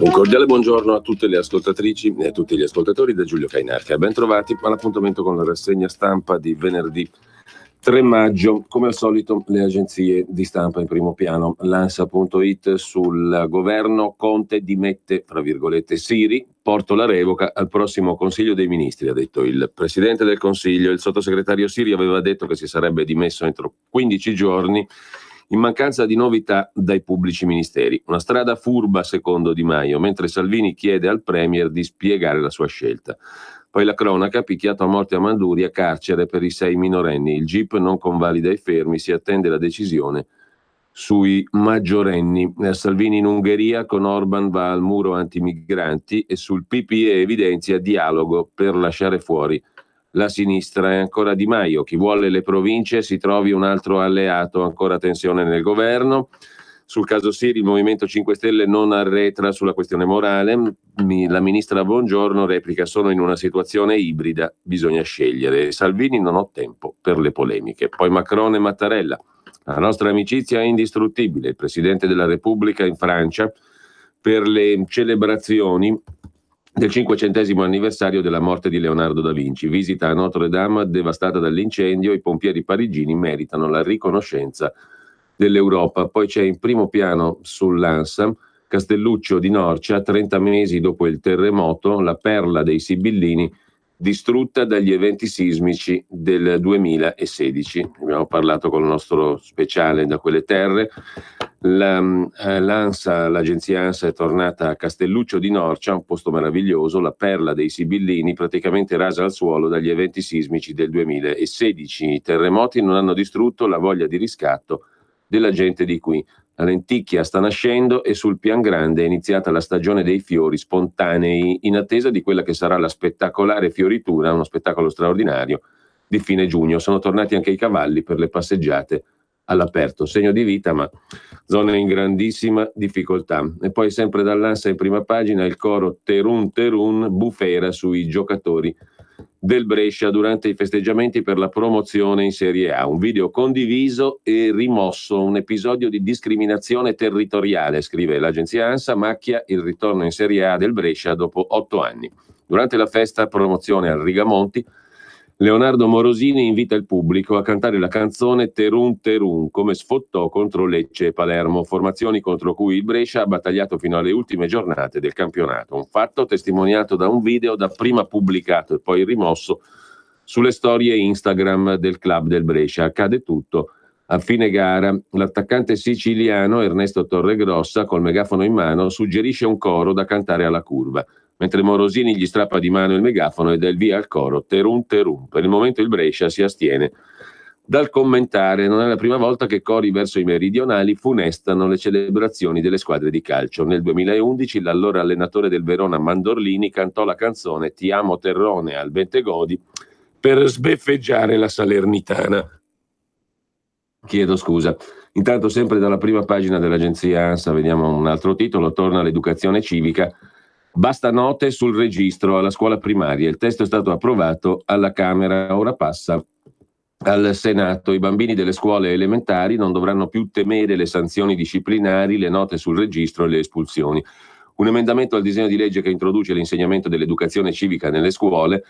Un cordiale buongiorno a tutte le ascoltatrici e a tutti gli ascoltatori da Giulio Cainarca. Ben trovati all'appuntamento con la rassegna stampa di venerdì 3 maggio. Come al solito le agenzie di stampa in primo piano. L'Ansa.it sul governo, Conte dimette, tra virgolette, Siri, porto la revoca al prossimo Consiglio dei Ministri, ha detto il Presidente del Consiglio. Il sottosegretario Siri aveva detto che si sarebbe dimesso entro 15 giorni in mancanza di novità dai pubblici ministeri. Una strada furba, secondo Di Maio, mentre Salvini chiede al Premier di spiegare la sua scelta. Poi la cronaca, picchiato a morte a Manduria, carcere per i 6 minorenni. Il GIP non convalida i fermi, si attende la decisione sui maggiorenni. Salvini in Ungheria, con Orban va al muro antimigranti e sul PPE evidenzia dialogo per lasciare fuori la sinistra. E ancora Di Maio, chi vuole le province si trovi un altro alleato, ancora tensione nel governo. Sul caso Siri il Movimento 5 Stelle non arretra sulla questione morale. La ministra Bongiorno replica: sono in una situazione ibrida, bisogna scegliere. Salvini: non ho tempo per le polemiche. Poi Macron e Mattarella: la nostra amicizia è indistruttibile. Il Presidente della Repubblica in Francia per le celebrazioni del 500° anniversario della morte di Leonardo da Vinci. Visita a Notre Dame devastata dall'incendio. I pompieri parigini meritano la riconoscenza dell'Europa. Poi c'è in primo piano sull'Ansa Castelluccio di Norcia, 30 mesi dopo il terremoto, la perla dei Sibillini distrutta dagli eventi sismici del 2016. Abbiamo parlato con il nostro speciale da quelle terre. L'agenzia ANSA è tornata a Castelluccio di Norcia, un posto meraviglioso, la perla dei Sibillini, praticamente rasa al suolo dagli eventi sismici del 2016. I terremoti non hanno distrutto la voglia di riscatto della gente di qui. La lenticchia sta nascendo e sul Pian Grande è iniziata la stagione dei fiori spontanei, in attesa di quella che sarà la spettacolare fioritura, uno spettacolo straordinario, di fine giugno. Sono tornati anche i cavalli per le passeggiate all'aperto, segno di vita, ma zone in grandissima difficoltà. E poi sempre dall'Ansa in prima pagina il coro Terun Terun, bufera sui giocatori del Brescia durante i festeggiamenti per la promozione in Serie A. Un video condiviso e rimosso, un episodio di discriminazione territoriale, scrive l'agenzia ANSA, macchia il ritorno in Serie A del Brescia dopo 8 anni. Durante la festa promozione al Rigamonti, Leonardo Morosini invita il pubblico a cantare la canzone Terun Terun, come sfottò contro Lecce e Palermo, formazioni contro cui il Brescia ha battagliato fino alle ultime giornate del campionato. Un fatto testimoniato da un video dapprima pubblicato e poi rimosso sulle storie Instagram del club del Brescia. Accade tutto a fine gara. L'attaccante siciliano Ernesto Torregrossa, col megafono in mano, suggerisce un coro da cantare alla curva, mentre Morosini gli strappa di mano il megafono e dà il via al coro Terun Terun. Per il momento il Brescia si astiene dal commentare. Non è la prima volta che cori verso i meridionali funestano le celebrazioni delle squadre di calcio. Nel 2011 l'allora allenatore del Verona Mandorlini cantò la canzone Ti amo Terrone al Bentegodi per sbeffeggiare la Salernitana. Chiedo scusa. Intanto, sempre dalla prima pagina dell'agenzia ANSA, vediamo un altro titolo: torna l'educazione civica. Basta note sul registro alla scuola primaria. Il testo è stato approvato alla Camera, ora passa al Senato. I bambini delle scuole elementari non dovranno più temere le sanzioni disciplinari, le note sul registro e le espulsioni. Un emendamento al disegno di legge che introduce l'insegnamento dell'educazione civica nelle scuole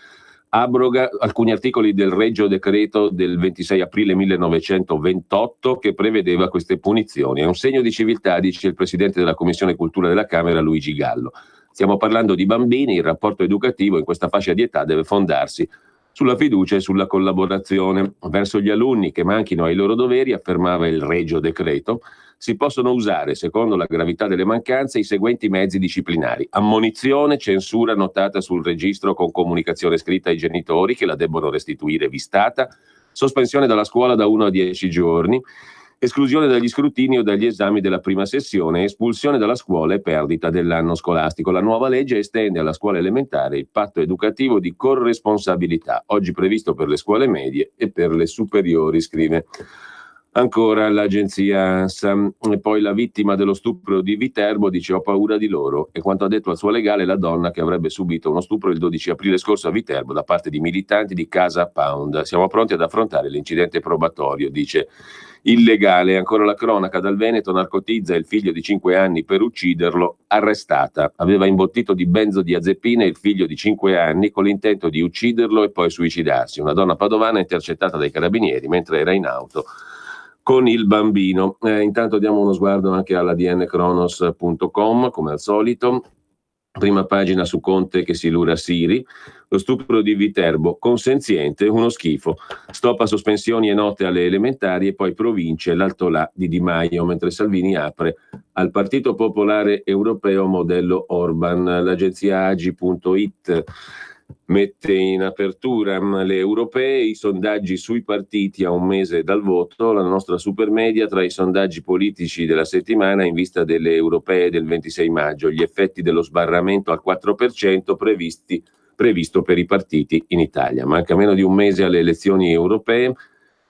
abroga alcuni articoli del Regio Decreto del 26 aprile 1928 che prevedeva queste punizioni. È un segno di civiltà, dice il presidente della Commissione Cultura della Camera, Luigi Gallo. Stiamo parlando di bambini, il rapporto educativo in questa fascia di età deve fondarsi sulla fiducia e sulla collaborazione. Verso gli alunni che manchino ai loro doveri, affermava il Regio Decreto, si possono usare, secondo la gravità delle mancanze, i seguenti mezzi disciplinari: ammonizione, censura notata sul registro con comunicazione scritta ai genitori che la debbono restituire vistata, sospensione dalla scuola da 1 a 10 giorni, esclusione dagli scrutini o dagli esami della prima sessione, espulsione dalla scuola e perdita dell'anno scolastico. La nuova legge estende alla scuola elementare il patto educativo di corresponsabilità, oggi previsto per le scuole medie e per le superiori, scrive ancora l'agenzia ANSA. E poi la vittima dello stupro di Viterbo dice: ho paura di loro. E quanto ha detto al suo legale la donna che avrebbe subito uno stupro il 12 aprile scorso a Viterbo da parte di militanti di Casa Pound. Siamo pronti ad affrontare l'incidente probatorio, dice il legale. Ancora la cronaca dal Veneto: narcotizza il figlio di 5 anni per ucciderlo, arrestata. Aveva imbottito di benzodiazepine il figlio di 5 anni con l'intento di ucciderlo e poi suicidarsi. Una donna padovana intercettata dai carabinieri mentre era in auto con il bambino. Intanto diamo uno sguardo anche alla dnkronos.com, come al solito. Prima pagina su Conte che si lura Siri. Lo stupro di Viterbo, consenziente, uno schifo. Stop a sospensioni e note alle elementari e poi province l'altolà di Di Maio, mentre Salvini apre al Partito Popolare Europeo modello Orban. L'agenzia Agi.it mette in apertura le europee, i sondaggi sui partiti a un mese dal voto, la nostra supermedia tra i sondaggi politici della settimana in vista delle europee del 26 maggio, gli effetti dello sbarramento al 4% previsto per i partiti in Italia. Manca meno di un mese alle elezioni europee.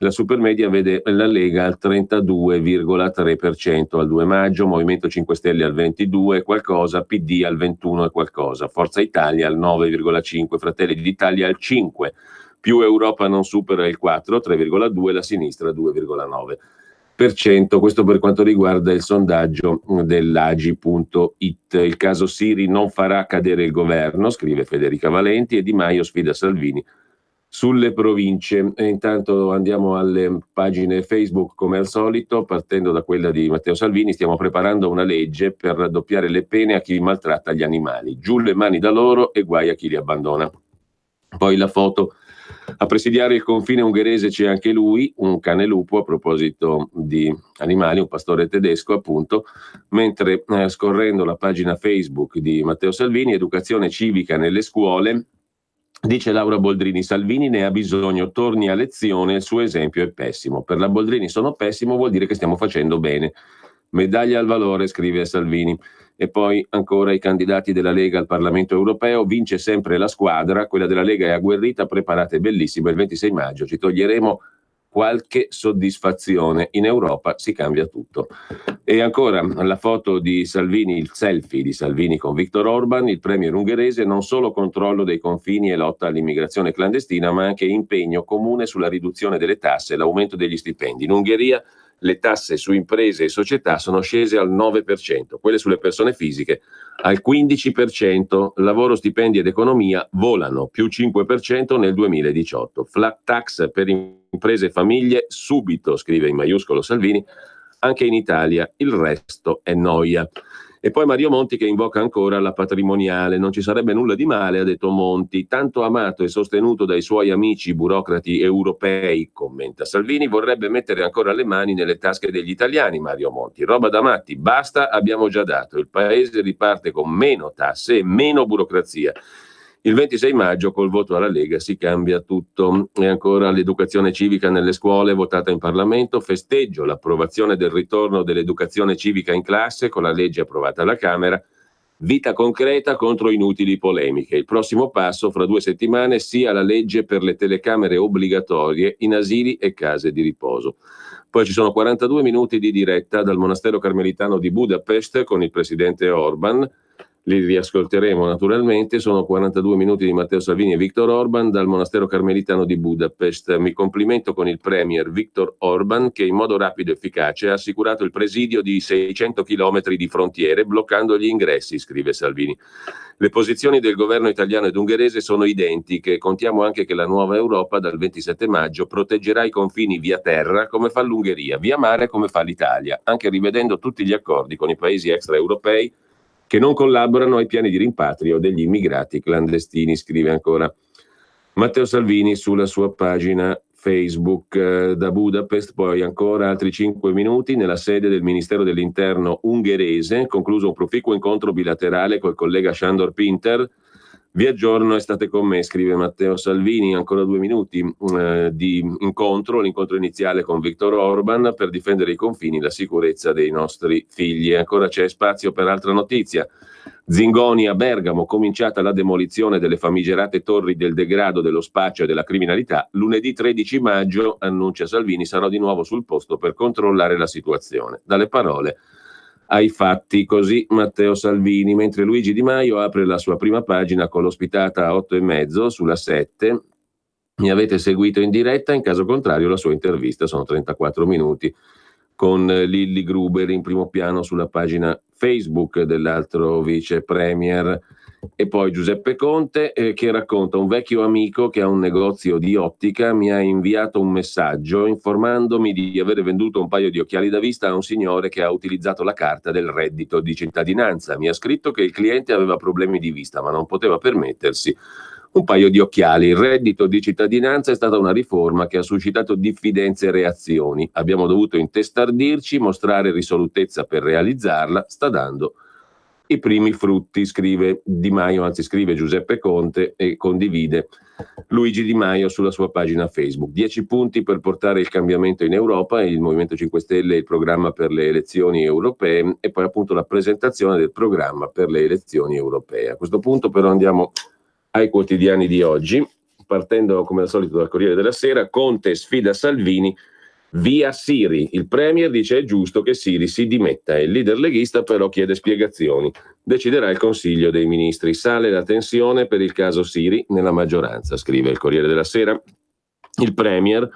La supermedia vede la Lega al 32,3% al 2 maggio, Movimento 5 Stelle al 22 e qualcosa, PD al 21 e qualcosa, Forza Italia al 9,5, Fratelli d'Italia al 5, più Europa non supera il 4, 3,2, la sinistra 2,9%. Questo per quanto riguarda il sondaggio dell'Agi.it. Il caso Siri non farà cadere il governo, scrive Federica Valenti, e Di Maio sfida Salvini sulle province. E intanto andiamo alle pagine Facebook come al solito, partendo da quella di Matteo Salvini. Stiamo preparando una legge per raddoppiare le pene a chi maltratta gli animali, giù le mani da loro e guai a chi li abbandona. Poi la foto: a presidiare il confine ungherese c'è anche lui, un cane lupo, a proposito di animali, un pastore tedesco appunto. Mentre scorrendo la pagina Facebook di Matteo Salvini, educazione civica nelle scuole, dice Laura Boldrini: Salvini ne ha bisogno, torni a lezione, il suo esempio è pessimo. Per la Boldrini sono pessimo, vuol dire che stiamo facendo bene. Medaglia al valore, scrive Salvini. E poi ancora i candidati della Lega al Parlamento europeo: vince sempre la squadra, quella della Lega è agguerrita, preparata e bellissima, il 26 maggio ci toglieremo qualche soddisfazione, in Europa si cambia tutto. E ancora la foto di Salvini, il selfie di Salvini con Viktor Orban, il premier ungherese: non solo controllo dei confini e lotta all'immigrazione clandestina, ma anche impegno comune sulla riduzione delle tasse e l'aumento degli stipendi. In Ungheria le tasse su imprese e società sono scese al 9%, quelle sulle persone fisiche al 15%, lavoro, stipendi ed economia volano, più 5% nel 2018. Flat tax per imprese e famiglie subito, scrive in maiuscolo Salvini, anche in Italia il resto è noia. E poi Mario Monti che invoca ancora la patrimoniale. Non ci sarebbe nulla di male, ha detto Monti, tanto amato e sostenuto dai suoi amici burocrati europei, commenta Salvini, vorrebbe mettere ancora le mani nelle tasche degli italiani. Mario Monti: roba da matti, basta, abbiamo già dato, il paese riparte con meno tasse e meno burocrazia. Il 26 maggio col voto alla Lega si cambia tutto. E ancora l'educazione civica nelle scuole votata in Parlamento, festeggio l'approvazione del ritorno dell'educazione civica in classe con la legge approvata alla Camera, vita concreta contro inutili polemiche. Il prossimo passo fra 2 settimane sia la legge per le telecamere obbligatorie in asili e case di riposo. Poi ci sono 42 minuti di diretta dal monastero carmelitano di Budapest con il presidente Orban. Li riascolteremo naturalmente. Sono 42 minuti di Matteo Salvini e Viktor Orban dal monastero carmelitano di Budapest. Mi complimento con il premier Viktor Orban che in modo rapido e efficace ha assicurato il presidio di 600 chilometri di frontiere bloccando gli ingressi, scrive Salvini. Le posizioni del governo italiano ed ungherese sono identiche. Contiamo anche che la nuova Europa dal 27 maggio proteggerà i confini via terra come fa l'Ungheria, via mare come fa l'Italia, anche rivedendo tutti gli accordi con i paesi extraeuropei che non collaborano ai piani di rimpatrio degli immigrati clandestini, scrive ancora Matteo Salvini sulla sua pagina Facebook. Da Budapest poi ancora altri 5 minuti nella sede del Ministero dell'Interno ungherese, concluso un proficuo incontro bilaterale col collega Sándor Pinter, Vi aggiorno e state con me, scrive Matteo Salvini. Ancora 2 minuti di incontro, l'incontro iniziale con Viktor Orban per difendere i confini e la sicurezza dei nostri figli. Ancora c'è spazio per altra notizia. Zingoni a Bergamo, cominciata la demolizione delle famigerate torri del degrado, dello spaccio e della criminalità. Lunedì 13 maggio, annuncia Salvini, sarò di nuovo sul posto per controllare la situazione. Dalle parole ai fatti, così Matteo Salvini, mentre Luigi Di Maio apre la sua prima pagina con l'ospitata a 8:30 sulla 7. Mi avete seguito in diretta, in caso contrario la sua intervista, sono 34 minuti, con Lilli Gruber in primo piano sulla pagina Facebook dell'altro vice premier. E poi Giuseppe Conte che racconta: un vecchio amico che ha un negozio di ottica mi ha inviato un messaggio informandomi di avere venduto un paio di occhiali da vista a un signore che ha utilizzato la carta del reddito di cittadinanza. Mi ha scritto che il cliente aveva problemi di vista ma non poteva permettersi un paio di occhiali. Il reddito di cittadinanza è stata una riforma che ha suscitato diffidenze e reazioni. Abbiamo dovuto intestardirci, mostrare risolutezza per realizzarla. Sta dando i primi frutti, scrive Di Maio, anzi scrive Giuseppe Conte e condivide Luigi Di Maio sulla sua pagina Facebook. 10 punti per portare il cambiamento in Europa, il Movimento 5 Stelle, il programma per le elezioni europee e poi appunto la presentazione del programma per le elezioni europee. A questo punto però andiamo ai quotidiani di oggi, partendo come al solito dal Corriere della Sera. Conte sfida Salvini via Siri. Il premier dice è giusto che Siri si dimetta, il leader leghista però chiede spiegazioni. Deciderà il Consiglio dei Ministri. Sale la tensione per il caso Siri nella maggioranza, scrive il Corriere della Sera. Il premier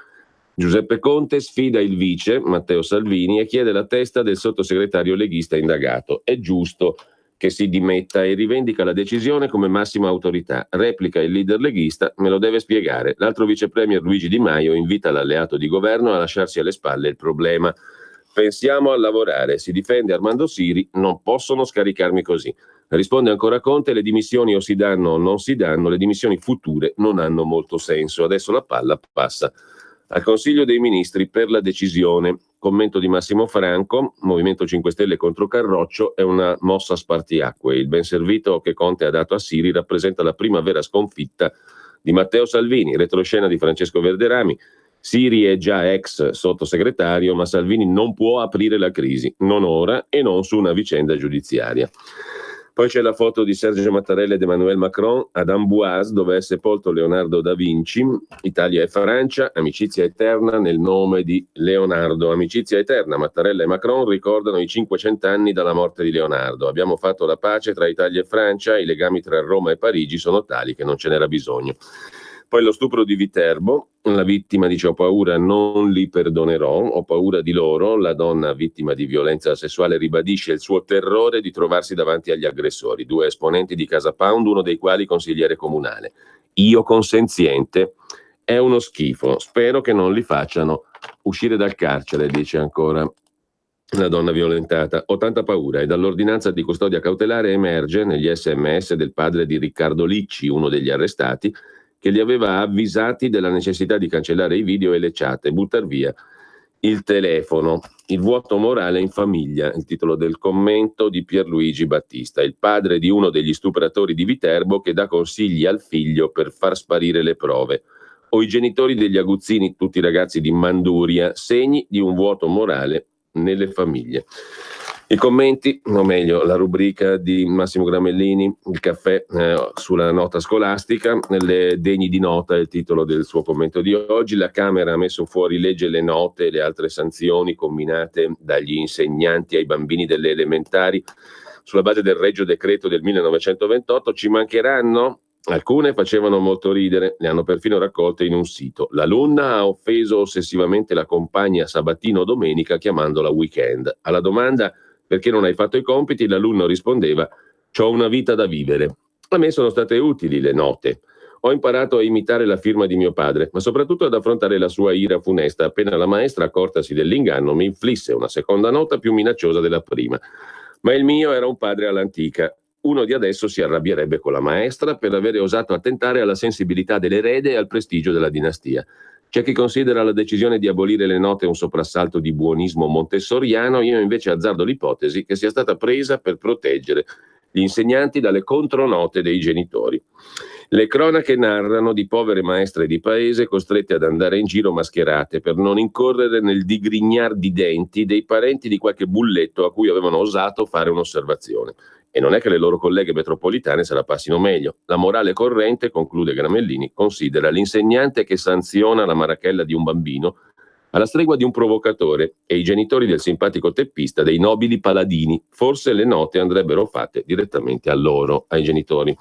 Giuseppe Conte sfida il vice Matteo Salvini e chiede la testa del sottosegretario leghista indagato. È giusto che si dimetta e rivendica la decisione come massima autorità. Replica il leader leghista, me lo deve spiegare. L'altro vice premier Luigi Di Maio invita l'alleato di governo a lasciarsi alle spalle il problema. Pensiamo a lavorare, si difende Armando Siri, non possono scaricarmi così. Risponde ancora Conte, le dimissioni o si danno o non si danno, le dimissioni future non hanno molto senso. Adesso la palla passa al Consiglio dei Ministri per la decisione. Commento di Massimo Franco, Movimento 5 Stelle contro Carroccio, è una mossa spartiacque. Il ben servito che Conte ha dato a Siri rappresenta la prima vera sconfitta di Matteo Salvini, retroscena di Francesco Verderami. Siri è già ex sottosegretario, ma Salvini non può aprire la crisi, non ora e non su una vicenda giudiziaria. Poi c'è la foto di Sergio Mattarella ed Emmanuel Macron ad Amboise, dove è sepolto Leonardo da Vinci. Italia e Francia, amicizia eterna nel nome di Leonardo. Amicizia eterna, Mattarella e Macron ricordano i 500 anni dalla morte di Leonardo. Abbiamo fatto la pace tra Italia e Francia, i legami tra Roma e Parigi sono tali che non ce n'era bisogno. Poi lo stupro di Viterbo, la vittima dice ho paura, non li perdonerò, ho paura di loro. La donna vittima di violenza sessuale ribadisce il suo terrore di trovarsi davanti agli aggressori, 2 esponenti di Casa Pound, uno dei quali consigliere comunale. Io consenziente, è uno schifo, spero che non li facciano uscire dal carcere, dice ancora la donna violentata. Ho tanta paura e dall'ordinanza di custodia cautelare emerge negli SMS del padre di Riccardo Licci, uno degli arrestati, che li aveva avvisati della necessità di cancellare i video e le chat e buttar via il telefono. Il vuoto morale in famiglia, il titolo del commento di Pierluigi Battista, il padre di uno degli stupratori di Viterbo che dà consigli al figlio per far sparire le prove. O i genitori degli aguzzini, tutti ragazzi di Manduria, segni di un vuoto morale nelle famiglie. I commenti, o meglio la rubrica di Massimo Gramellini, il caffè sulla nota scolastica, le degni di nota è il titolo del suo commento di oggi. La Camera ha messo fuori legge le note e le altre sanzioni combinate dagli insegnanti ai bambini delle elementari sulla base del regio decreto del 1928. Ci mancheranno? Alcune facevano molto ridere, le hanno perfino raccolte in un sito. L'alunna ha offeso ossessivamente la compagna sabatino o domenica chiamandola weekend. Alla domanda perché non hai fatto i compiti, l'alunno rispondeva c'ho una vita da vivere. A me sono state utili le note. Ho imparato a imitare la firma di mio padre, ma soprattutto ad affrontare la sua ira funesta appena la maestra, accortasi dell'inganno, mi inflisse una seconda nota più minacciosa della prima. Ma il mio era un padre all'antica. Uno di adesso si arrabbierebbe con la maestra per avere osato attentare alla sensibilità dell'erede e al prestigio della dinastia. C'è chi considera la decisione di abolire le note un soprassalto di buonismo montessoriano, io invece azzardo l'ipotesi che sia stata presa per proteggere gli insegnanti dalle contronote dei genitori. Le cronache narrano di povere maestre di paese costrette ad andare in giro mascherate per non incorrere nel digrignare di denti dei parenti di qualche bulletto a cui avevano osato fare un'osservazione. E non è che le loro colleghe metropolitane se la passino meglio. La morale corrente, conclude Gramellini, considera l'insegnante che sanziona la marachella di un bambino alla stregua di un provocatore e i genitori del simpatico teppista dei nobili paladini. Forse le note andrebbero fatte direttamente a loro, ai genitori.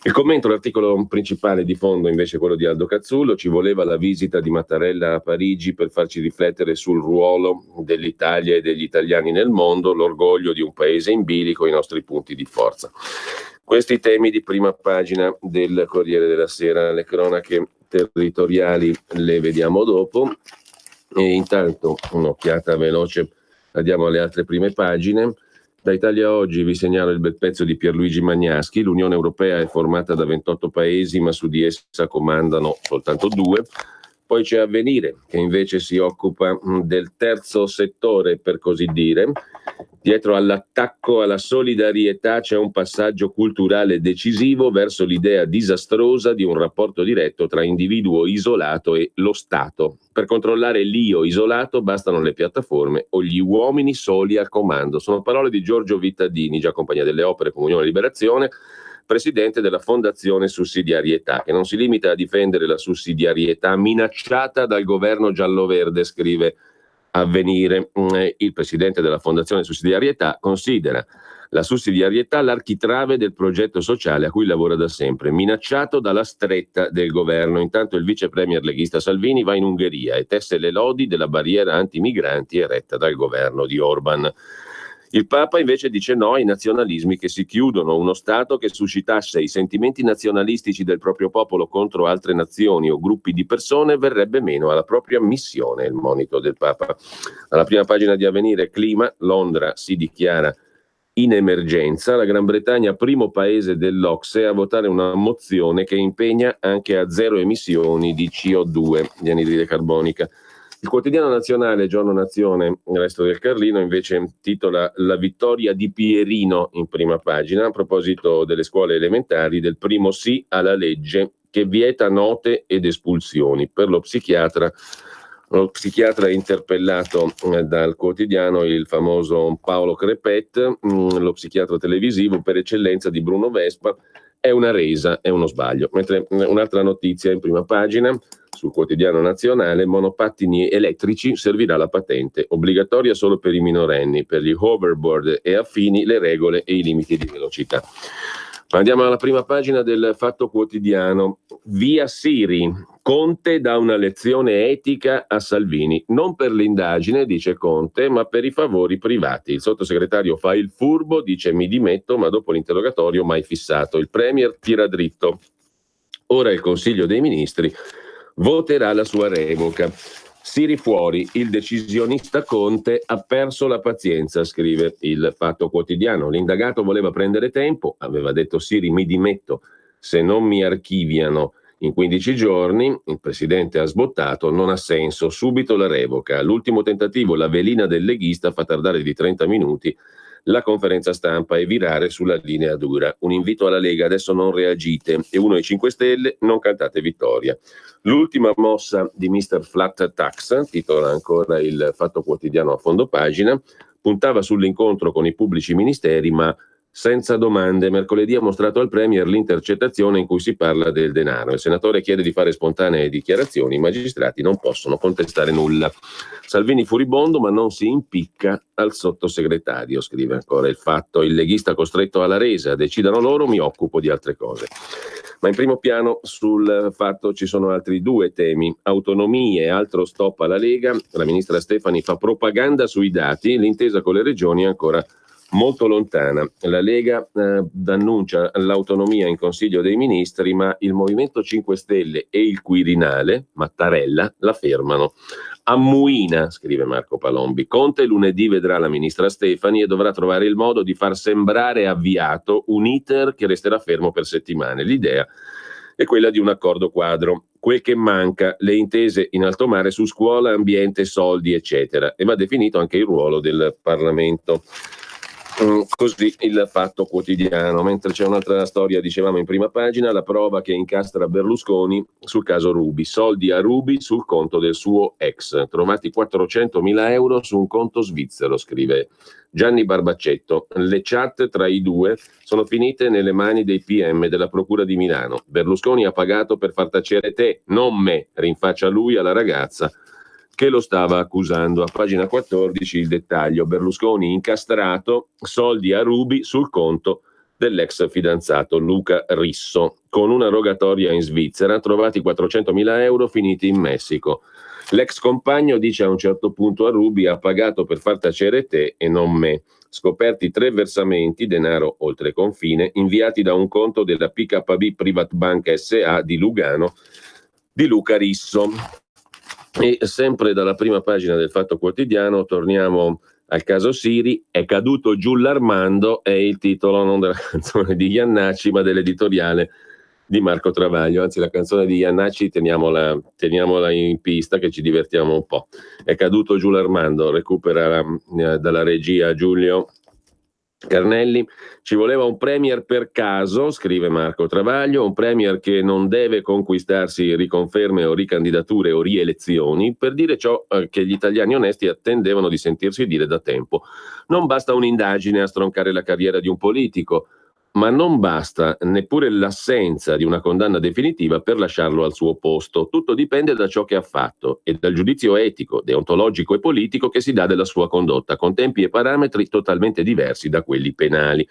Il commento, l'articolo principale di fondo invece è quello di Aldo Cazzullo. Ci voleva la visita di Mattarella a Parigi per farci riflettere sul ruolo dell'Italia e degli italiani nel mondo, l'orgoglio di un paese in bilico, i nostri punti di forza. Questi temi di prima pagina del Corriere della Sera, le cronache territoriali le vediamo dopo e intanto un'occhiata veloce andiamo alle altre prime pagine. Da Italia Oggi vi segnalo il bel pezzo di Pierluigi Magnaschi. L'Unione Europea è formata da 28 paesi, ma su di essa comandano soltanto 2. Poi c'è Avvenire, che invece si occupa del terzo settore, per così dire. Dietro all'attacco alla solidarietà c'è un passaggio culturale decisivo verso l'idea disastrosa di un rapporto diretto tra individuo isolato e lo Stato. Per controllare l'io isolato bastano le piattaforme o gli uomini soli al comando. Sono parole di Giorgio Vittadini, già compagnia delle opere Comunione e Liberazione, presidente della Fondazione Sussidiarietà, che non si limita a difendere la sussidiarietà minacciata dal governo giallo-verde, scrive Avvenire. Il presidente della Fondazione Sussidiarietà considera la sussidiarietà l'architrave del progetto sociale a cui lavora da sempre, minacciato dalla stretta del governo. Intanto il vice premier leghista Salvini va in Ungheria e tesse le lodi della barriera antimigranti eretta dal governo di Orban. Il Papa invece dice no ai nazionalismi che si chiudono. Uno Stato che suscitasse i sentimenti nazionalistici del proprio popolo contro altre nazioni o gruppi di persone verrebbe meno alla propria missione, il monito del Papa. Alla prima pagina di Avvenire, clima, Londra si dichiara in emergenza, la Gran Bretagna primo paese dell'Ocse a votare una mozione che impegna anche a zero emissioni di CO2, di anidride carbonica. Il quotidiano nazionale, Giorno Nazione, il resto del Carlino, invece titola La vittoria di Pierino in prima pagina a proposito delle scuole elementari, del primo sì alla legge che vieta note ed espulsioni. Per lo psichiatra interpellato dal quotidiano, il famoso Paolo Crepet, lo psichiatra televisivo per eccellenza di Bruno Vespa, è una resa, è uno sbaglio. Mentre un'altra notizia in prima pagina sul quotidiano nazionale, monopattini elettrici, servirà la patente, obbligatoria solo per i minorenni, per gli hoverboard e affini le regole e i limiti di velocità. Ma andiamo alla prima pagina del Fatto Quotidiano. Via Siri, Conte dà una lezione etica a Salvini, non per l'indagine, dice Conte, ma per i favori privati. Il sottosegretario fa il furbo, dice mi dimetto, ma dopo l'interrogatorio mai fissato. Il premier tira dritto. Ora il Consiglio dei Ministri voterà la sua revoca. Siri fuori, il decisionista Conte ha perso la pazienza, scrive il Fatto Quotidiano. L'indagato voleva prendere tempo, aveva detto Siri mi dimetto se non mi archiviano in 15 giorni, il presidente ha sbottato, non ha senso, subito la revoca. All'ultimo tentativo la velina del leghista fa tardare di 30 minuti la conferenza stampa e virare sulla linea dura. Un invito alla Lega, adesso non reagite, e uno ai 5 Stelle, non cantate vittoria. L'ultima mossa di Mr. Flat Tax, titola ancora il Fatto Quotidiano a fondo pagina, puntava sull'incontro con i pubblici ministeri, ma senza domande. Mercoledì ha mostrato al Premier l'intercettazione in cui si parla del denaro. Il senatore chiede di fare spontanee dichiarazioni, i magistrati non possono contestare nulla. Salvini furibondo ma non si impicca al sottosegretario, scrive ancora il Fatto. Il leghista costretto alla resa, decidano loro, mi occupo di altre cose. Ma in primo piano sul Fatto ci sono altri due temi: autonomie e altro stop alla Lega. La ministra Stefani fa propaganda sui dati, l'intesa con le regioni è ancora molto lontana. La Lega annuncia l'autonomia in Consiglio dei Ministri, ma il Movimento 5 Stelle e il Quirinale, Mattarella, la fermano. Ammuina, scrive Marco Palombi. Conte lunedì vedrà la ministra Stefani e dovrà trovare il modo di far sembrare avviato un iter che resterà fermo per settimane. L'idea è quella di un accordo quadro. Quel che manca, le intese in alto mare su scuola, ambiente, soldi, eccetera. E va definito anche il ruolo del Parlamento. Così il Fatto Quotidiano. Mentre c'è un'altra storia, dicevamo in prima pagina, la prova che incastra Berlusconi sul caso Ruby. Soldi a Ruby sul conto del suo ex. Trovati 400.000 euro su un conto svizzero, scrive Gianni Barbaccetto. Le chat tra i due sono finite nelle mani dei PM della Procura di Milano. Berlusconi ha pagato per far tacere te, non me, rinfaccia lui alla ragazza che lo stava accusando. A pagina 14 il dettaglio: Berlusconi incastrato, soldi a Ruby sul conto dell'ex fidanzato Luca Risso. Con una rogatoria in Svizzera, trovati 400.000 euro finiti in Messico. L'ex compagno dice a un certo punto a Ruby: ha pagato per far tacere te e non me. Scoperti 3 versamenti, denaro oltre confine, inviati da un conto della PKB Privat Bank SA di Lugano di Luca Risso. E sempre dalla prima pagina del Fatto Quotidiano torniamo al caso Siri. È caduto giù l'Armando, è il titolo non della canzone di Iannacci ma dell'editoriale di Marco Travaglio. Anzi, la canzone di Iannacci teniamola in pista che ci divertiamo un po'. È caduto giù l'Armando, recupera dalla regia Giulio Carnelli. Ci voleva un premier per caso, scrive Marco Travaglio, un premier che non deve conquistarsi riconferme o ricandidature o rielezioni per dire ciò che gli italiani onesti attendevano di sentirsi dire da tempo. Non basta un'indagine a stroncare la carriera di un politico, ma non basta neppure l'assenza di una condanna definitiva per lasciarlo al suo posto. Tutto dipende da ciò che ha fatto e dal giudizio etico, deontologico e politico che si dà della sua condotta, con tempi e parametri totalmente diversi da quelli penali.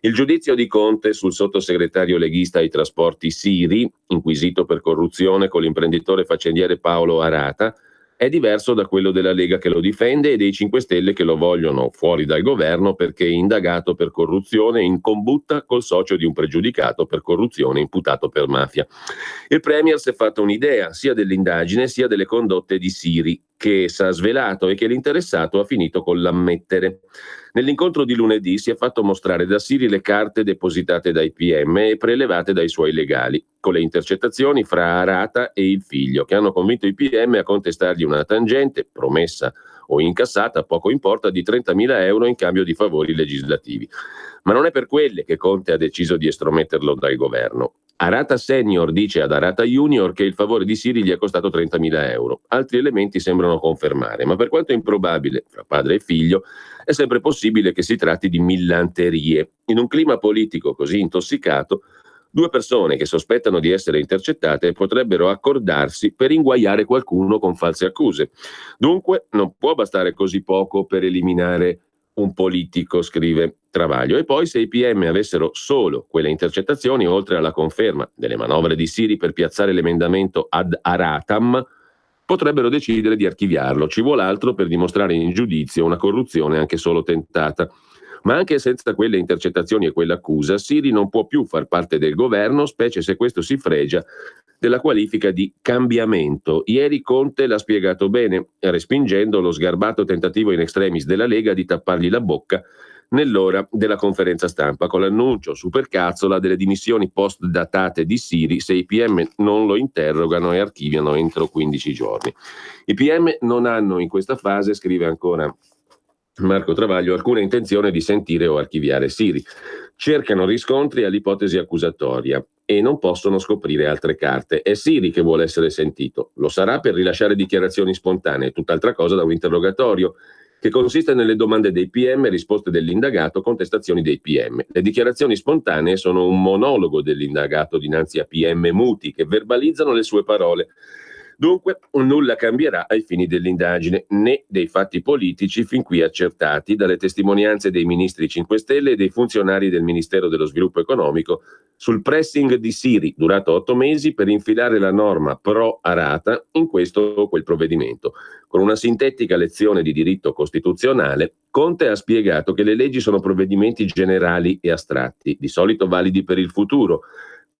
Il giudizio di Conte sul sottosegretario leghista ai trasporti Siri, inquisito per corruzione con l'imprenditore faccendiere Paolo Arata, è diverso da quello della Lega che lo difende e dei 5 Stelle che lo vogliono fuori dal governo perché è indagato per corruzione in combutta col socio di un pregiudicato per corruzione imputato per mafia. Il Premier si è fatto un'idea sia dell'indagine sia delle condotte di Siri, che s'ha svelato e che l'interessato ha finito con l'ammettere. Nell'incontro di lunedì si è fatto mostrare da Siri le carte depositate dai PM e prelevate dai suoi legali, con le intercettazioni fra Arata e il figlio, che hanno convinto i PM a contestargli una tangente, promessa o incassata, poco importa, di 30.000 euro in cambio di favori legislativi. Ma non è per quelle che Conte ha deciso di estrometterlo dal governo. Arata Senior dice ad Arata Junior che il favore di Siri gli è costato 30.000 euro. Altri elementi sembrano confermare, ma per quanto improbabile fra padre e figlio, è sempre possibile che si tratti di millanterie. In un clima politico così intossicato, 2 persone che sospettano di essere intercettate potrebbero accordarsi per inguaiare qualcuno con false accuse. Dunque non può bastare così poco per eliminare un politico, scrive Travaglio. E poi se i PM avessero solo quelle intercettazioni, oltre alla conferma delle manovre di Siri per piazzare l'emendamento ad Aratam, potrebbero decidere di archiviarlo. Ci vuole altro per dimostrare in giudizio una corruzione anche solo tentata. Ma anche senza quelle intercettazioni e quell'accusa, Siri non può più far parte del governo, specie se questo si fregia della qualifica di cambiamento. Ieri Conte l'ha spiegato bene, respingendo lo sgarbato tentativo in extremis della Lega di tappargli la bocca nell'ora della conferenza stampa, con l'annuncio supercazzola delle dimissioni post-datate di Siri se i PM non lo interrogano e archiviano entro 15 giorni. I PM non hanno in questa fase, scrive ancora Marco Travaglio, alcuna intenzione di sentire o archiviare Siri. Cercano riscontri all'ipotesi accusatoria e non possono scoprire altre carte. È Siri che vuole essere sentito. Lo sarà per rilasciare dichiarazioni spontanee, tutt'altra cosa da un interrogatorio che consiste nelle domande dei PM, risposte dell'indagato, contestazioni dei PM. Le dichiarazioni spontanee sono un monologo dell'indagato dinanzi a PM muti che verbalizzano le sue parole. Dunque nulla cambierà ai fini dell'indagine, né dei fatti politici fin qui accertati dalle testimonianze dei ministri 5 Stelle e dei funzionari del Ministero dello Sviluppo Economico sul pressing di Siri durato 8 mesi per infilare la norma pro Arata in questo o quel provvedimento. Con una sintetica lezione di diritto costituzionale, Conte ha spiegato che le leggi sono provvedimenti generali e astratti, di solito validi per il futuro.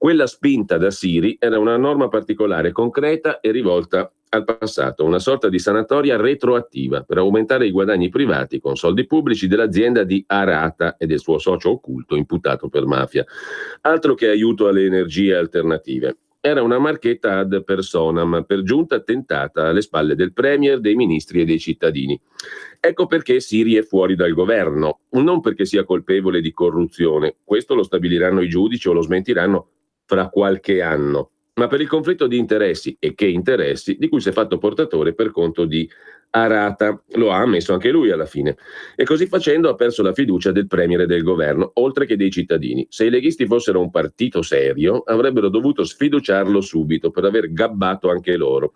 Quella spinta da Siri era una norma particolare, concreta e rivolta al passato, una sorta di sanatoria retroattiva per aumentare i guadagni privati con soldi pubblici dell'azienda di Arata e del suo socio occulto imputato per mafia. Altro che aiuto alle energie alternative. Era una marchetta ad personam, per giunta tentata alle spalle del premier, dei ministri e dei cittadini. Ecco perché Siri è fuori dal governo, non perché sia colpevole di corruzione, questo lo stabiliranno i giudici o lo smentiranno fra qualche anno, ma per il conflitto di interessi, e che interessi, di cui si è fatto portatore per conto di Arata. Lo ha ammesso anche lui alla fine. E così facendo ha perso la fiducia del premier e del governo, oltre che dei cittadini. Se i leghisti fossero un partito serio, avrebbero dovuto sfiduciarlo subito per aver gabbato anche loro.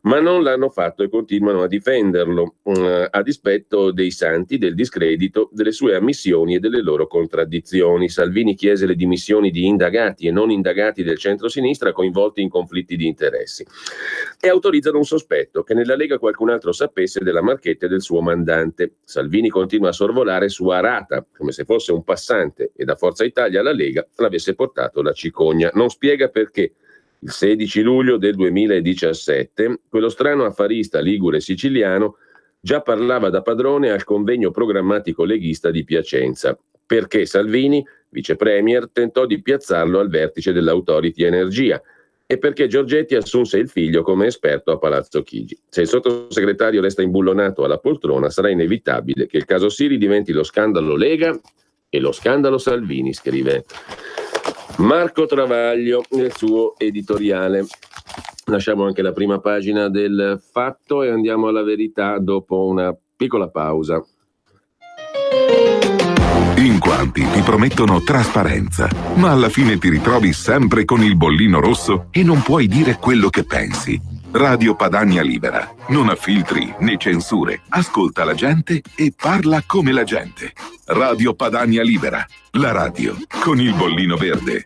Ma non l'hanno fatto e continuano a difenderlo, a dispetto dei santi, del discredito, delle sue ammissioni e delle loro contraddizioni. Salvini chiese le dimissioni di indagati e non indagati del centro-sinistra coinvolti in conflitti di interessi e autorizzano un sospetto che nella Lega qualcun altro sapesse della marchetta del suo mandante. Salvini continua a sorvolare su Arata come se fosse un passante e da Forza Italia alla Lega l'avesse portato la cicogna. Non spiega perché. Il 16 luglio del 2017 quello strano affarista ligure siciliano già parlava da padrone al convegno programmatico leghista di Piacenza, perché Salvini, vice premier, tentò di piazzarlo al vertice dell'Authority Energia e perché Giorgetti assunse il figlio come esperto a Palazzo Chigi. Se il sottosegretario resta imbullonato alla poltrona, sarà inevitabile che il caso Siri diventi lo scandalo Lega e lo scandalo Salvini, scrive Marco Travaglio nel suo editoriale. Lasciamo anche la prima pagina del Fatto e andiamo alla Verità dopo una piccola pausa. In quanti ti promettono trasparenza, ma alla fine ti ritrovi sempre con il bollino rosso e non puoi dire quello che pensi. Radio Padania Libera. Non ha filtri né censure. Ascolta la gente e parla come la gente. Radio Padania Libera. La radio con il bollino verde.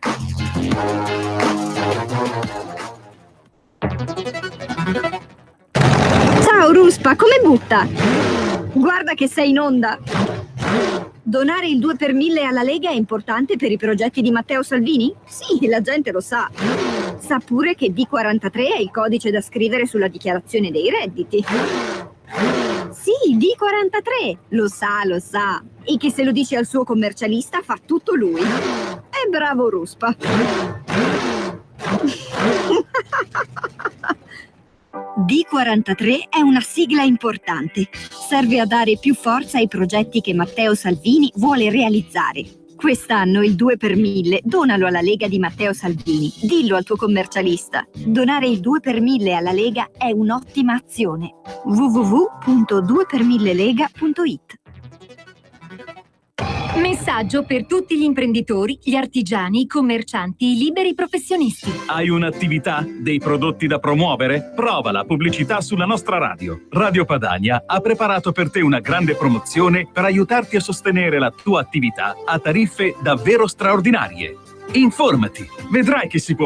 Ciao Ruspa, come butta? Guarda che sei in onda. Donare il 2 per 1000 alla Lega è importante per i progetti di Matteo Salvini? Sì, la gente lo sa. Sa pure che D43 è il codice da scrivere sulla dichiarazione dei redditi. Sì, D43, lo sa. E che se lo dice al suo commercialista fa tutto lui. È bravo Ruspa. D43 è una sigla importante. Serve a dare più forza ai progetti che Matteo Salvini vuole realizzare. Quest'anno il 2 per 1000 donalo alla Lega di Matteo Salvini. Dillo al tuo commercialista. Donare il 2 per 1000 alla Lega è un'ottima azione. www.2per1000lega.it. Messaggio per tutti gli imprenditori, gli artigiani, i commercianti, i liberi professionisti. Hai un'attività? Dei prodotti da promuovere? Prova la pubblicità sulla nostra radio. Radio Padania ha preparato per te una grande promozione per aiutarti a sostenere la tua attività a tariffe davvero straordinarie. Informati, vedrai che si può.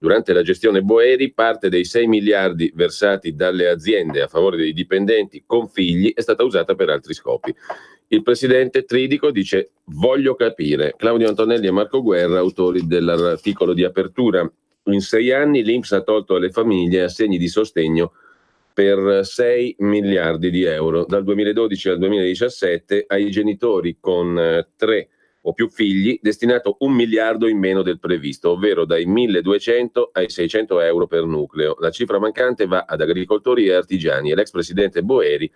Durante la gestione Boeri, parte dei 6 miliardi versati dalle aziende a favore dei dipendenti con figli è stata usata per altri scopi. Il presidente Tridico dice: voglio capire. Claudio Antonelli e Marco Guerra, autori dell'articolo di apertura. In 6 anni l'INPS ha tolto alle famiglie assegni di sostegno per 6 miliardi di euro. Dal 2012 al 2017 ai genitori con 3 o più figli, destinato 1 miliardo in meno del previsto, ovvero dai 1.200 ai 600 euro per nucleo. La cifra mancante va ad agricoltori e artigiani e l'ex presidente Boeri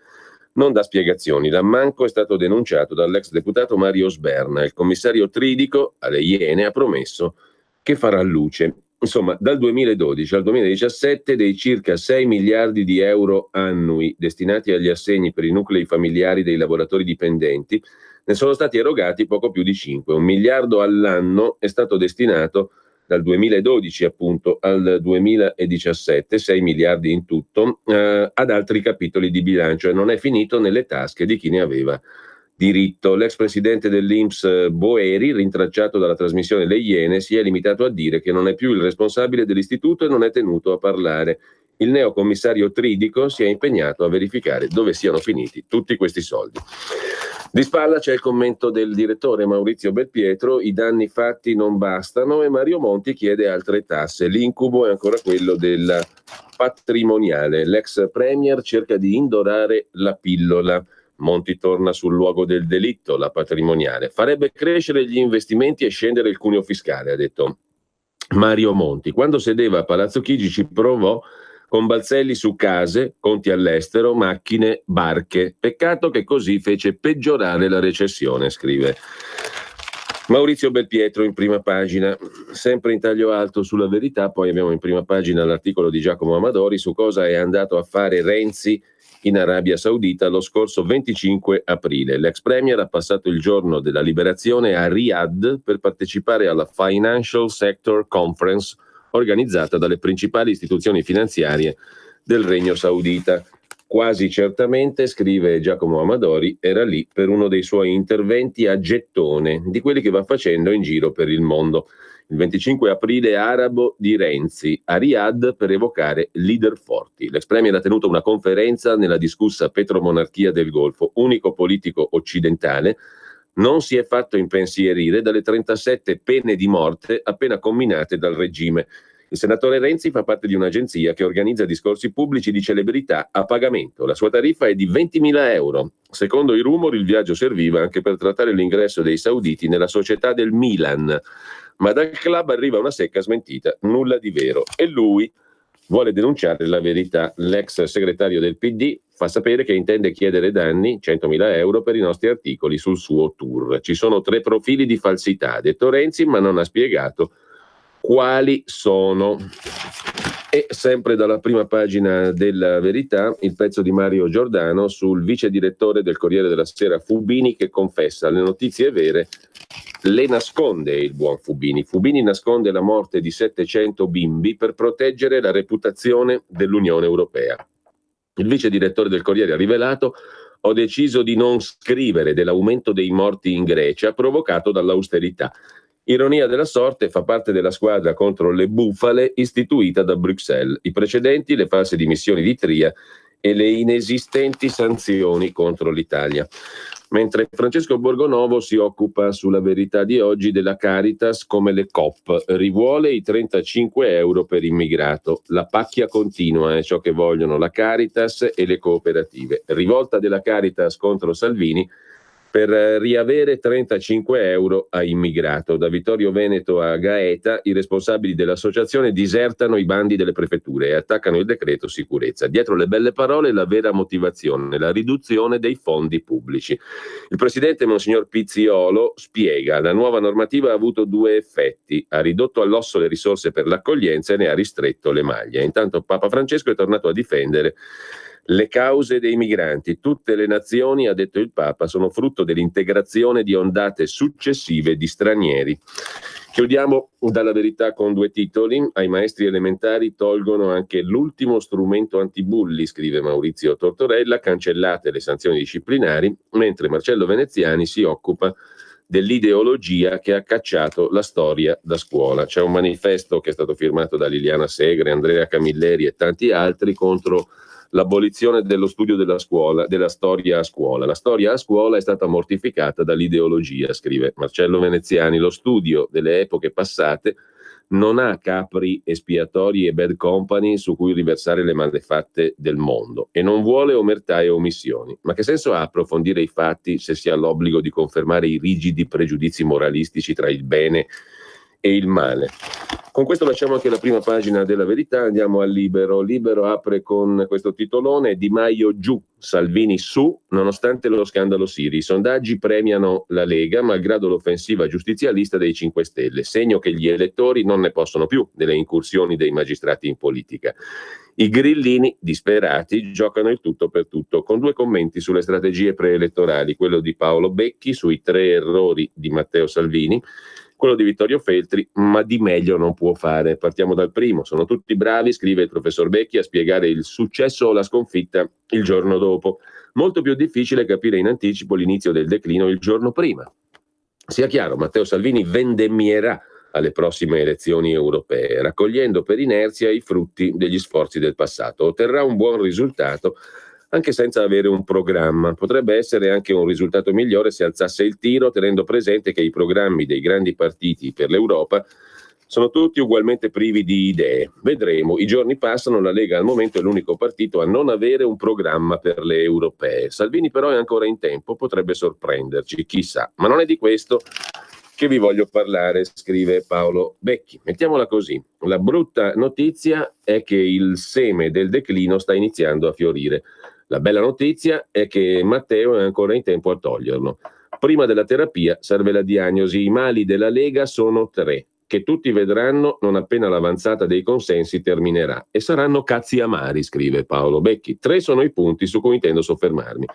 non dà spiegazioni. L'ammanco è stato denunciato dall'ex deputato Mario Sberna. Il commissario Tridico alle Iene ha promesso che farà luce. Insomma, dal 2012 al 2017 dei circa 6 miliardi di euro annui destinati agli assegni per i nuclei familiari dei lavoratori dipendenti, ne sono stati erogati poco più di 5. 1 miliardo all'anno è stato destinato dal 2012 appunto al 2017, 6 miliardi in tutto, ad altri capitoli di bilancio, e non è finito nelle tasche di chi ne aveva diritto. L'ex presidente dell'INPS Boeri, rintracciato dalla trasmissione Le Iene, si è limitato a dire che non è più il responsabile dell'istituto e non è tenuto a parlare. Il neocommissario Tridico si è impegnato a verificare dove siano finiti tutti questi soldi. Di spalla c'è il commento del direttore Maurizio Belpietro: i danni fatti non bastano, e Mario Monti chiede altre tasse. L'incubo è ancora quello della patrimoniale. L'ex premier cerca di indorare la pillola. Monti torna sul luogo del delitto, la patrimoniale. Farebbe crescere gli investimenti e scendere il cuneo fiscale, ha detto Mario Monti. Quando sedeva a Palazzo Chigi ci provò con balzelli su case, conti all'estero, macchine, barche. Peccato che così fece peggiorare la recessione, scrive Maurizio Belpietro in prima pagina. Sempre in taglio alto sulla Verità, poi abbiamo in prima pagina l'articolo di Giacomo Amadori su cosa è andato a fare Renzi in Arabia Saudita lo scorso 25 aprile. L'ex premier ha passato il giorno della liberazione a Riyadh per partecipare alla Financial Sector Conference organizzata dalle principali istituzioni finanziarie del Regno Saudita. Quasi certamente, scrive Giacomo Amadori, era lì per uno dei suoi interventi a gettone, di quelli che va facendo in giro per il mondo. Il 25 aprile arabo di Renzi a Riyadh per evocare leader forti. L'ex premier ha tenuto una conferenza nella discussa petromonarchia del Golfo, unico politico occidentale. Non si è fatto impensierire dalle 37 pene di morte appena comminate dal regime. Il senatore Renzi fa parte di un'agenzia che organizza discorsi pubblici di celebrità a pagamento. La sua tariffa è di 20.000 euro. Secondo i rumori il viaggio serviva anche per trattare l'ingresso dei sauditi nella società del Milan. Ma dal club arriva una secca smentita, nulla di vero. E lui vuole denunciare la verità. L'ex segretario del PD fa sapere che intende chiedere danni, 100.000 euro, per i nostri articoli sul suo tour. Ci sono 3 profili di falsità, ha detto Renzi, ma non ha spiegato quali sono. E sempre dalla prima pagina della Verità, il pezzo di Mario Giordano sul vice direttore del Corriere della Sera Fubini, che confessa le notizie vere le nasconde il buon Fubini. Fubini nasconde la morte di 700 bimbi per proteggere la reputazione dell'Unione Europea. Il vice direttore del Corriere ha rivelato: ho deciso di non scrivere dell'aumento dei morti in Grecia provocato dall'austerità. Ironia della sorte, fa parte della squadra contro le bufale istituita da Bruxelles. I precedenti, le false dimissioni di Tria e le inesistenti sanzioni contro l'Italia. Mentre Francesco Borgonovo si occupa sulla Verità di oggi della Caritas come le COP, rivuole i 35 euro per immigrato. La pacchia continua è ciò che vogliono la Caritas e le cooperative. Rivolta della Caritas contro Salvini per riavere 35 euro a immigrato. Da Vittorio Veneto a Gaeta i responsabili dell'associazione disertano i bandi delle prefetture e attaccano il decreto sicurezza. Dietro le belle parole la vera motivazione, la riduzione dei fondi pubblici. Il presidente Monsignor Pizziolo spiega: la nuova normativa ha avuto 2 effetti, ha ridotto all'osso le risorse per l'accoglienza e ne ha ristretto le maglie. Intanto Papa Francesco è tornato a difendere le cause dei migranti. Tutte le nazioni, ha detto il Papa, sono frutto dell'integrazione di ondate successive di stranieri. Chiudiamo dalla Verità con 2 titoli. Ai maestri elementari tolgono anche l'ultimo strumento antibulli, scrive Maurizio Tortorella, cancellate le sanzioni disciplinari, mentre Marcello Veneziani si occupa dell'ideologia che ha cacciato la storia da scuola. C'è un manifesto che è stato firmato da Liliana Segre, Andrea Camilleri e tanti altri contro l'abolizione dello studio della scuola, della storia a scuola. La storia a scuola è stata mortificata dall'ideologia, scrive Marcello Veneziani. Lo studio delle epoche passate non ha capri espiatori e bad company su cui riversare le malefatte del mondo e non vuole omertà e omissioni. Ma che senso ha approfondire i fatti se si ha l'obbligo di confermare i rigidi pregiudizi moralistici tra il bene e il male. Con questo lasciamo anche la prima pagina della Verità, andiamo al Libero. Libero apre con questo titolone: Di Maio giù, Salvini su, nonostante lo scandalo Siri. I sondaggi premiano la Lega, malgrado l'offensiva giustizialista dei 5 Stelle, segno che gli elettori non ne possono più delle incursioni dei magistrati in politica. I grillini, disperati, giocano il tutto per tutto, con 2 commenti sulle strategie preelettorali, quello di Paolo Becchi sui 3 errori di Matteo Salvini, quello di Vittorio Feltri, ma di meglio non può fare. Partiamo dal primo. Sono tutti bravi, scrive il professor Becchi, a spiegare il successo o la sconfitta il giorno dopo. Molto più difficile capire in anticipo l'inizio del declino il giorno prima. Sia chiaro, Matteo Salvini vendemmierà alle prossime elezioni europee, raccogliendo per inerzia i frutti degli sforzi del passato. Otterrà un buon risultato anche senza avere un programma. Potrebbe essere anche un risultato migliore se alzasse il tiro, tenendo presente che i programmi dei grandi partiti per l'Europa sono tutti ugualmente privi di idee. Vedremo, i giorni passano, la Lega al momento è l'unico partito a non avere un programma per le europee. Salvini però è ancora in tempo, potrebbe sorprenderci, chissà. Ma non è di questo che vi voglio parlare, scrive Paolo Becchi. Mettiamola così: la brutta notizia è che il seme del declino sta iniziando a fiorire. La bella notizia è che Matteo è ancora in tempo a toglierlo. Prima della terapia serve la diagnosi. I mali della Lega sono 3, che tutti vedranno non appena l'avanzata dei consensi terminerà. E saranno cazzi amari, scrive Paolo Becchi. 3 sono i punti su cui intendo soffermarmi.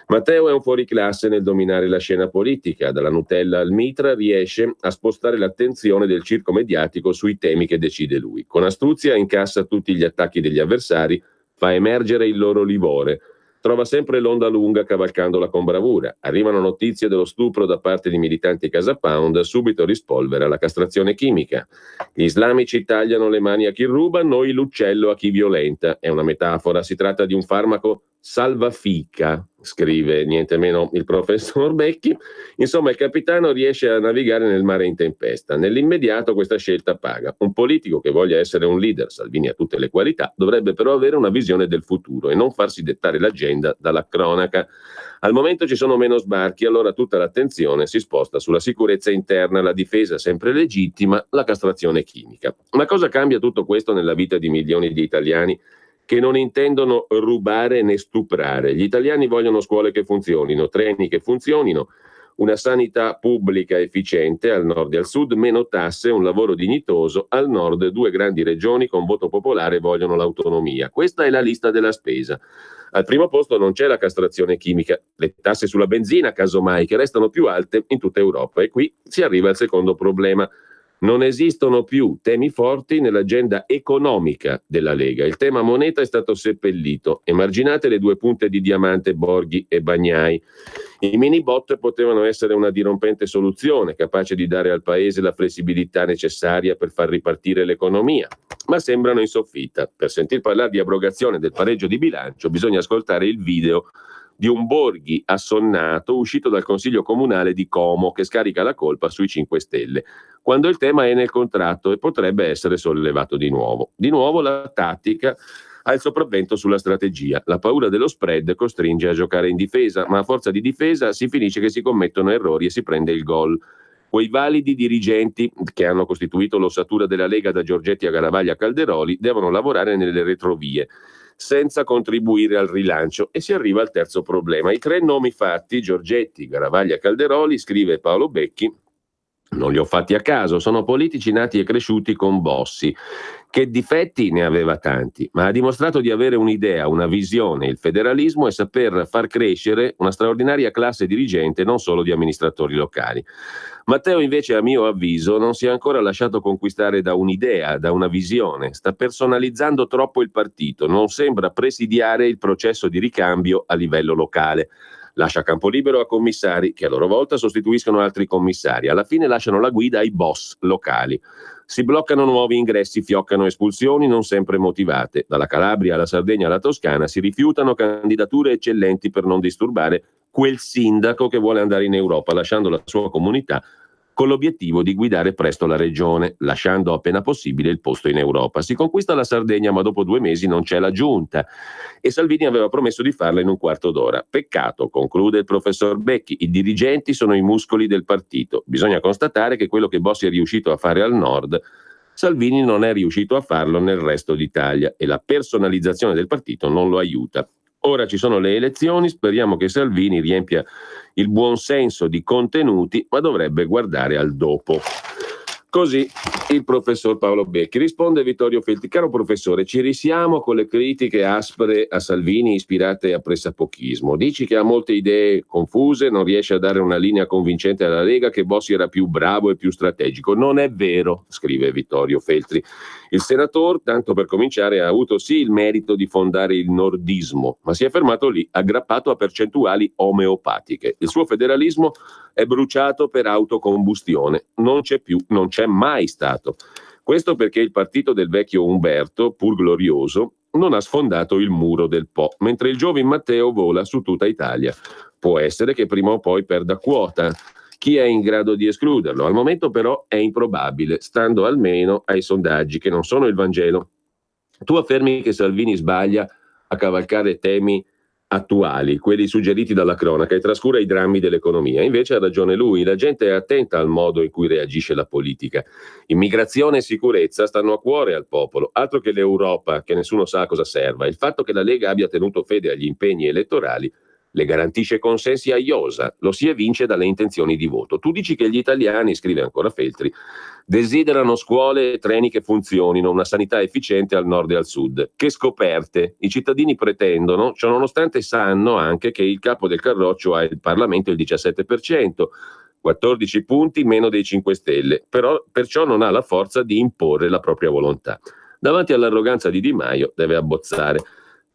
Matteo è un fuoriclasse nel dominare la scena politica. Dalla Nutella al Mitra riesce a spostare l'attenzione del circo mediatico sui temi che decide lui. Con astuzia incassa tutti gli attacchi degli avversari, fa emergere il loro livore. Trova sempre l'onda lunga cavalcandola con bravura. Arrivano notizie dello stupro da parte di militanti Casa Pound, subito rispolvera la castrazione chimica. Gli islamici tagliano le mani a chi ruba, noi l'uccello a chi violenta. È una metafora, si tratta di un farmaco salvafica, scrive niente meno il professor Becchi. Insomma, il capitano riesce a navigare nel mare in tempesta. Nell'immediato questa scelta paga. Un politico che voglia essere un leader, Salvini ha tutte le qualità, dovrebbe però avere una visione del futuro e non farsi dettare l'agenda dalla cronaca. Al momento ci sono meno sbarchi, allora tutta l'attenzione si sposta sulla sicurezza interna, la difesa sempre legittima, la castrazione chimica. Ma cosa cambia tutto questo nella vita di milioni di italiani che non intendono rubare né stuprare? Gli italiani vogliono scuole che funzionino, treni che funzionino, una sanità pubblica efficiente al nord e al sud, meno tasse, un lavoro dignitoso. Al nord 2 grandi regioni con voto popolare vogliono l'autonomia. Questa è la lista della spesa. Al primo posto non c'è la castrazione chimica, le tasse sulla benzina casomai, che restano più alte in tutta Europa. E qui si arriva al secondo problema. Non esistono più temi forti nell'agenda economica della Lega. Il tema moneta è stato seppellito. Emarginate le 2 punte di diamante Borghi e Bagnai. I mini bot potevano essere una dirompente soluzione, capace di dare al paese la flessibilità necessaria per far ripartire l'economia, ma sembrano in soffitta. Per sentir parlare di abrogazione del pareggio di bilancio bisogna ascoltare il video di un Borghi assonnato uscito dal Consiglio Comunale di Como, che scarica la colpa sui 5 Stelle, quando il tema è nel contratto e potrebbe essere sollevato di nuovo. Di nuovo la tattica ha il sopravvento sulla strategia. La paura dello spread costringe a giocare in difesa, ma a forza di difesa si finisce che si commettono errori e si prende il gol. Quei validi dirigenti che hanno costituito l'ossatura della Lega da Giorgetti a Garavaglia a Calderoli devono lavorare nelle retrovie, senza contribuire al rilancio, e si arriva al terzo problema. I 3 nomi fatti, Giorgetti, Garavaglia e Calderoli, scrive Paolo Becchi, non li ho fatti a caso, sono politici nati e cresciuti con Bossi, che difetti ne aveva tanti, ma ha dimostrato di avere un'idea, una visione, il federalismo, e saper far crescere una straordinaria classe dirigente, non solo di amministratori locali. Matteo invece, a mio avviso, non si è ancora lasciato conquistare da un'idea, da una visione, sta personalizzando troppo il partito, non sembra presidiare il processo di ricambio a livello locale. Lascia campo libero a commissari che a loro volta sostituiscono altri commissari. Alla fine lasciano la guida ai boss locali. Si bloccano nuovi ingressi, fioccano espulsioni non sempre motivate. Dalla Calabria alla Sardegna alla Toscana si rifiutano candidature eccellenti per non disturbare quel sindaco che vuole andare in Europa, lasciando la sua comunità con l'obiettivo di guidare presto la regione, lasciando appena possibile il posto in Europa. Si conquista la Sardegna, ma dopo 2 mesi non c'è la giunta e Salvini aveva promesso di farla in un quarto d'ora. Peccato, conclude il professor Becchi, i dirigenti sono i muscoli del partito. Bisogna constatare che quello che Bossi è riuscito a fare al nord, Salvini non è riuscito a farlo nel resto d'Italia e la personalizzazione del partito non lo aiuta. Ora ci sono le elezioni, speriamo che Salvini riempia il buon senso di contenuti, ma dovrebbe guardare al dopo. Così il professor Paolo Becchi. Risponde Vittorio Feltri: caro professore, ci risiamo con le critiche aspre a Salvini ispirate a pressapochismo. Dici che ha molte idee confuse, non riesce a dare una linea convincente alla Lega, che Bossi era più bravo e più strategico. Non è vero, scrive Vittorio Feltri. Il senatore, tanto per cominciare, ha avuto sì il merito di fondare il nordismo, ma si è fermato lì, aggrappato a percentuali omeopatiche. Il suo federalismo è bruciato per autocombustione, non c'è più, non c'è mai stato. Questo perché il partito del vecchio Umberto, pur glorioso, non ha sfondato il muro del Po, mentre il giovane Matteo vola su tutta Italia. Può essere che prima o poi perda quota. Chi è in grado di escluderlo? Al momento però è improbabile, stando almeno ai sondaggi che non sono il Vangelo. Tu affermi che Salvini sbaglia a cavalcare temi attuali, quelli suggeriti dalla cronaca, e trascura i drammi dell'economia. Invece ha ragione lui, la gente è attenta al modo in cui reagisce la politica. Immigrazione e sicurezza stanno a cuore al popolo, altro che l'Europa, che nessuno sa a cosa serva. Il fatto che la Lega abbia tenuto fede agli impegni elettorali le garantisce consensi a iosa, lo si evince dalle intenzioni di voto. Tu dici che gli italiani, scrive ancora Feltri, desiderano scuole e treni che funzionino, una sanità efficiente al nord e al sud. Che scoperte! I cittadini pretendono, ciò nonostante sanno anche che il capo del Carroccio ha il Parlamento il 17%, 14 punti meno dei 5 Stelle, però perciò non ha la forza di imporre la propria volontà. Davanti all'arroganza di Di Maio deve abbozzare.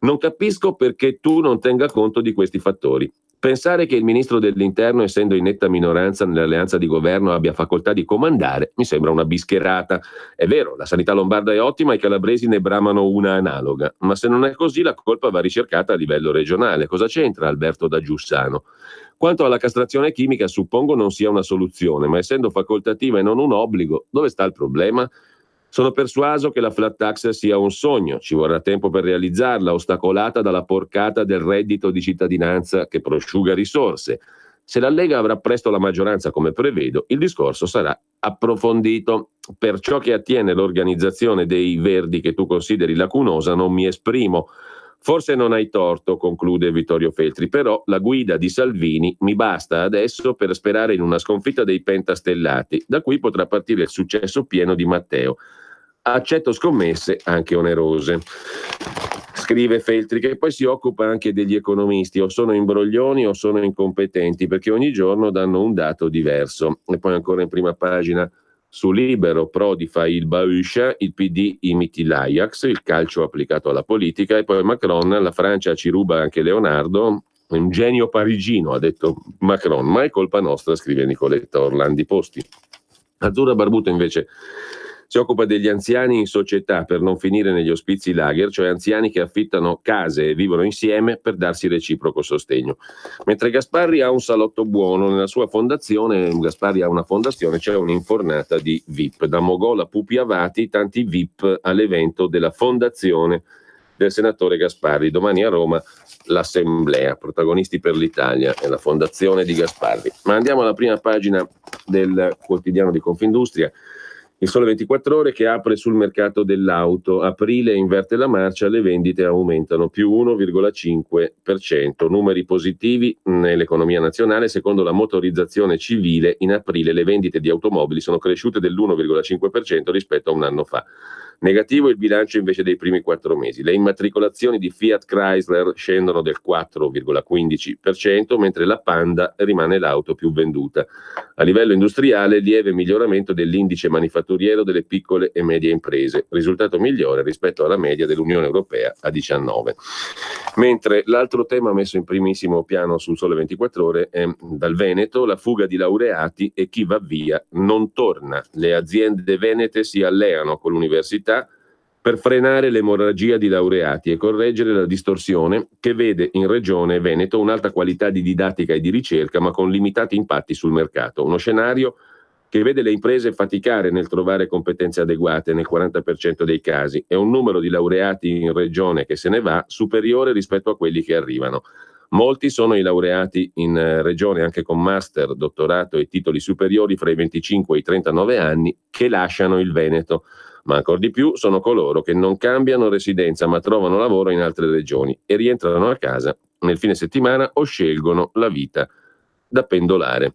Non capisco perché tu non tenga conto di questi fattori. Pensare che il ministro dell'Interno, essendo in netta minoranza nell'alleanza di governo, abbia facoltà di comandare, mi sembra una bischerata. È vero, la sanità lombarda è ottima e i calabresi ne bramano una analoga, ma se non è così la colpa va ricercata a livello regionale. Cosa c'entra Alberto da Giussano? Quanto alla castrazione chimica, suppongo non sia una soluzione, ma essendo facoltativa e non un obbligo, dove sta il problema? Sono persuaso che la flat tax sia un sogno, ci vorrà tempo per realizzarla, ostacolata dalla porcata del reddito di cittadinanza che prosciuga risorse. Se la Lega avrà presto la maggioranza come prevedo, il discorso sarà approfondito. Per ciò che attiene l'organizzazione dei Verdi che tu consideri lacunosa non mi esprimo. Forse non hai torto, conclude Vittorio Feltri, però la guida di Salvini mi basta adesso per sperare in una sconfitta dei pentastellati. Da qui potrà partire il successo pieno di Matteo. Accetto scommesse anche onerose. Scrive Feltri, che poi si occupa anche degli economisti, o sono imbroglioni o sono incompetenti, perché ogni giorno danno un dato diverso. E poi ancora in prima pagina su Libero, Prodi fa il Bauscia, il PD imiti l'Ajax, il calcio applicato alla politica, e poi Macron, la Francia ci ruba anche Leonardo, un genio parigino, ha detto Macron, ma è colpa nostra, scrive Nicoletta Orlandi Posti. Azzurra Barbuto invece si occupa degli anziani in società per non finire negli ospizi lager, cioè anziani che affittano case e vivono insieme per darsi reciproco sostegno. Mentre Gasparri ha un salotto buono, nella sua fondazione, Gasparri ha una fondazione, c'è un'infornata di VIP. Da Mogol a Pupi Avati, tanti VIP all'evento della fondazione del senatore Gasparri. Domani a Roma l'assemblea, protagonisti per l'Italia e la fondazione di Gasparri. Ma andiamo alla prima pagina del quotidiano di Confindustria. Il Sole 24 Ore che apre sul mercato dell'auto. Aprile inverte la marcia, le vendite aumentano più 1,5%. Numeri positivi nell'economia nazionale. Secondo la motorizzazione civile, in aprile le vendite di automobili sono cresciute dell'1,5% rispetto a un anno fa. Negativo il bilancio invece dei primi 4 mesi. Le immatricolazioni di Fiat Chrysler scendono del 4,15%, mentre la Panda rimane l'auto più venduta. A livello industriale, lieve miglioramento dell'indice manifatturiero delle piccole e medie imprese, risultato migliore rispetto alla media dell'Unione Europea a 19. Mentre l'altro tema messo in primissimo piano sul Sole 24 Ore è dal Veneto, la fuga di laureati e chi va via non torna. Le aziende venete si alleano con l'università per frenare l'emorragia di laureati e correggere la distorsione che vede in Regione Veneto un'alta qualità di didattica e di ricerca, ma con limitati impatti sul mercato. Uno scenario che vede le imprese faticare nel trovare competenze adeguate nel 40% dei casi e un numero di laureati in regione che se ne va superiore rispetto a quelli che arrivano. Molti sono i laureati in regione anche con master, dottorato e titoli superiori fra i 25 e i 39 anni che lasciano il Veneto, ma ancor di più sono coloro che non cambiano residenza ma trovano lavoro in altre regioni e rientrano a casa nel fine settimana o scelgono la vita da pendolare.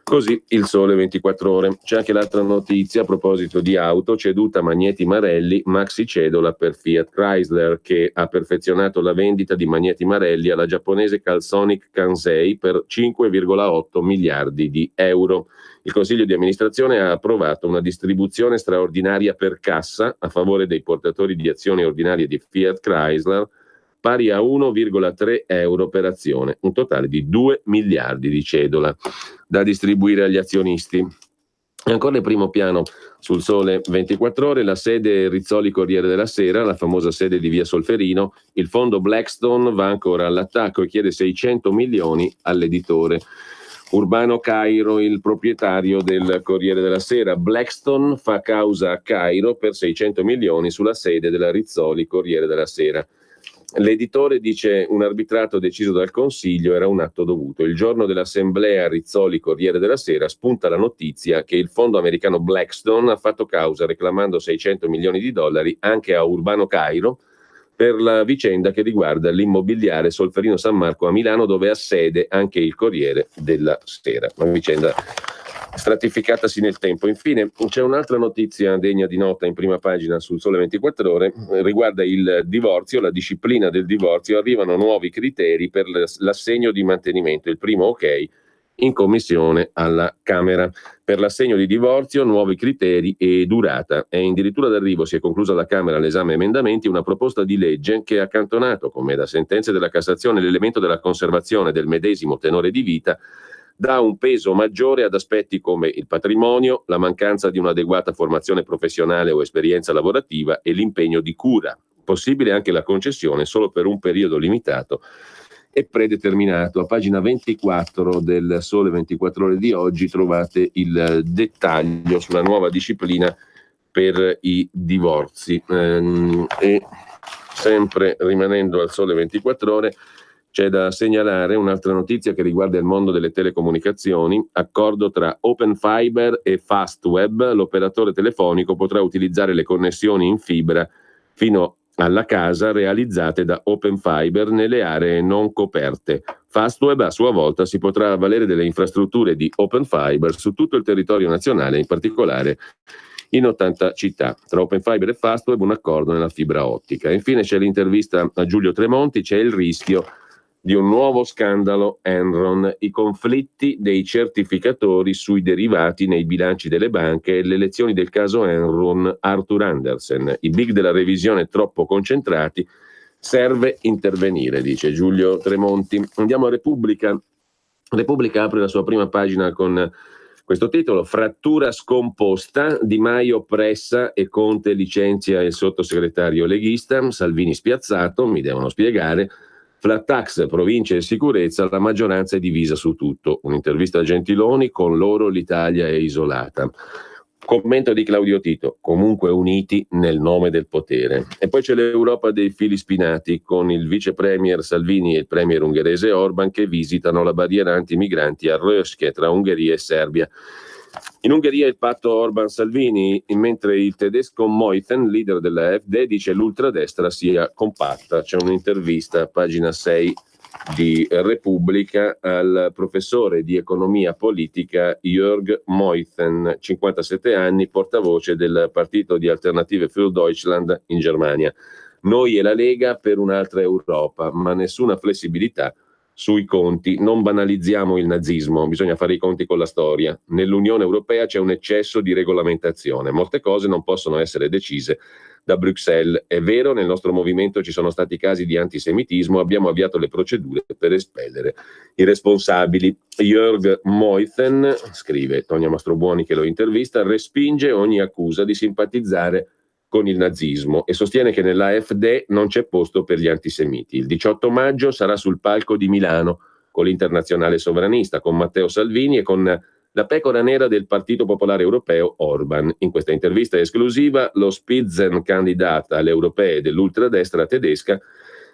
Così il Sole 24 Ore. C'è anche l'altra notizia a proposito di auto, ceduta Magneti Marelli, maxi cedola per Fiat Chrysler, che ha perfezionato la vendita di Magneti Marelli alla giapponese Calsonic Kansei per 5,8 miliardi di euro. Il Consiglio di amministrazione ha approvato una distribuzione straordinaria per cassa a favore dei portatori di azioni ordinarie di Fiat Chrysler pari a 1,3 euro per azione, un totale di 2 miliardi di cedola da distribuire agli azionisti. E ancora il primo piano sul Sole 24 Ore, la sede Rizzoli Corriere della Sera, la famosa sede di via Solferino, il fondo Blackstone va ancora all'attacco e chiede 600 milioni all'editore. Urbano Cairo, il proprietario del Corriere della Sera. Blackstone fa causa a Cairo per 600 milioni sulla sede della Rizzoli Corriere della Sera. L'editore dice un arbitrato deciso dal Consiglio era un atto dovuto. Il giorno dell'assemblea Rizzoli Corriere della Sera spunta la notizia che il fondo americano Blackstone ha fatto causa reclamando 600 milioni di dollari anche a Urbano Cairo per la vicenda che riguarda l'immobiliare Solferino San Marco a Milano, dove ha sede anche il Corriere della Sera. Una vicenda stratificatasi nel tempo. Infine c'è un'altra notizia degna di nota in prima pagina sul Sole 24 Ore, riguarda il divorzio, la disciplina del divorzio. Arrivano nuovi criteri per l'assegno di mantenimento, il primo ok in commissione alla Camera. Per l'assegno di divorzio nuovi criteri e durata. È in dirittura d'arrivo, si è conclusa alla Camera l'esame emendamenti, una proposta di legge che ha accantonato, come da sentenze della Cassazione, l'elemento della conservazione del medesimo tenore di vita, dà un peso maggiore ad aspetti come il patrimonio, la mancanza di un'adeguata formazione professionale o esperienza lavorativa e l'impegno di cura. Possibile anche la concessione solo per un periodo limitato e predeterminato. A pagina 24 del Sole 24 Ore di oggi trovate il dettaglio sulla nuova disciplina per i divorzi. E sempre rimanendo al Sole 24 Ore, c'è da segnalare un'altra notizia che riguarda il mondo delle telecomunicazioni. Accordo tra Open Fiber e Fastweb. L'operatore telefonico potrà utilizzare le connessioni in fibra fino alla casa realizzate da Open Fiber nelle aree non coperte. Fastweb a sua volta si potrà avvalere delle infrastrutture di Open Fiber su tutto il territorio nazionale, in particolare in 80 città. Tra Open Fiber e Fastweb un accordo nella fibra ottica. Infine c'è l'intervista a Giulio Tremonti, c'è il rischio di un nuovo scandalo Enron, i conflitti dei certificatori sui derivati nei bilanci delle banche e le lezioni del caso Enron Arthur Andersen. I big della revisione troppo concentrati, serve intervenire, dice Giulio Tremonti. Andiamo a Repubblica. Repubblica apre la sua prima pagina con questo titolo: frattura scomposta, Di Maio pressa e Conte licenzia il sottosegretario leghista, Salvini spiazzato, mi devono spiegare. Flat tax, province e sicurezza, la maggioranza è divisa su tutto. Un'intervista a Gentiloni, con loro l'Italia è isolata. Commento di Claudio Tito, comunque uniti nel nome del potere. E poi c'è l'Europa dei fili spinati, con il vice premier Salvini e il premier ungherese Orban che visitano la barriera antimigranti a Röszke tra Ungheria e Serbia. In Ungheria il patto Orban-Salvini, mentre il tedesco Meuthen, leader della AfD, dice l'ultradestra sia compatta. C'è un'intervista a pagina 6 di Repubblica al professore di economia politica Jörg Meuthen, 57 anni, portavoce del partito di Alternative für Deutschland in Germania. Noi e la Lega per un'altra Europa, ma nessuna flessibilità sui conti. Non banalizziamo il nazismo, bisogna fare i conti con la storia. Nell'Unione Europea c'è un eccesso di regolamentazione, molte cose non possono essere decise da Bruxelles. È vero, nel nostro movimento ci sono stati casi di antisemitismo, abbiamo avviato le procedure per espellere i responsabili. Jörg Meuthen, scrive Tonia Mastrobuoni che lo intervista, respinge ogni accusa di simpatizzare con il nazismo e sostiene che nell'AfD non c'è posto per gli antisemiti. Il 18 maggio sarà sul palco di Milano con l'Internazionale Sovranista, con Matteo Salvini e con la pecora nera del Partito Popolare Europeo Orban. In questa intervista esclusiva, lo Spitzenkandidat alle europee dell'ultradestra tedesca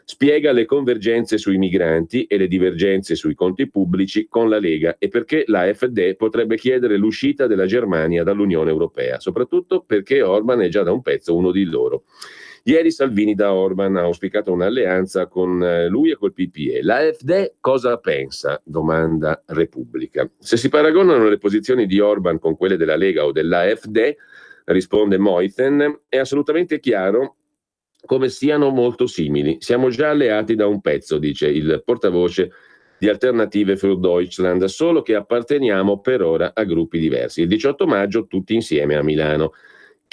spiega le convergenze sui migranti e le divergenze sui conti pubblici con la Lega e perché l'AfD potrebbe chiedere l'uscita della Germania dall'Unione Europea, soprattutto perché Orban è già da un pezzo uno di loro. Ieri Salvini da Orban ha auspicato un'alleanza con lui e col PPE. L'AfD cosa pensa? Domanda Repubblica. Se si paragonano le posizioni di Orban con quelle della Lega o dell'AfD, risponde Moiten, è assolutamente chiaro come siano molto simili. Siamo già alleati da un pezzo, dice il portavoce di Alternative für Deutschland, solo che apparteniamo per ora a gruppi diversi. Il 18 maggio tutti insieme a Milano.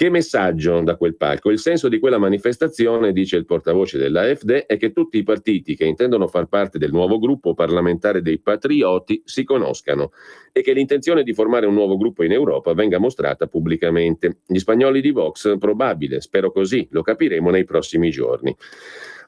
Che messaggio da quel palco? Il senso di quella manifestazione, dice il portavoce dell'AfD, è che tutti i partiti che intendono far parte del nuovo gruppo parlamentare dei patrioti si conoscano e che l'intenzione di formare un nuovo gruppo in Europa venga mostrata pubblicamente. Gli spagnoli di Vox, probabile, spero così, lo capiremo nei prossimi giorni.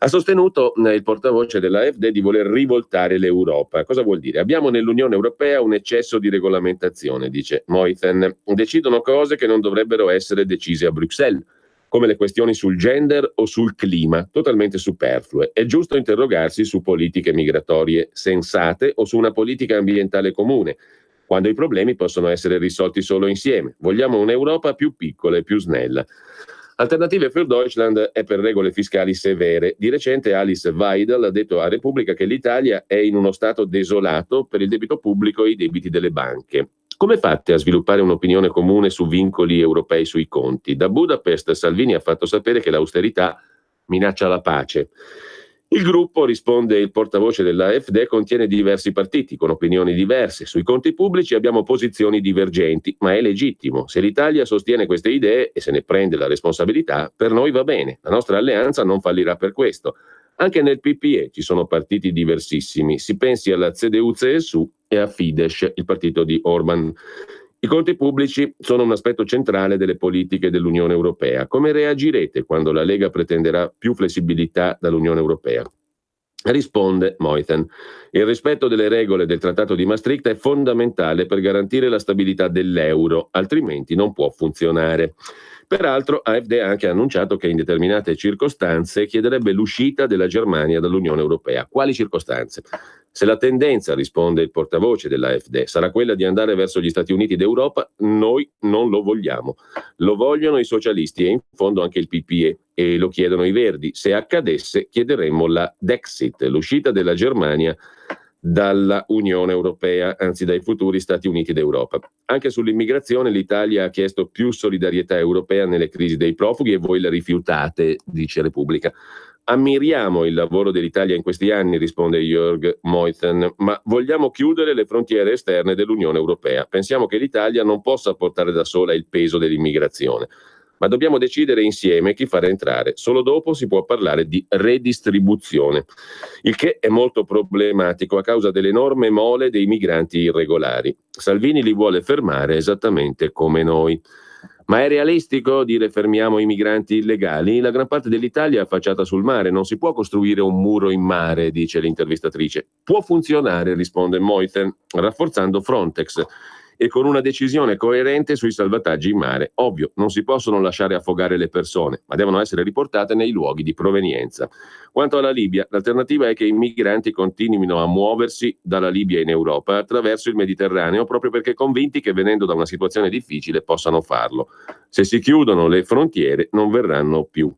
Ha sostenuto il portavoce dell'AfD di voler rivoltare l'Europa. Cosa vuol dire? Abbiamo nell'Unione Europea un eccesso di regolamentazione, dice Moiten. Decidono cose che non dovrebbero essere decise a Bruxelles, come le questioni sul gender o sul clima, totalmente superflue. È giusto interrogarsi su politiche migratorie sensate o su una politica ambientale comune, quando i problemi possono essere risolti solo insieme. Vogliamo un'Europa più piccola e più snella. Alternative für Deutschland è per regole fiscali severe. Di recente Alice Weidel ha detto a Repubblica che l'Italia è in uno stato desolato per il debito pubblico e i debiti delle banche. Come fate a sviluppare un'opinione comune su vincoli europei sui conti? Da Budapest Salvini ha fatto sapere che l'austerità minaccia la pace. Il gruppo, risponde il portavoce dell'AfD, contiene diversi partiti con opinioni diverse. Sui conti pubblici abbiamo posizioni divergenti, ma è legittimo. Se l'Italia sostiene queste idee e se ne prende la responsabilità, per noi va bene. La nostra alleanza non fallirà per questo. Anche nel PPE ci sono partiti diversissimi. Si pensi alla CDU-CSU e a Fidesz, il partito di Orban. I conti pubblici sono un aspetto centrale delle politiche dell'Unione Europea. Come reagirete quando la Lega pretenderà più flessibilità dall'Unione Europea? Risponde Moiten. Il rispetto delle regole del Trattato di Maastricht è fondamentale per garantire la stabilità dell'euro, altrimenti non può funzionare. Peraltro AfD ha anche annunciato che in determinate circostanze chiederebbe l'uscita della Germania dall'Unione Europea. Quali circostanze? Se la tendenza, risponde il portavoce dell'AfD, sarà quella di andare verso gli Stati Uniti d'Europa, noi non lo vogliamo. Lo vogliono i socialisti e in fondo anche il PPE e lo chiedono i Verdi. Se accadesse chiederemmo la Dexit, l'uscita della Germania dalla Unione Europea, anzi dai futuri Stati Uniti d'Europa. Anche sull'immigrazione l'Italia ha chiesto più solidarietà europea nelle crisi dei profughi e voi la rifiutate, dice Repubblica. Ammiriamo il lavoro dell'Italia in questi anni, risponde Jörg Meuthen, ma vogliamo chiudere le frontiere esterne dell'Unione Europea. Pensiamo che l'Italia non possa portare da sola il peso dell'immigrazione, ma dobbiamo decidere insieme chi far entrare. Solo dopo si può parlare di redistribuzione, il che è molto problematico a causa dell'enorme mole dei migranti irregolari. Salvini li vuole fermare esattamente come noi. Ma è realistico dire fermiamo i migranti illegali? La gran parte dell'Italia è affacciata sul mare, non si può costruire un muro in mare, dice l'intervistatrice. Può funzionare, risponde Meuthen, rafforzando Frontex e con una decisione coerente sui salvataggi in mare. Ovvio, non si possono lasciare affogare le persone, ma devono essere riportate nei luoghi di provenienza. Quanto alla Libia, l'alternativa è che i migranti continuino a muoversi dalla Libia in Europa attraverso il Mediterraneo, proprio perché convinti che venendo da una situazione difficile possano farlo. Se si chiudono le frontiere non verranno più.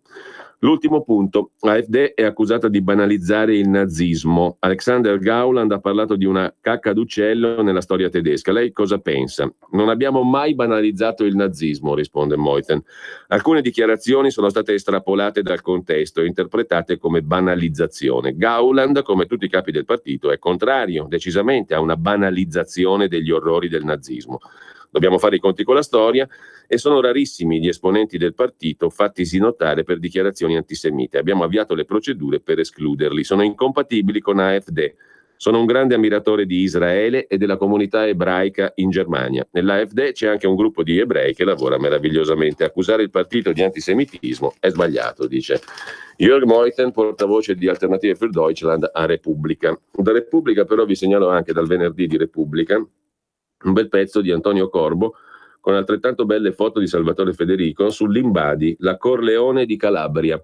L'ultimo punto, l'AfD è accusata di banalizzare il nazismo. Alexander Gauland ha parlato di una cacca d'uccello nella storia tedesca. Lei cosa pensa? Non abbiamo mai banalizzato il nazismo, risponde Meuthen. Alcune dichiarazioni sono state estrapolate dal contesto e interpretate come banalizzazione. Gauland, come tutti i capi del partito, è contrario decisamente a una banalizzazione degli orrori del nazismo. Dobbiamo fare i conti con la storia e sono rarissimi gli esponenti del partito fattisi notare per dichiarazioni antisemite. Abbiamo avviato le procedure per escluderli. Sono incompatibili con AfD. Sono un grande ammiratore di Israele e della comunità ebraica in Germania. Nell'AfD c'è anche un gruppo di ebrei che lavora meravigliosamente. Accusare il partito di antisemitismo è sbagliato, dice Jörg Meuthen, portavoce di Alternative für Deutschland a Repubblica. Da Repubblica però vi segnalo anche dal venerdì di Repubblica un bel pezzo di Antonio Corbo con altrettanto belle foto di Salvatore Federico sull'Imbadi, la Corleone di Calabria.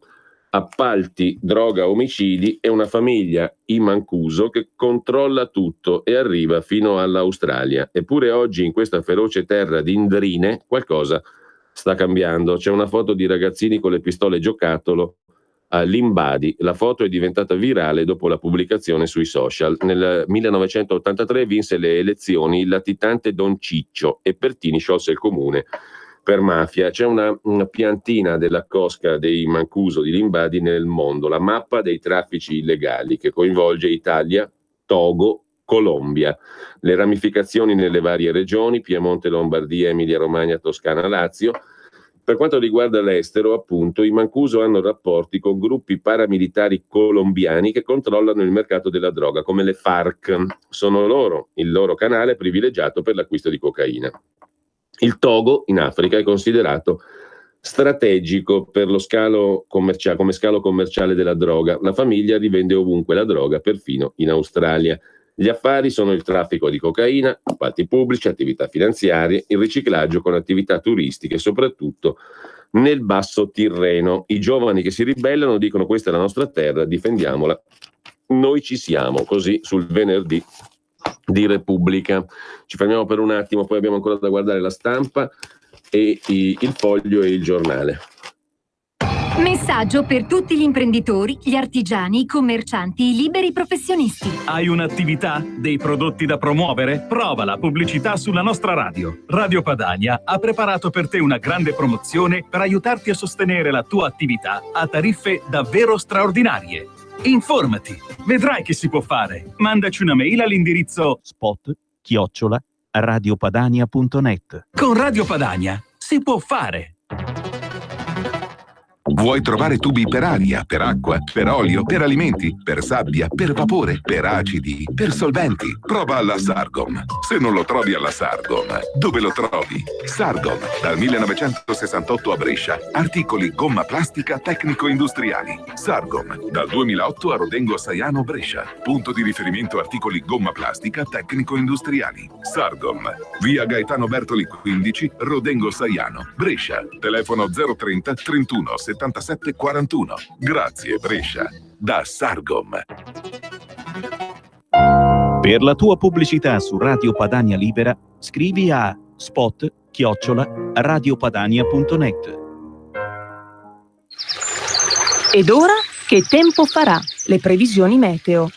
Appalti, droga, omicidi e una famiglia, i Mancuso, che controlla tutto e arriva fino all'Australia. Eppure oggi in questa feroce terra di Indrine qualcosa sta cambiando. C'è una foto di ragazzini con le pistole giocattolo all'Imbadi. La foto è diventata virale dopo la pubblicazione sui social. Nel 1983 vinse le elezioni il latitante Don Ciccio e Pertini sciolse il comune per mafia. C'è una piantina della cosca dei Mancuso di Limbadi nel mondo, la mappa dei traffici illegali che coinvolge Italia, Togo, Colombia, le ramificazioni nelle varie regioni, Piemonte, Lombardia, Emilia Romagna, Toscana, Lazio. Per quanto riguarda l'estero, appunto, i Mancuso hanno rapporti con gruppi paramilitari colombiani che controllano il mercato della droga, come le FARC. Sono loro il loro canale privilegiato per l'acquisto di cocaina. Il Togo in Africa è considerato strategico per lo scalo commerciale, come scalo commerciale della droga. La famiglia rivende ovunque la droga, perfino in Australia. Gli affari sono il traffico di cocaina, appalti pubblici, attività finanziarie, il riciclaggio con attività turistiche, soprattutto nel Basso Tirreno. I giovani che si ribellano dicono: questa è la nostra terra, difendiamola. Noi ci siamo, così sul venerdì di Repubblica. Ci fermiamo per un attimo, poi abbiamo ancora da guardare La Stampa e il Foglio e il Giornale. Messaggio per tutti gli imprenditori, gli artigiani, i commercianti, i liberi professionisti. Hai un'attività? Dei prodotti da promuovere? Prova la pubblicità sulla nostra radio. Radio Padania ha preparato per te una grande promozione per aiutarti a sostenere la tua attività a tariffe davvero straordinarie. Informati, vedrai che si può fare. Mandaci una mail all'indirizzo spot@radiopadania.net. Con Radio Padania si può fare. Vuoi trovare tubi per aria, per acqua, per olio, per alimenti, per sabbia, per vapore, per acidi, per solventi? Prova la Sargom. Se non lo trovi alla Sargom, dove lo trovi? Sargom, dal 1968 a Brescia. Articoli gomma plastica tecnico-industriali. Sargom, dal 2008 a Rodengo Saiano, Brescia. Punto di riferimento articoli gomma plastica tecnico-industriali. Sargom, via Gaetano Bertoli 15, Rodengo Saiano, Brescia. Telefono 030 31 77 41. Grazie Brescia. Da Sargom. Per la tua pubblicità su Radio Padania Libera, scrivi a spot@radiopadania.net. Ed ora che tempo farà? Le previsioni meteo.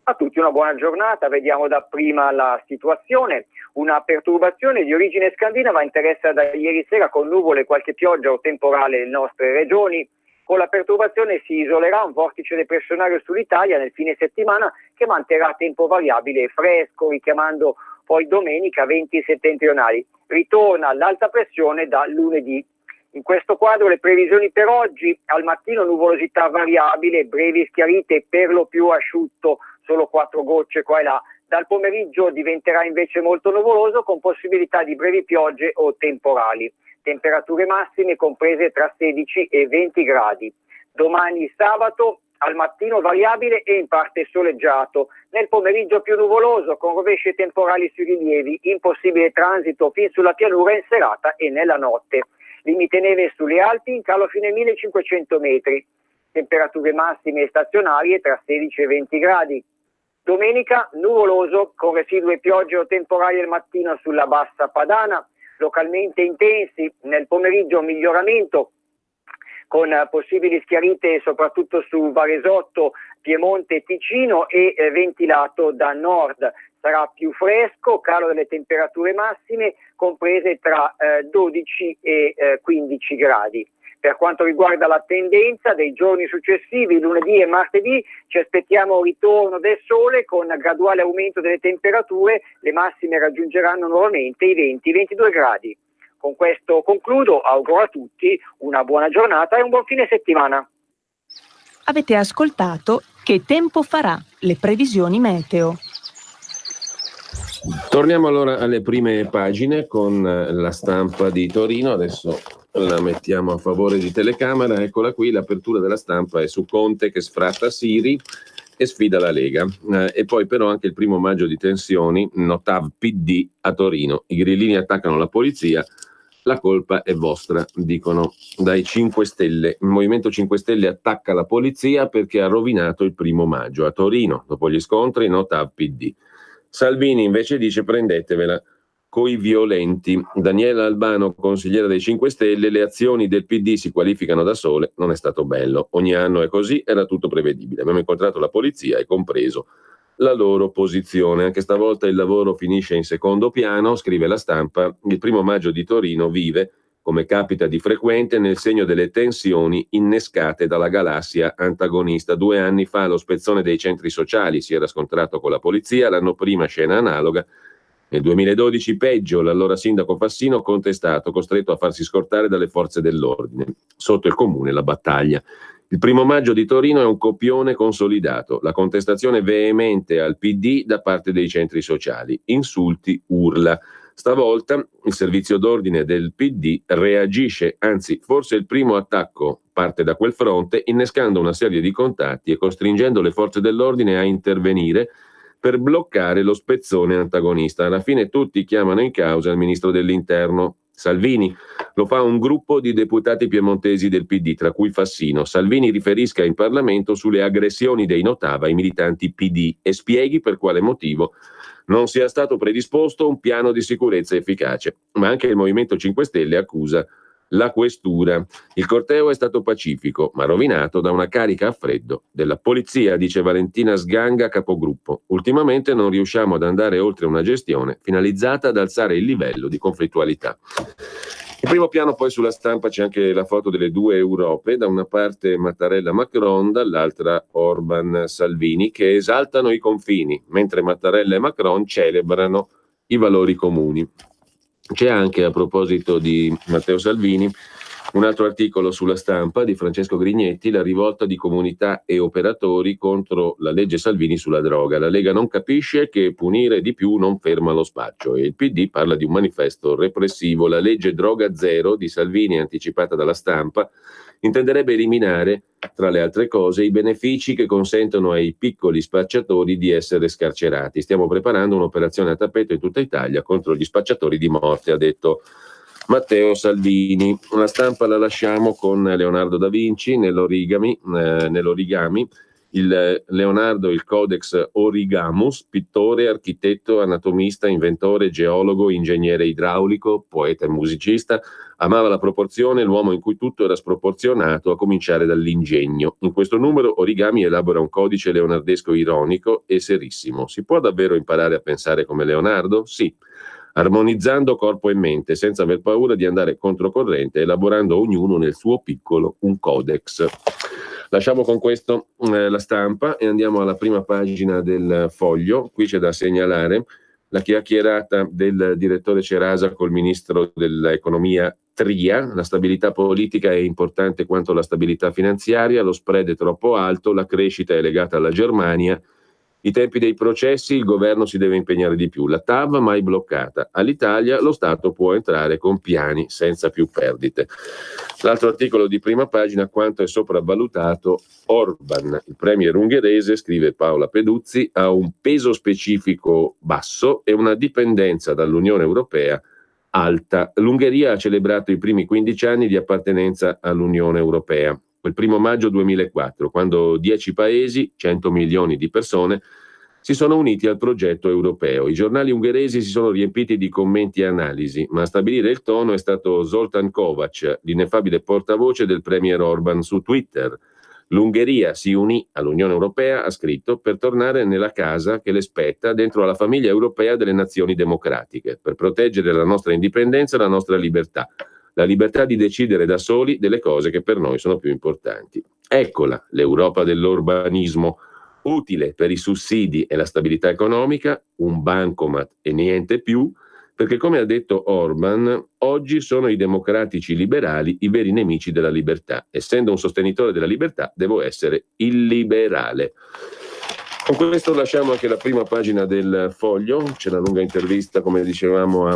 A tutti una buona giornata, vediamo dapprima la situazione. Una perturbazione di origine scandinava interessa da ieri sera con nuvole e qualche pioggia o temporale nelle nostre regioni. Con la perturbazione si isolerà un vortice depressionario sull'Italia nel fine settimana che manterrà tempo variabile e fresco, richiamando poi domenica venti settentrionali. Ritorna l'alta pressione da lunedì. In questo quadro le previsioni per oggi: al mattino nuvolosità variabile, brevi schiarite per lo più asciutto, solo 4 gocce qua e là. Dal pomeriggio diventerà invece molto nuvoloso con possibilità di brevi piogge o temporali. Temperature massime comprese tra 16 e 20 gradi. Domani sabato al mattino variabile e in parte soleggiato. Nel pomeriggio più nuvoloso con rovesci temporali sui rilievi, impossibile transito fin sulla pianura in serata e nella notte. Limite neve sulle Alpi in calo fino ai 1500 metri. Temperature massime stazionarie tra 16 e 20 gradi. Domenica nuvoloso con residue piogge o temporali al mattino sulla bassa padana, localmente intensi. Nel pomeriggio miglioramento con possibili schiarite soprattutto su Varesotto, Piemonte e Ticino e ventilato da nord. Sarà più fresco, calo delle temperature massime comprese tra 12 e 15 gradi. Per quanto riguarda la tendenza dei giorni successivi, lunedì e martedì, ci aspettiamo un ritorno del sole con graduale aumento delle temperature, le massime raggiungeranno nuovamente i 20-22 gradi. Con questo concludo, auguro a tutti una buona giornata e un buon fine settimana. Avete ascoltato Che tempo farà? Le previsioni meteo. Torniamo allora alle prime pagine con La Stampa di Torino. Adesso la mettiamo a favore di telecamera. Eccola qui, l'apertura della Stampa è su Conte che sfratta Siri e sfida la Lega. E poi però anche il 1 maggio di tensioni, Notav PD a Torino. I grillini attaccano la polizia, la colpa è vostra, dicono dai 5 Stelle. Il Movimento 5 Stelle attacca la polizia perché ha rovinato il 1 maggio a Torino. Dopo gli scontri, Notav PD. Salvini invece dice prendetevela coi violenti. Daniela Albano, consigliera dei 5 Stelle, le azioni del PD si qualificano da sole, non è stato bello. Ogni anno è così, era tutto prevedibile. Abbiamo incontrato la polizia e compreso la loro posizione. Anche stavolta il lavoro finisce in secondo piano, scrive La Stampa. Il 1 maggio di Torino vive, come capita di frequente, nel segno delle tensioni innescate dalla galassia antagonista. 2 anni fa lo spezzone dei centri sociali si era scontrato con la polizia, l'anno prima scena analoga. Nel 2012 peggio, l'allora sindaco Fassino contestato, costretto a farsi scortare dalle forze dell'ordine. Sotto il comune la battaglia. Il 1 maggio di Torino è un copione consolidato, la contestazione veemente al PD da parte dei centri sociali, insulti, urla. Stavolta il servizio d'ordine del PD reagisce, anzi forse il primo attacco parte da quel fronte, innescando una serie di contatti e costringendo le forze dell'ordine a intervenire per bloccare lo spezzone antagonista. Alla fine tutti chiamano in causa il ministro dell'Interno, Salvini. Lo fa un gruppo di deputati piemontesi del PD, tra cui Fassino. Salvini riferisca in Parlamento sulle aggressioni dei Notav ai militanti PD e spieghi per quale motivo non sia stato predisposto un piano di sicurezza efficace. Ma anche il Movimento 5 Stelle accusa la questura. Il corteo è stato pacifico, ma rovinato da una carica a freddo della polizia, dice Valentina Sganga, capogruppo. Ultimamente non riusciamo ad andare oltre una gestione finalizzata ad alzare il livello di conflittualità. In primo piano poi sulla Stampa c'è anche la foto delle 2 Europe, da una parte Mattarella Macron, dall'altra Orban Salvini, che esaltano i confini, mentre Mattarella e Macron celebrano i valori comuni. C'è anche, a proposito di Matteo Salvini, un altro articolo sulla Stampa di Francesco Grignetti, la rivolta di comunità e operatori contro la legge Salvini sulla droga. La Lega non capisce che punire di più non ferma lo spaccio e il PD parla di un manifesto repressivo. La legge Droga Zero di Salvini, anticipata dalla Stampa, intenderebbe eliminare, tra le altre cose, i benefici che consentono ai piccoli spacciatori di essere scarcerati. Stiamo preparando un'operazione a tappeto in tutta Italia contro gli spacciatori di morte, ha detto Matteo Salvini. La Stampa la lasciamo con Leonardo da Vinci nell'origami. Il Leonardo, il Codex Origamus, pittore, architetto, anatomista, inventore, geologo, ingegnere idraulico, poeta e musicista, amava la proporzione, l'uomo in cui tutto era sproporzionato, a cominciare dall'ingegno. In questo numero Origami elabora un codice leonardesco ironico e serissimo. Si può davvero imparare a pensare come Leonardo? Sì. Armonizzando corpo e mente, senza aver paura di andare controcorrente, elaborando ognuno nel suo piccolo un codex. Lasciamo con questo la Stampa e andiamo alla prima pagina del Foglio. Qui c'è da segnalare la chiacchierata del direttore Cerasa col ministro dell'economia Tria. La stabilità politica è importante quanto la stabilità finanziaria, lo spread è troppo alto, la crescita è legata alla Germania. I tempi dei processi, il governo si deve impegnare di più. La TAV mai bloccata. All'Italia lo Stato può entrare con piani senza più perdite. L'altro articolo di prima pagina, quanto è sopravvalutato Orban. Il premier ungherese, scrive Paola Peduzzi, ha un peso specifico basso e una dipendenza dall'Unione Europea alta. L'Ungheria ha celebrato i primi 15 anni di appartenenza all'Unione Europea. Il 1 maggio 2004, quando 10 paesi, 100 milioni di persone, si sono uniti al progetto europeo. I giornali ungheresi si sono riempiti di commenti e analisi, ma a stabilire il tono è stato Zoltán Kovács, l'ineffabile portavoce del premier Orban su Twitter. L'Ungheria si unì all'Unione Europea, ha scritto, per tornare nella casa che le spetta dentro alla famiglia europea delle nazioni democratiche, per proteggere la nostra indipendenza e la nostra libertà. La libertà di decidere da soli delle cose che per noi sono più importanti. Eccola, l'Europa dell'urbanismo, utile per i sussidi e la stabilità economica, un bancomat e niente più, perché come ha detto Orban, oggi sono i democratici liberali i veri nemici della libertà. Essendo un sostenitore della libertà, devo essere illiberale. Con questo lasciamo anche la prima pagina del Foglio, c'è la lunga intervista, come dicevamo, a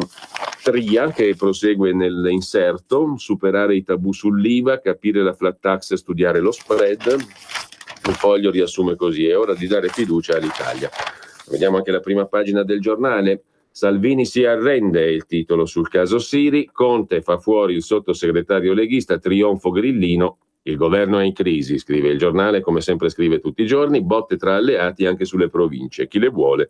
Tria, che prosegue nell'inserto, superare i tabù sull'IVA, capire la flat tax e studiare lo spread. Il Foglio riassume così: è ora di dare fiducia all'Italia. Vediamo anche la prima pagina del giornale. Salvini si arrende, è il titolo sul caso Siri. Conte fa fuori il sottosegretario leghista, trionfo grillino. Il governo è in crisi, scrive il giornale, come sempre scrive tutti i giorni. Botte tra alleati anche sulle province. Chi le vuole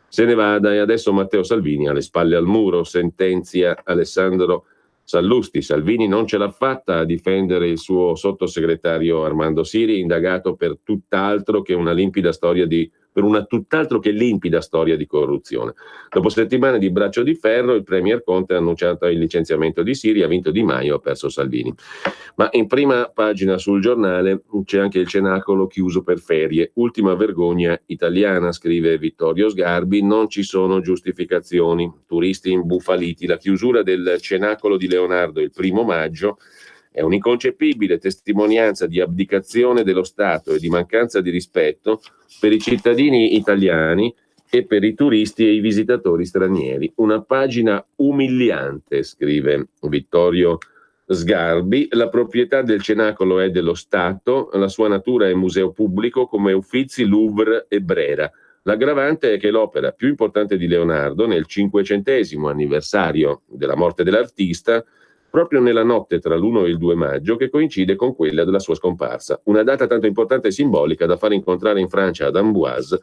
se ne vada. E adesso Matteo Salvini ha le spalle al muro, sentenzia Alessandro Sallusti. Salvini non ce l'ha fatta a difendere il suo sottosegretario Armando Siri, indagato per tutt'altro che una tutt'altro che limpida storia di corruzione. Dopo settimane di braccio di ferro, il premier Conte ha annunciato il licenziamento di Siri, ha vinto Di Maio, ha perso Salvini. Ma in prima pagina sul giornale c'è anche il cenacolo chiuso per ferie. Ultima vergogna italiana, scrive Vittorio Sgarbi, non ci sono giustificazioni. Turisti imbufaliti. La chiusura del cenacolo di Leonardo il 1° maggio è un'inconcepibile testimonianza di abdicazione dello Stato e di mancanza di rispetto per i cittadini italiani e per i turisti e i visitatori stranieri. Una pagina umiliante, scrive Vittorio Sgarbi. La proprietà del cenacolo è dello Stato, la sua natura è museo pubblico come Uffizi, Louvre e Brera. L'aggravante è che l'opera più importante di Leonardo, nel 500° anniversario della morte dell'artista, proprio nella notte tra l'1 e il 2 maggio, che coincide con quella della sua scomparsa. Una data tanto importante e simbolica da far incontrare in Francia ad Amboise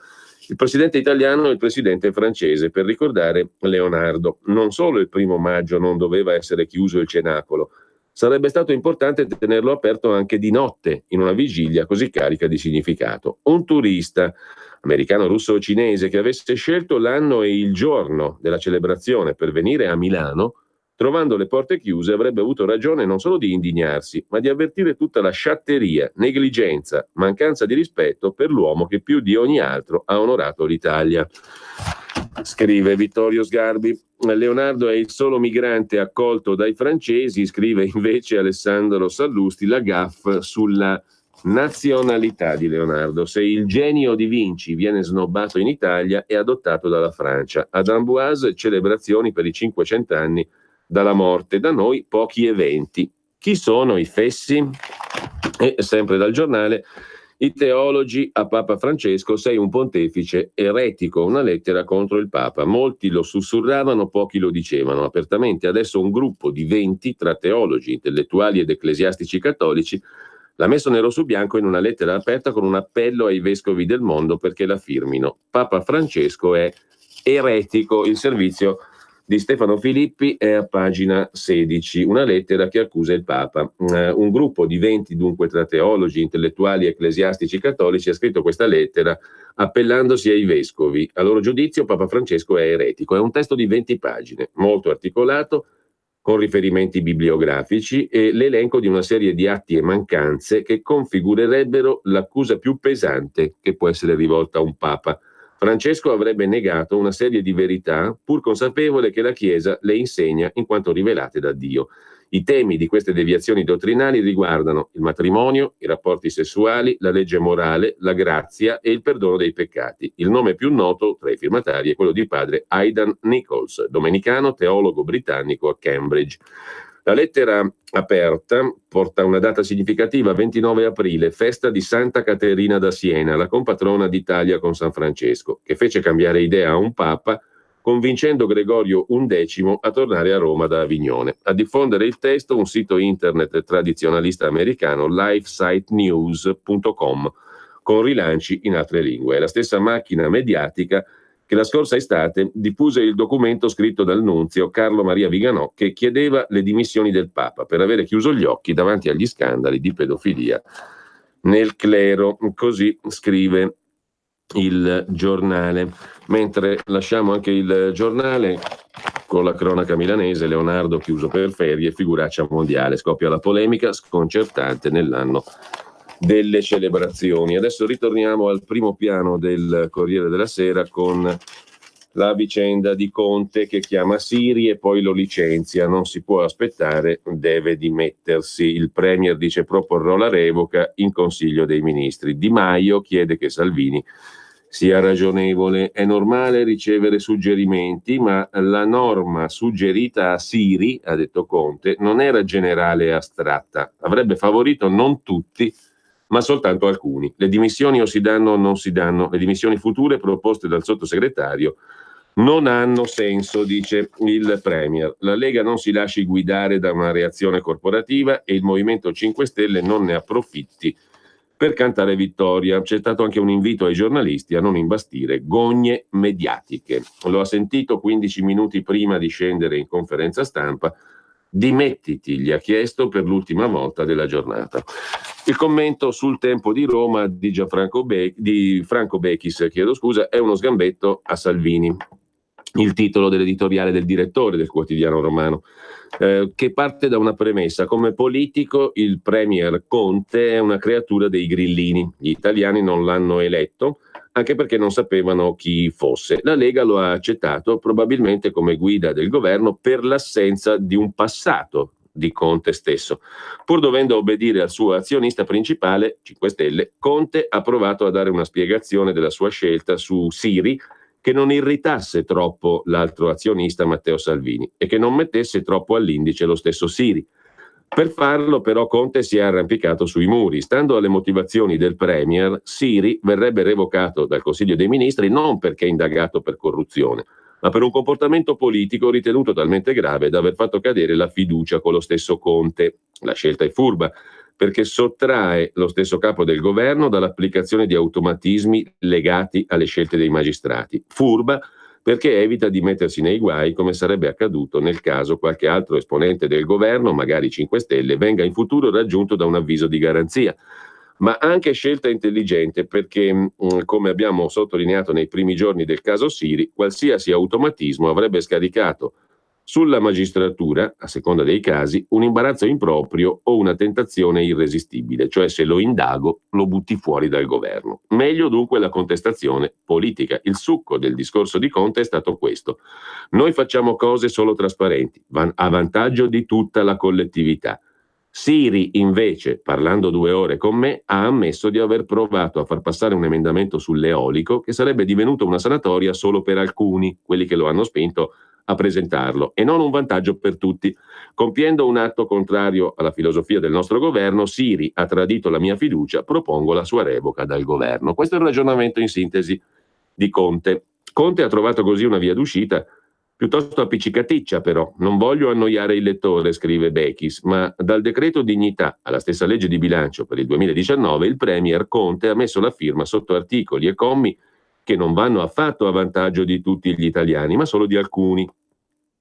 il presidente italiano e il presidente francese per ricordare Leonardo. Non solo il 1° maggio non doveva essere chiuso il cenacolo, sarebbe stato importante tenerlo aperto anche di notte, in una vigilia così carica di significato. Un turista americano, russo o cinese che avesse scelto l'anno e il giorno della celebrazione per venire a Milano, trovando le porte chiuse, avrebbe avuto ragione non solo di indignarsi, ma di avvertire tutta la sciatteria, negligenza, mancanza di rispetto per l'uomo che più di ogni altro ha onorato l'Italia. Scrive Vittorio Sgarbi. Leonardo è il solo migrante accolto dai francesi, scrive invece Alessandro Sallusti. La gaffe sulla nazionalità di Leonardo. Se il genio di Vinci viene snobbato in Italia, è adottato dalla Francia. Ad Amboise celebrazioni per i 500 anni dalla morte, da noi pochi eventi. Chi sono i fessi? E sempre dal giornale, i teologi a Papa Francesco: sei un pontefice eretico, una lettera contro il Papa. Molti lo sussurravano, pochi lo dicevano apertamente. Adesso un gruppo di 20 tra teologi, intellettuali ed ecclesiastici cattolici l'ha messo nero su bianco in una lettera aperta con un appello ai vescovi del mondo perché la firmino. Papa Francesco è eretico. Il servizio di Stefano Filippi è a pagina 16, una lettera che accusa il Papa. Un gruppo di 20 dunque tra teologi, intellettuali e ecclesiastici cattolici ha scritto questa lettera appellandosi ai vescovi. A loro giudizio Papa Francesco è eretico. È un testo di 20 pagine, molto articolato, con riferimenti bibliografici e l'elenco di una serie di atti e mancanze che configurerebbero l'accusa più pesante che può essere rivolta a un Papa. Francesco avrebbe negato una serie di verità pur consapevole che la Chiesa le insegna in quanto rivelate da Dio. I temi di queste deviazioni dottrinali riguardano il matrimonio, i rapporti sessuali, la legge morale, la grazia e il perdono dei peccati. Il nome più noto tra i firmatari è quello di padre Aidan Nichols, domenicano, teologo britannico a Cambridge. La lettera aperta porta una data significativa, 29 aprile, festa di Santa Caterina da Siena, la compatrona d'Italia con San Francesco, che fece cambiare idea a un papa, convincendo Gregorio XI a tornare a Roma da Avignone. A diffondere il testo un sito internet tradizionalista americano, lifesitenews.com, con rilanci in altre lingue. È la stessa macchina mediatica che la scorsa estate diffuse il documento scritto dal nunzio Carlo Maria Viganò, che chiedeva le dimissioni del Papa per avere chiuso gli occhi davanti agli scandali di pedofilia nel clero. Così scrive il giornale. Mentre lasciamo anche il giornale con la cronaca milanese, Leonardo chiuso per ferie, figuraccia mondiale, scoppia la polemica sconcertante nell'anno delle celebrazioni. Adesso ritorniamo al primo piano del Corriere della Sera con la vicenda di Conte che chiama Siri e poi lo licenzia. Non si può aspettare, deve dimettersi. Il premier dice proporrò la revoca in Consiglio dei Ministri. Di Maio chiede che Salvini sia ragionevole. È normale ricevere suggerimenti, ma la norma suggerita a Siri, ha detto Conte, non era generale e astratta. Avrebbe favorito non tutti, ma soltanto alcuni. Le dimissioni o si danno o non si danno. Le dimissioni future proposte dal sottosegretario non hanno senso, dice il Premier. La Lega non si lasci guidare da una reazione corporativa e il Movimento 5 Stelle non ne approfitti per cantare vittoria. C'è stato anche un invito ai giornalisti a non imbastire gogne mediatiche. Lo ha sentito 15 minuti prima di scendere in conferenza stampa. Dimettiti, gli ha chiesto per l'ultima volta della giornata. Il commento sul Tempo di Roma di Franco Bechis, è uno sgambetto a Salvini. Il titolo dell'editoriale del direttore del quotidiano romano, che parte da una premessa: come politico il premier Conte è una creatura dei grillini, gli italiani non l'hanno eletto, anche perché non sapevano chi fosse. La Lega lo ha accettato probabilmente come guida del governo per l'assenza di un passato di Conte stesso. Pur dovendo obbedire al suo azionista principale, 5 Stelle, Conte ha provato a dare una spiegazione della sua scelta su Siri che non irritasse troppo l'altro azionista Matteo Salvini e che non mettesse troppo all'indice lo stesso Siri. Per farlo però Conte si è arrampicato sui muri. Stando alle motivazioni del Premier, Siri verrebbe revocato dal Consiglio dei Ministri non perché indagato per corruzione, ma per un comportamento politico ritenuto talmente grave da aver fatto cadere la fiducia con lo stesso Conte. La scelta è furba, perché sottrae lo stesso capo del governo dall'applicazione di automatismi legati alle scelte dei magistrati. Furba perché evita di mettersi nei guai come sarebbe accaduto nel caso qualche altro esponente del governo, magari 5 Stelle, venga in futuro raggiunto da un avviso di garanzia. Ma anche scelta intelligente perché, come abbiamo sottolineato nei primi giorni del caso Siri, qualsiasi automatismo avrebbe scaricato sulla magistratura, a seconda dei casi, un imbarazzo improprio o una tentazione irresistibile, cioè se lo indago lo butti fuori dal governo. Meglio dunque la contestazione politica. Il succo del discorso di Conte è stato questo: noi facciamo cose solo trasparenti, a vantaggio di tutta la collettività. Siri invece, parlando 2 ore con me, ha ammesso di aver provato a far passare un emendamento sull'eolico che sarebbe divenuto una sanatoria solo per alcuni, quelli che lo hanno spinto a presentarlo, e non un vantaggio per tutti. Compiendo un atto contrario alla filosofia del nostro governo, Siri ha tradito la mia fiducia, propongo la sua revoca dal governo. Questo è il ragionamento in sintesi di Conte. Conte ha trovato così una via d'uscita piuttosto appiccicaticcia, però. Non voglio annoiare il lettore, scrive Bechis, ma dal decreto dignità alla stessa legge di bilancio per il 2019 il Premier Conte ha messo la firma sotto articoli e commi che non vanno affatto a vantaggio di tutti gli italiani, ma solo di alcuni,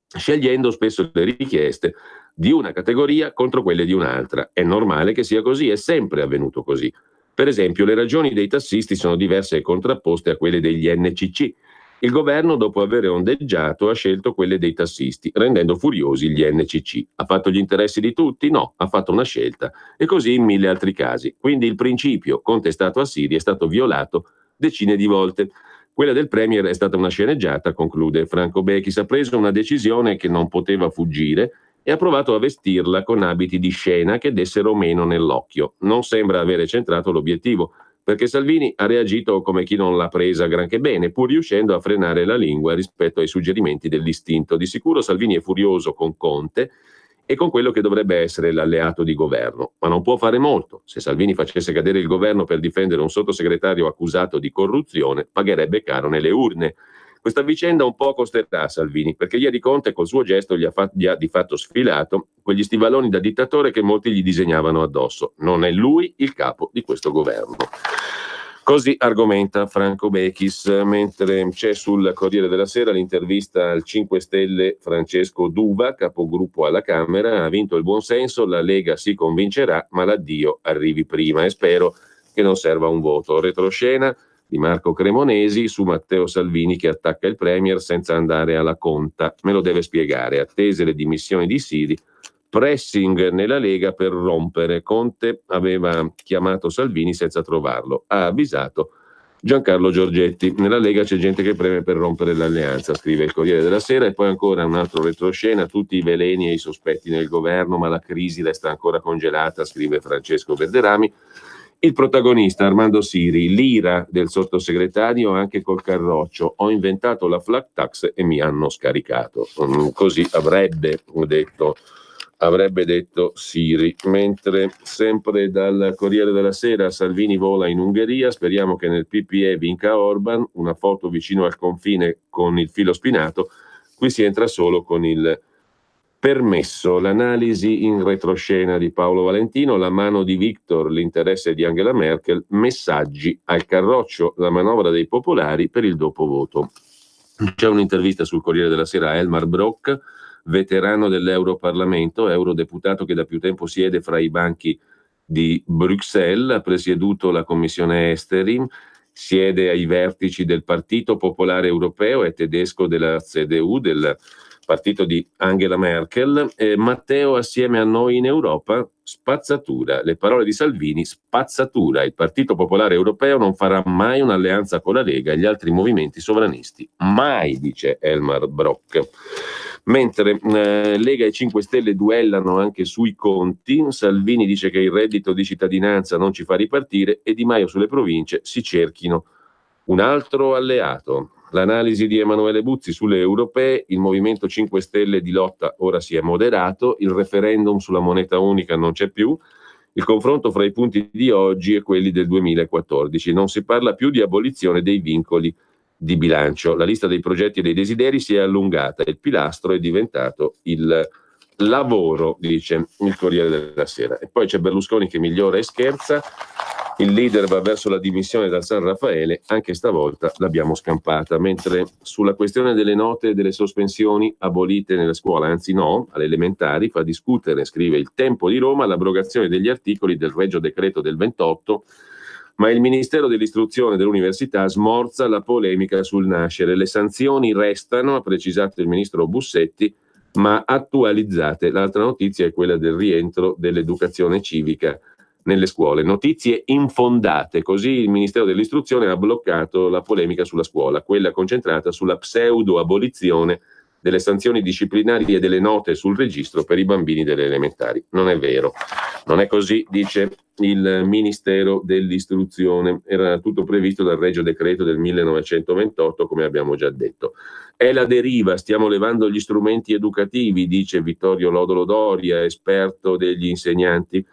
scegliendo spesso le richieste di una categoria contro quelle di un'altra. È normale che sia così, è sempre avvenuto così. Per esempio, le ragioni dei tassisti sono diverse e contrapposte a quelle degli NCC. Il governo, dopo aver ondeggiato, ha scelto quelle dei tassisti, rendendo furiosi gli NCC. Ha fatto gli interessi di tutti? No, ha fatto una scelta. E così in 1000 altri casi. Quindi il principio contestato a Siri è stato violato decine di volte. Quella del Premier è stata una sceneggiata, conclude Franco Bechis. Ha preso una decisione che non poteva fuggire e ha provato a vestirla con abiti di scena che dessero meno nell'occhio. Non sembra avere centrato l'obiettivo, perché Salvini ha reagito come chi non l'ha presa granché bene, pur riuscendo a frenare la lingua rispetto ai suggerimenti dell'istinto. Di sicuro Salvini è furioso con Conte e con quello che dovrebbe essere l'alleato di governo, ma non può fare molto. Se Salvini facesse cadere il governo per difendere un sottosegretario accusato di corruzione, pagherebbe caro nelle urne. Questa vicenda un po' costerà Salvini, perché ieri Conte col suo gesto gli ha di fatto sfilato quegli stivaloni da dittatore che molti gli disegnavano addosso. Non è lui il capo di questo governo. Così argomenta Franco Bechis, mentre c'è sul Corriere della Sera l'intervista al 5 Stelle Francesco D'Uva, capogruppo alla Camera. Ha vinto il buonsenso, la Lega si convincerà, ma l'addio arrivi prima e spero che non serva un voto. Retroscena di Marco Cremonesi su Matteo Salvini che attacca il Premier senza andare alla conta. Me lo deve spiegare. Attese le dimissioni di Siri, pressing nella Lega per rompere. Conte aveva chiamato Salvini senza trovarlo. Ha avvisato Giancarlo Giorgetti. Nella Lega c'è gente che preme per rompere l'alleanza, scrive il Corriere della Sera. E poi ancora un altro retroscena, tutti i veleni e i sospetti nel governo, ma la crisi resta ancora congelata, scrive Francesco Verderami. Il protagonista Armando Siri, l'ira del sottosegretario anche col Carroccio. Ho inventato la flat tax e mi hanno scaricato. Così avrebbe detto avrebbe detto Siri. Mentre sempre dal Corriere della Sera, Salvini vola in Ungheria, speriamo che nel PPE vinca Orban, una foto vicino al confine con il filo spinato, qui si entra solo con il permesso. L'analisi in retroscena di Paolo Valentino, la mano di Victor, l'interesse di Angela Merkel, messaggi al Carroccio, la manovra dei popolari per il dopovoto. C'è un'intervista sul Corriere della Sera a Elmar Brok, veterano dell'Europarlamento, eurodeputato che da più tempo siede fra i banchi di Bruxelles, ha presieduto la Commissione Esteri, siede ai vertici del Partito Popolare Europeo, è tedesco della CDU, del partito di Angela Merkel. Matteo, assieme a noi in Europa, spazzatura. Le parole di Salvini, spazzatura. Il Partito Popolare Europeo non farà mai un'alleanza con la Lega e gli altri movimenti sovranisti. Mai, dice Elmar Brok. Mentre Lega e 5 Stelle duellano anche sui conti, Salvini dice che il reddito di cittadinanza non ci fa ripartire e Di Maio sulle province si cerchino un altro alleato. L'analisi di Emanuele Buzzi sulle europee, il Movimento 5 Stelle di lotta ora si è moderato, il referendum sulla moneta unica non c'è più, il confronto fra i punti di oggi e quelli del 2014, non si parla più di abolizione dei vincoli di bilancio, la lista dei progetti e dei desideri si è allungata, il pilastro è diventato il lavoro, dice il Corriere della Sera. E poi c'è Berlusconi che migliora e scherza, il leader va verso la dimissione dal San Raffaele, anche stavolta l'abbiamo scampata, mentre sulla questione delle note e delle sospensioni abolite nella scuola, anzi no, alle elementari, fa discutere, scrive Il Tempo di Roma, l'abrogazione degli articoli del Regio Decreto del 28, ma il Ministero dell'Istruzione e dell'Università smorza la polemica sul nascere. Le sanzioni restano, ha precisato il ministro Bussetti, ma attualizzate. L'altra notizia è quella del rientro dell'educazione civica nelle scuole. Notizie infondate, così il Ministero dell'Istruzione ha bloccato la polemica sulla scuola, quella concentrata sulla pseudo-abolizione delle sanzioni disciplinari e delle note sul registro per i bambini delle elementari. Non è vero, non è così, dice il Ministero dell'Istruzione. Era tutto previsto dal Regio Decreto del 1928, come abbiamo già detto. È la deriva, stiamo levando gli strumenti educativi, dice Vittorio Lodolo Doria, esperto degli insegnanti,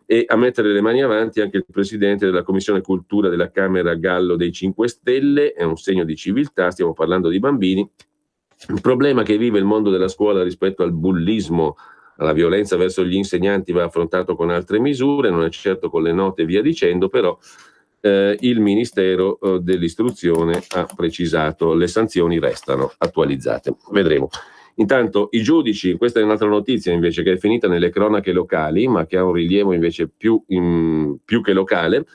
e a mettere le mani avanti anche il presidente della Commissione Cultura della Camera Gallo dei 5 Stelle, è un segno di civiltà, stiamo parlando di bambini. Il problema che vive il mondo della scuola rispetto al bullismo, alla violenza verso gli insegnanti va affrontato con altre misure, non è certo con le note e via dicendo, però il Ministero dell'Istruzione ha precisato le sanzioni restano attualizzate. Vedremo. Intanto i giudici, questa è un'altra notizia invece che è finita nelle cronache locali, ma che ha un rilievo invece più che locale.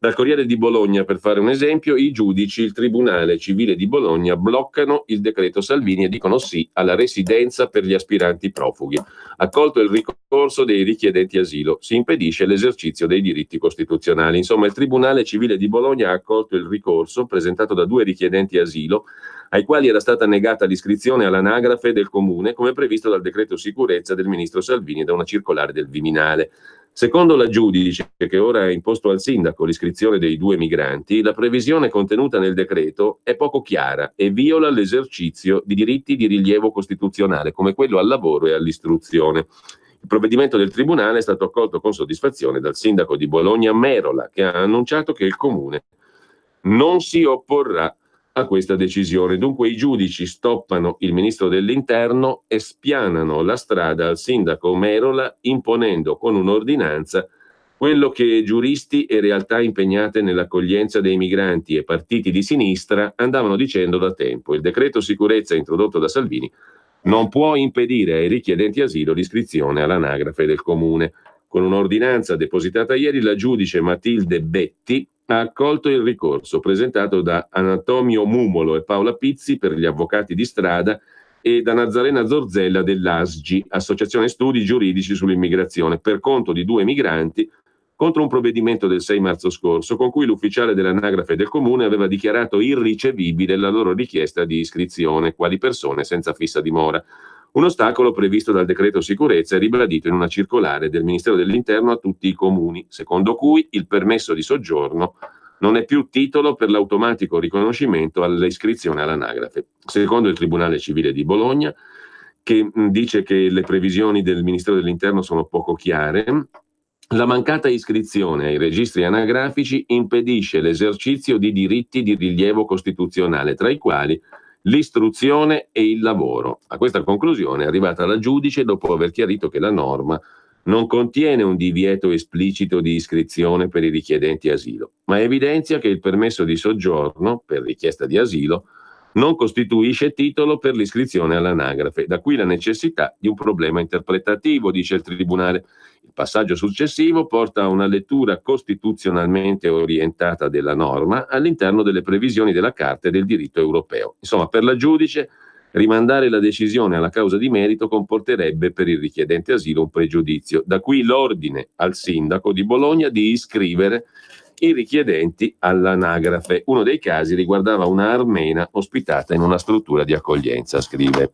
Dal Corriere di Bologna, per fare un esempio, i giudici, il Tribunale Civile di Bologna bloccano il decreto Salvini e dicono sì alla residenza per gli aspiranti profughi. Accolto il ricorso dei richiedenti asilo, si impedisce l'esercizio dei diritti costituzionali. Insomma, il Tribunale Civile di Bologna ha accolto il ricorso presentato da 2 richiedenti asilo ai quali era stata negata l'iscrizione all'anagrafe del comune, come previsto dal decreto sicurezza del ministro Salvini e da una circolare del Viminale. Secondo la giudice, che ora ha imposto al sindaco l'iscrizione dei 2 migranti, la previsione contenuta nel decreto è poco chiara e viola l'esercizio di diritti di rilievo costituzionale, come quello al lavoro e all'istruzione. Il provvedimento del Tribunale è stato accolto con soddisfazione dal sindaco di Bologna Merola, che ha annunciato che il comune non si opporrà a questa decisione. Dunque i giudici stoppano il ministro dell'Interno e spianano la strada al sindaco Merola, imponendo con un'ordinanza quello che giuristi e realtà impegnate nell'accoglienza dei migranti e partiti di sinistra andavano dicendo da tempo. Il decreto sicurezza introdotto da Salvini non può impedire ai richiedenti asilo l'iscrizione all'anagrafe del comune. Con un'ordinanza depositata ieri, la giudice Matilde Betti ha accolto il ricorso presentato da Anatomio Mumolo e Paola Pizzi per gli avvocati di strada e da Nazarena Zorzella dell'ASGI, Associazione Studi Giuridici sull'Immigrazione, per conto di 2 migranti contro un provvedimento del 6 marzo scorso con cui l'ufficiale dell'anagrafe del comune aveva dichiarato irricevibile la loro richiesta di iscrizione quali persone senza fissa dimora. Un ostacolo previsto dal decreto sicurezza e ribadito in una circolare del Ministero dell'Interno a tutti i comuni, secondo cui il permesso di soggiorno non è più titolo per l'automatico riconoscimento all'iscrizione all'anagrafe. Secondo il Tribunale Civile di Bologna, che dice che le previsioni del Ministero dell'Interno sono poco chiare. La mancata iscrizione ai registri anagrafici impedisce l'esercizio di diritti di rilievo costituzionale, tra i quali l'istruzione e il lavoro. A questa conclusione è arrivata la giudice dopo aver chiarito che la norma non contiene un divieto esplicito di iscrizione per i richiedenti asilo, ma evidenzia che il permesso di soggiorno per richiesta di asilo non costituisce titolo per l'iscrizione all'anagrafe. Da qui la necessità di un problema interpretativo, dice il Tribunale. Il passaggio successivo porta a una lettura costituzionalmente orientata della norma all'interno delle previsioni della Carta e del diritto europeo. Insomma, per la giudice, rimandare la decisione alla causa di merito comporterebbe per il richiedente asilo un pregiudizio. Da qui l'ordine al sindaco di Bologna di iscrivere i richiedenti all'anagrafe. Uno dei casi riguardava una armena ospitata in una struttura di accoglienza, scrive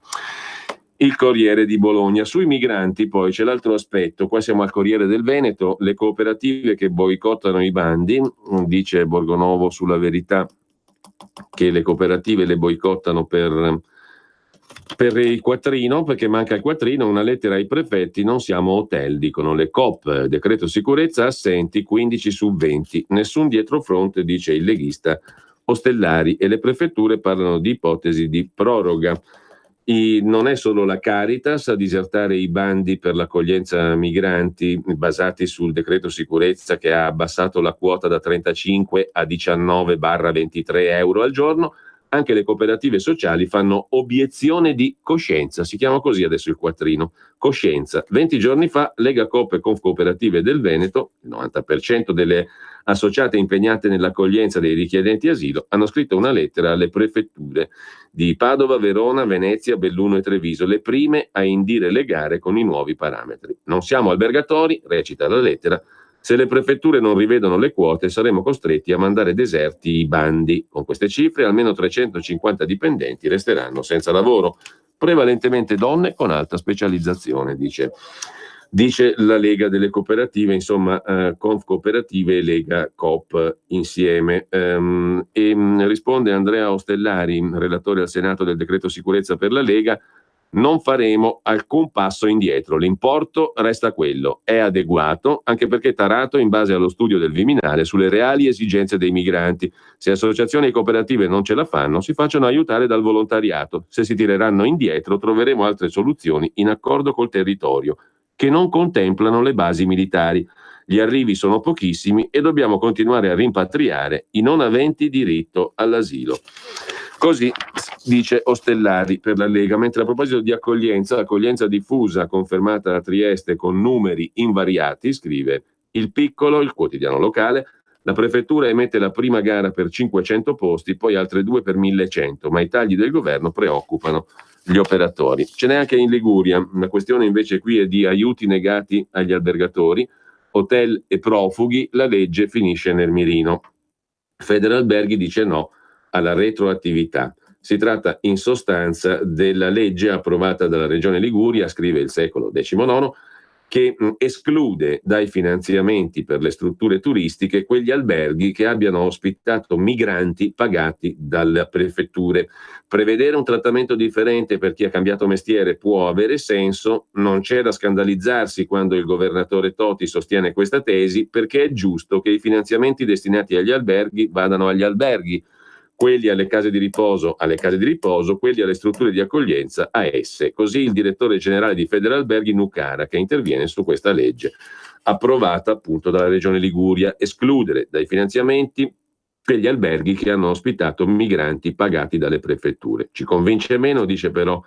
il Corriere di Bologna. Sui migranti poi c'è l'altro aspetto, qua siamo al Corriere del Veneto, le cooperative che boicottano i bandi, dice Borgonovo sulla Verità che le cooperative le boicottano per il quattrino, perché manca il quattrino, una lettera ai prefetti, non siamo hotel, dicono le COP, decreto sicurezza assenti 15 su 20, nessun dietrofront, dice il leghista Ostellari, e le prefetture parlano di ipotesi di proroga. Non è solo la Caritas a disertare i bandi per l'accoglienza migranti basati sul decreto sicurezza che ha abbassato la quota da 35 a 19/23 euro al giorno. Anche le cooperative sociali fanno obiezione di coscienza, si chiama così adesso il quattrino, coscienza. 20 giorni fa Lega Coop e Confcooperative del Veneto, il 90% delle associate impegnate nell'accoglienza dei richiedenti asilo, hanno scritto una lettera alle prefetture di Padova, Verona, Venezia, Belluno e Treviso, le prime a indire le gare con i nuovi parametri. Non siamo albergatori, recita la lettera. Se le prefetture non rivedono le quote, saremo costretti a mandare deserti i bandi. Con queste cifre, almeno 350 dipendenti resteranno senza lavoro, prevalentemente donne con alta specializzazione, dice la Lega delle Cooperative, insomma, Confcooperative e Lega Coop insieme. Risponde Andrea Ostellari, relatore al Senato del decreto sicurezza per la Lega: non faremo alcun passo indietro, l'importo resta quello, è adeguato anche perché tarato in base allo studio del Viminale sulle reali esigenze dei migranti. Se associazioni e cooperative non ce la fanno, si facciano aiutare dal volontariato. Se si tireranno indietro, troveremo altre soluzioni in accordo col territorio che non contemplano le basi militari. Gli arrivi sono pochissimi e dobbiamo continuare a rimpatriare i non aventi diritto all'asilo. Così dice Ostellari per la Lega. Mentre a proposito di accoglienza diffusa confermata a Trieste con numeri invariati, scrive Il Piccolo, il quotidiano locale, la prefettura emette la prima gara per 500 posti, poi altre 2 per 1100, ma i tagli del governo preoccupano gli operatori. Ce n'è anche in Liguria. La questione invece qui è di aiuti negati agli albergatori, hotel e profughi, la legge finisce nel mirino. Federalberghi dice no alla retroattività. Si tratta in sostanza della legge approvata dalla Regione Liguria, scrive il Secolo XIX, che esclude dai finanziamenti per le strutture turistiche quegli alberghi che abbiano ospitato migranti pagati dalle prefetture. Prevedere un trattamento differente per chi ha cambiato mestiere può avere senso, non c'è da scandalizzarsi quando il governatore Toti sostiene questa tesi, perché è giusto che i finanziamenti destinati agli alberghi vadano agli alberghi, quelli alle case di riposo, quelli alle strutture di accoglienza a esse. Così il direttore generale di Federalberghi Nucara, che interviene su questa legge approvata appunto dalla Regione Liguria, escludere dai finanziamenti quegli alberghi che hanno ospitato migranti pagati dalle prefetture. Ci convince meno, dice però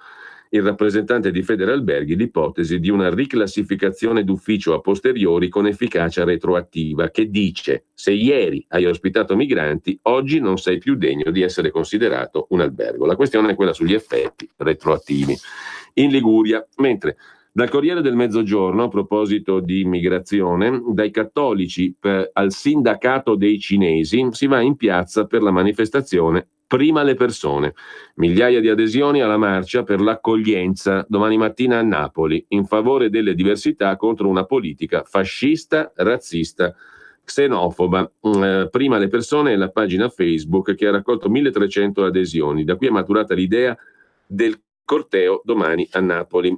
il rappresentante di Federalberghi, l'ipotesi di una riclassificazione d'ufficio a posteriori con efficacia retroattiva, che dice: se ieri hai ospitato migranti, oggi non sei più degno di essere considerato un albergo. La questione è quella sugli effetti retroattivi in Liguria. Mentre dal Corriere del Mezzogiorno, a proposito di immigrazione, dai cattolici al sindacato dei cinesi si va in piazza per la manifestazione Prima le persone. Migliaia di adesioni alla marcia per l'accoglienza domani mattina a Napoli, in favore delle diversità contro una politica fascista, razzista, xenofoba. Prima le persone è la pagina Facebook che ha raccolto 1300 adesioni. Da qui è maturata l'idea del corteo domani a Napoli.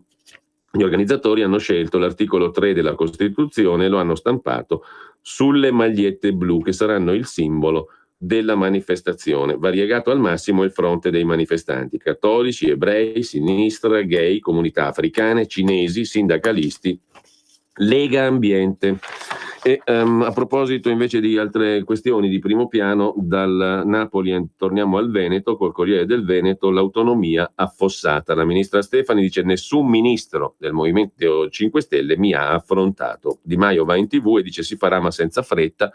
Gli organizzatori hanno scelto l'articolo 3 della Costituzione e lo hanno stampato sulle magliette blu che saranno il simbolo della manifestazione. Variegato al massimo il fronte dei manifestanti: cattolici, ebrei, sinistra, gay, comunità africane, cinesi, sindacalisti, Lega Ambiente. E a proposito invece di altre questioni di primo piano, dal Napoli torniamo al Veneto, col Corriere del Veneto, l'autonomia affossata. La ministra Stefani dice: nessun ministro del Movimento 5 Stelle mi ha affrontato. Di Maio va in TV e dice: si farà ma senza fretta,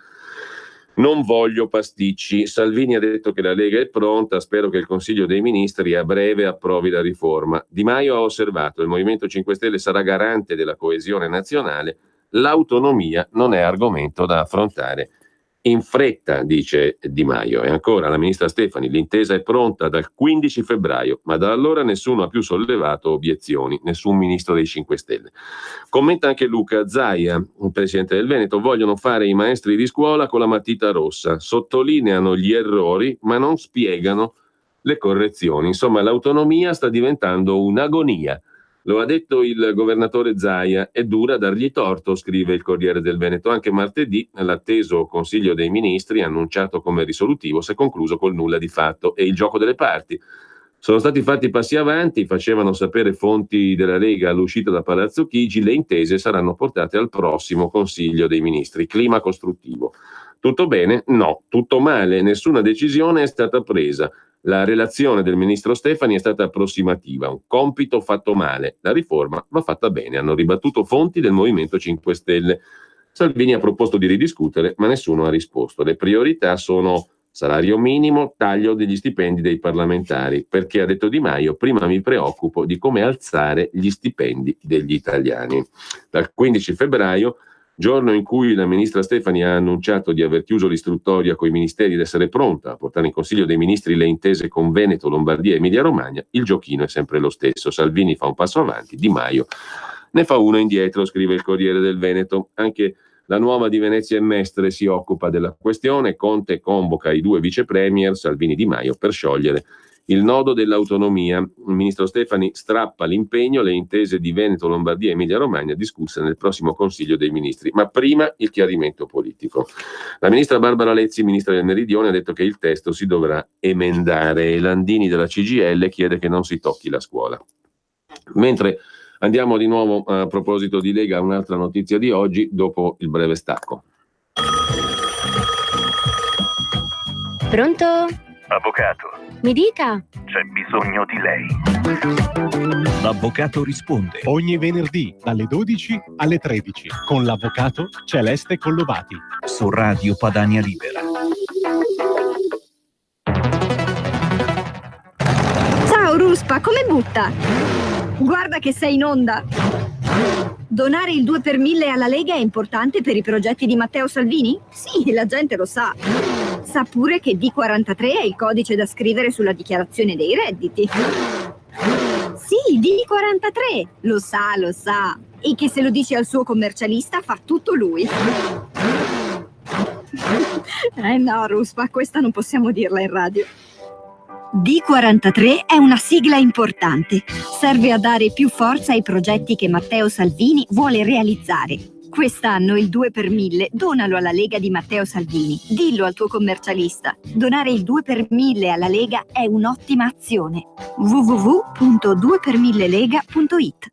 non voglio pasticci. Salvini ha detto che la Lega è pronta, spero che il Consiglio dei Ministri a breve approvi la riforma. Di Maio ha osservato: il Movimento 5 Stelle sarà garante della coesione nazionale, l'autonomia non è argomento da affrontare in fretta, dice Di Maio. E ancora la ministra Stefani: l'intesa è pronta dal 15 febbraio, ma da allora nessuno ha più sollevato obiezioni, nessun ministro dei 5 Stelle. Commenta anche Luca Zaia, il presidente del Veneto: vogliono fare i maestri di scuola con la matita rossa, sottolineano gli errori ma non spiegano le correzioni. Insomma, l'autonomia sta diventando un'agonia. Lo ha detto il governatore Zaia, è dura dargli torto, scrive il Corriere del Veneto. Anche martedì l'atteso Consiglio dei Ministri, annunciato come risolutivo, si è concluso col nulla di fatto e il gioco delle parti. Sono stati fatti passi avanti, facevano sapere fonti della Lega all'uscita da Palazzo Chigi, le intese saranno portate al prossimo Consiglio dei Ministri. Clima costruttivo. Tutto bene? No, tutto male, nessuna decisione è stata presa. La relazione del ministro Stefani è stata approssimativa, un compito fatto male, la riforma va fatta bene, hanno ribattuto fonti del Movimento 5 Stelle. Salvini ha proposto di ridiscutere, ma nessuno ha risposto. Le priorità sono salario minimo, taglio degli stipendi dei parlamentari, perché, ha detto Di Maio, prima mi preoccupo di come alzare gli stipendi degli italiani. Dal 15 febbraio, giorno in cui la ministra Stefani ha annunciato di aver chiuso l'istruttoria coi ministeri ed essere pronta a portare in Consiglio dei Ministri le intese con Veneto, Lombardia e Emilia Romagna, il giochino è sempre lo stesso. Salvini fa un passo avanti, Di Maio ne fa uno indietro, scrive il Corriere del Veneto. Anche la nuova di Venezia e Mestre si occupa della questione. Conte convoca i due vice premier, Salvini e Di Maio, per sciogliere il nodo dell'autonomia. Il ministro Stefani strappa l'impegno, le intese di Veneto, Lombardia e Emilia Romagna discusse nel prossimo Consiglio dei Ministri, ma prima il chiarimento politico. La ministra Barbara Lezzi, ministra del Meridione, ha detto che il testo si dovrà emendare e Landini della CGIL chiede che non si tocchi la scuola. Mentre andiamo di nuovo, a proposito di Lega, un'altra notizia di oggi dopo il breve stacco. Pronto? Avvocato. Mi dica. C'è bisogno di lei. L'avvocato risponde ogni venerdì dalle 12 alle 13 con l'avvocato Celeste Collovati su Radio Padania Libera. Ciao Ruspa, come butta? Guarda che sei in onda. Donare il 2 per 1000 alla Lega è importante per i progetti di Matteo Salvini? Sì, la gente lo sa. Sa pure che D43 è il codice da scrivere sulla dichiarazione dei redditi. Sì, D43, lo sa. E che se lo dici al suo commercialista fa tutto lui. No, Ruspa, questa non possiamo dirla in radio. D43 è una sigla importante. Serve a dare più forza ai progetti che Matteo Salvini vuole realizzare. Quest'anno il 2 per 1000 donalo alla Lega di Matteo Salvini. Dillo al tuo commercialista. Donare il 2 per 1000 alla Lega è un'ottima azione. www.2per1000lega.it.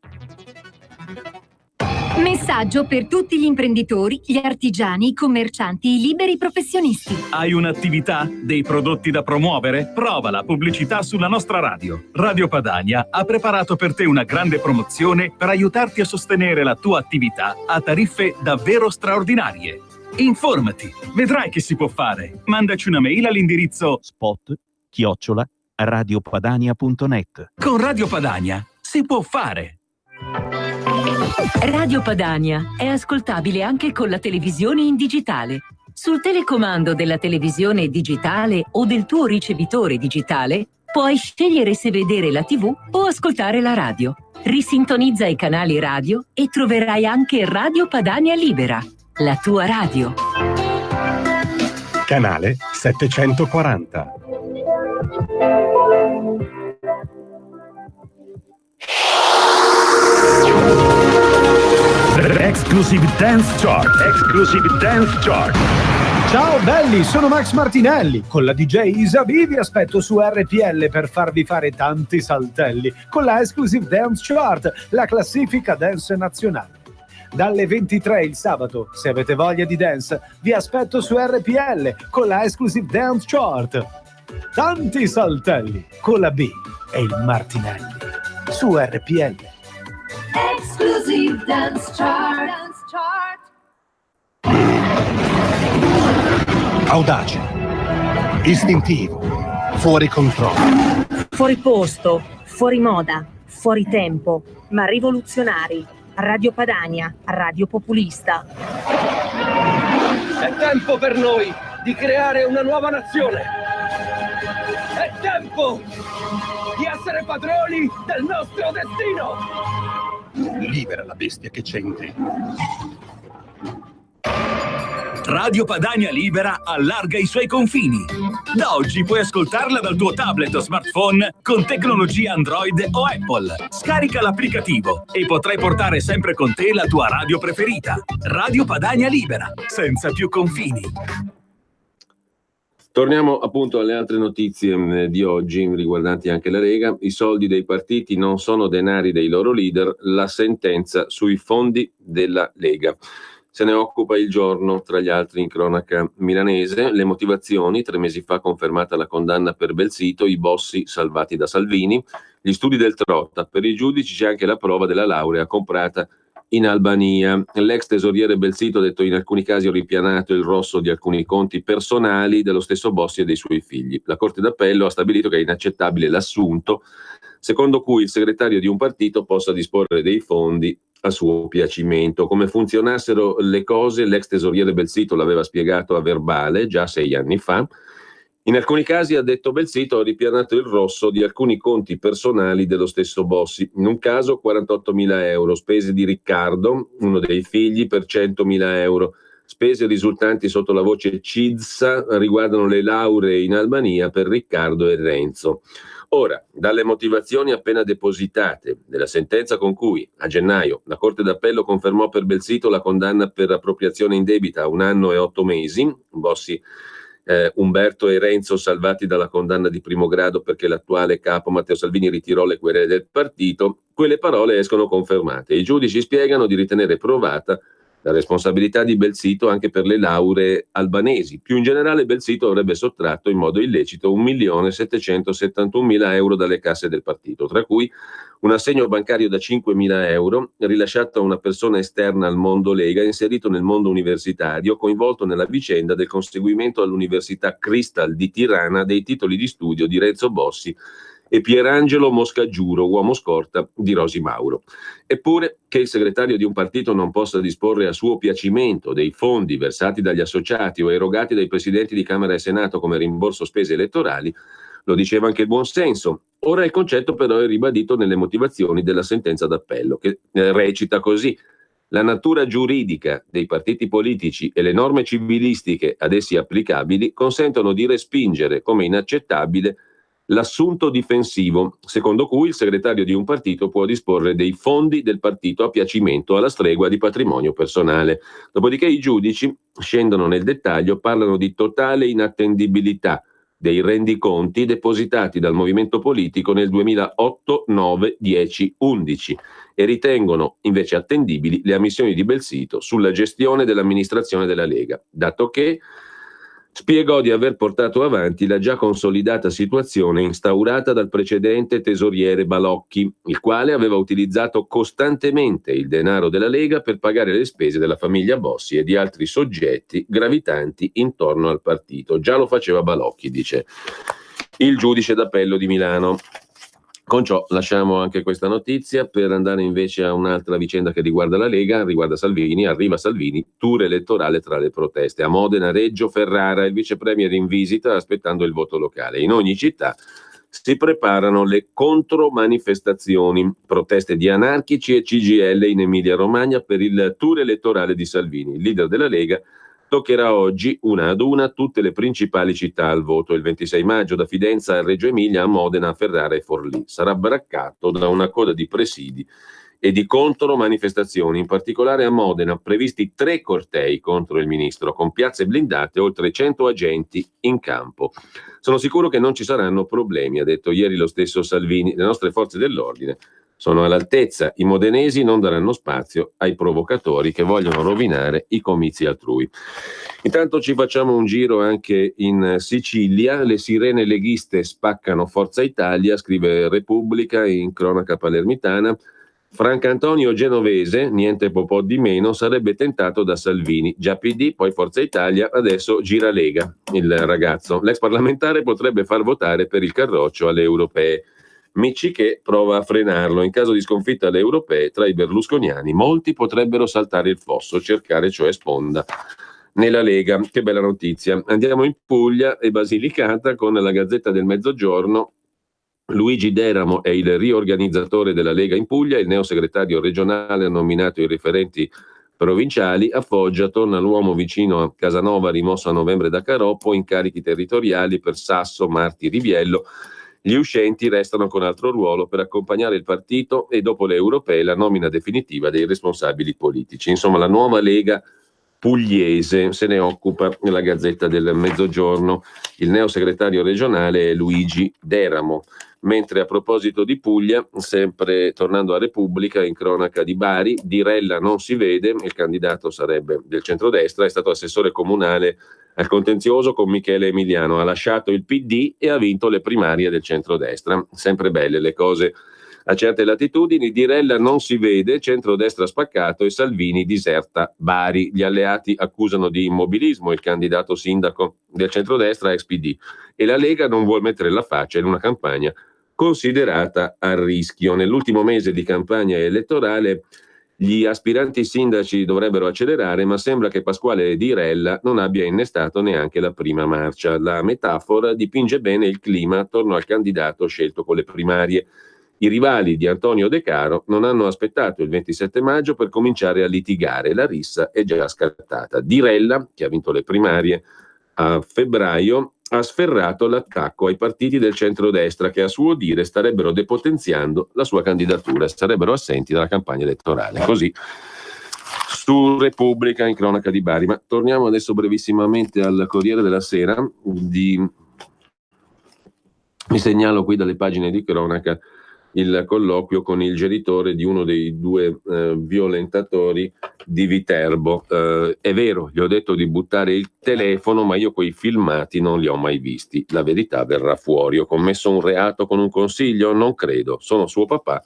Messaggio per tutti gli imprenditori, gli artigiani, i commercianti, i liberi professionisti. Hai un'attività? Dei prodotti da promuovere? Prova la pubblicità sulla nostra radio. Radio Padania ha preparato per te una grande promozione per aiutarti a sostenere la tua attività a tariffe davvero straordinarie. Informati, vedrai che si può fare. Mandaci una mail all'indirizzo spot@radiopadania.net. Con Radio Padania si può fare. Radio Padania è ascoltabile anche con la televisione in digitale. Sul telecomando della televisione digitale o del tuo ricevitore digitale puoi scegliere se vedere la TV o ascoltare la radio. Risintonizza i canali radio e troverai anche Radio Padania Libera, la tua radio. Canale 740. Exclusive Dance Chart. Exclusive Dance Chart. Ciao belli, sono Max Martinelli. Con la DJ Isabi vi aspetto su RPL per farvi fare tanti saltelli con la Exclusive Dance Chart, la classifica dance nazionale. Dalle 23 il sabato, se avete voglia di dance, vi aspetto su RPL con la Exclusive Dance Chart. Tanti saltelli con la B e il Martinelli su RPL. Exclusive Dance Chart. Audace, istintivo, fuori controllo. Fuori posto, fuori moda, fuori tempo, ma rivoluzionari. Radio Padania, radio populista. È tempo per noi di creare una nuova nazione. È tempo di essere padroni del nostro destino. Libera la bestia che c'è in te. Radio Padania Libera allarga i suoi confini. Da oggi puoi ascoltarla dal tuo tablet o smartphone con tecnologia Android o Apple. Scarica l'applicativo e potrai portare sempre con te la tua radio preferita. Radio Padania Libera, senza più confini. Torniamo appunto alle altre notizie di oggi riguardanti anche la Lega. I soldi dei partiti non sono denari dei loro leader, la sentenza sui fondi della Lega. Se ne occupa Il Giorno, tra gli altri in cronaca milanese. Le motivazioni: 3 mesi fa confermata la condanna per Belsito, i bossi salvati da Salvini, gli studi del Trotta. Per i giudici c'è anche la prova della laurea comprata in Albania. L'ex tesoriere Belsito ha detto: in alcuni casi ho ripianato il rosso di alcuni conti personali dello stesso Bossi e dei suoi figli. La Corte d'Appello ha stabilito che è inaccettabile l'assunto secondo cui il segretario di un partito possa disporre dei fondi a suo piacimento. Come funzionassero le cose, l'ex tesoriere Belsito l'aveva spiegato a verbale già 6 anni fa. In alcuni casi, ha detto Belsito, ho ripianato il rosso di alcuni conti personali dello stesso Bossi. In un caso 48.000 euro, spese di Riccardo, uno dei figli, per 100.000 euro. Spese risultanti sotto la voce CIDSA riguardano le lauree in Albania per Riccardo e Renzo. Ora, dalle motivazioni appena depositate della sentenza con cui a gennaio la Corte d'Appello confermò per Belsito la condanna per appropriazione indebita a 1 anno e 8 mesi, Bossi, Umberto e Renzo salvati dalla condanna di primo grado perché l'attuale capo Matteo Salvini ritirò le querele del partito, quelle parole escono confermate. I giudici spiegano di ritenere provata la responsabilità di Belsito anche per le lauree albanesi. Più in generale, Belsito avrebbe sottratto in modo illecito 1.771.000 euro dalle casse del partito, tra cui un assegno bancario da 5.000 euro rilasciato a una persona esterna al mondo Lega, inserito nel mondo universitario, coinvolto nella vicenda del conseguimento all'Università Cristal di Tirana dei titoli di studio di Renzo Bossi e Pierangelo Moscaggiuro, uomo scorta di Rosi Mauro. Eppure, che il segretario di un partito non possa disporre a suo piacimento dei fondi versati dagli associati o erogati dai presidenti di Camera e Senato come rimborso spese elettorali, lo diceva anche il buon senso. Ora il concetto però è ribadito nelle motivazioni della sentenza d'appello, che recita così: la natura giuridica dei partiti politici e le norme civilistiche ad essi applicabili consentono di respingere come inaccettabile l'assunto difensivo, secondo cui il segretario di un partito può disporre dei fondi del partito a piacimento alla stregua di patrimonio personale. Dopodiché i giudici scendono nel dettaglio, parlano di totale inattendibilità dei rendiconti depositati dal movimento politico nel 2008, 9, 10, 11 e ritengono invece attendibili le ammissioni di Belsito sulla gestione dell'amministrazione della Lega, dato che spiegò di aver portato avanti la già consolidata situazione instaurata dal precedente tesoriere Balocchi, il quale aveva utilizzato costantemente il denaro della Lega per pagare le spese della famiglia Bossi e di altri soggetti gravitanti intorno al partito. Già lo faceva Balocchi, dice il giudice d'appello di Milano. Con ciò lasciamo anche questa notizia per andare invece a un'altra vicenda che riguarda la Lega, riguarda Salvini. Arriva Salvini, tour elettorale tra le proteste. A Modena, Reggio, Ferrara, il vice premier in visita aspettando il voto locale. In ogni città si preparano le contromanifestazioni, proteste di anarchici e CGIL in Emilia-Romagna per il tour elettorale di Salvini. Il leader della Lega Toccherà oggi, una ad una, tutte le principali città al voto. Il 26 maggio da Fidenza a Reggio Emilia, a Modena, a Ferrara e Forlì. Sarà braccato da una coda di presidi e di contromanifestazioni. In particolare a Modena, previsti 3 cortei contro il ministro, con piazze blindate e oltre 100 agenti in campo. Sono sicuro che non ci saranno problemi, ha detto ieri lo stesso Salvini. Le nostre forze dell'ordine sono all'altezza, i modenesi non daranno spazio ai provocatori che vogliono rovinare i comizi altrui. Intanto ci facciamo un giro anche in Sicilia. Le sirene leghiste spaccano Forza Italia, scrive Repubblica in cronaca palermitana. Francantonio Genovese, niente po' di meno, sarebbe tentato da Salvini. Già PD, poi Forza Italia, adesso gira Lega. Il ragazzo, l'ex parlamentare, potrebbe far votare per il Carroccio alle europee. Miccichè prova a frenarlo. In caso di sconfitta alle europee, tra i berlusconiani, molti potrebbero saltare il fosso, cercare cioè sponda nella Lega. Che bella notizia. Andiamo in Puglia e Basilicata con la Gazzetta del Mezzogiorno. Luigi Deramo è il riorganizzatore della Lega in Puglia, il neosegretario regionale ha nominato i referenti provinciali. A Foggia torna l'uomo vicino a Casanova rimosso a novembre da Caroppo, incarichi territoriali per Sasso, Marti, Riviello. Gli uscenti restano con altro ruolo per accompagnare il partito e dopo le europee la nomina definitiva dei responsabili politici. Insomma, la nuova Lega pugliese, se ne occupa la Gazzetta del Mezzogiorno. Il neosegretario regionale è Luigi Deramo. Mentre a proposito di Puglia, sempre tornando a Repubblica, in cronaca di Bari, Dirella non si vede, il candidato sarebbe del centrodestra, è stato assessore comunale al contenzioso con Michele Emiliano, ha lasciato il PD e ha vinto le primarie del centrodestra. Sempre belle le cose a certe latitudini. Dirella non si vede, centrodestra spaccato e Salvini diserta Bari. Gli alleati accusano di immobilismo il candidato sindaco del centrodestra ex PD e la Lega non vuol mettere la faccia in una campagna considerata a rischio. Nell'ultimo mese di campagna elettorale gli aspiranti sindaci dovrebbero accelerare, ma sembra che Pasquale Dirella non abbia innestato neanche la prima marcia. La metafora dipinge bene il clima attorno al candidato scelto con le primarie. I rivali di Antonio De Caro non hanno aspettato il 27 maggio per cominciare a litigare. La rissa è già scattata. Dirella, che ha vinto le primarie a febbraio, ha sferrato l'attacco ai partiti del centrodestra che a suo dire starebbero depotenziando la sua candidatura, sarebbero assenti dalla campagna elettorale. Così su Repubblica in cronaca di Bari. Ma torniamo adesso brevissimamente al Corriere della Sera. Vi segnalo qui dalle pagine di cronaca il colloquio con il genitore di uno dei 2 violentatori di Viterbo. È vero, gli ho detto di buttare il telefono, ma io quei filmati non li ho mai visti. La verità verrà fuori. Ho commesso un reato con un consiglio? Non credo. Sono suo papà.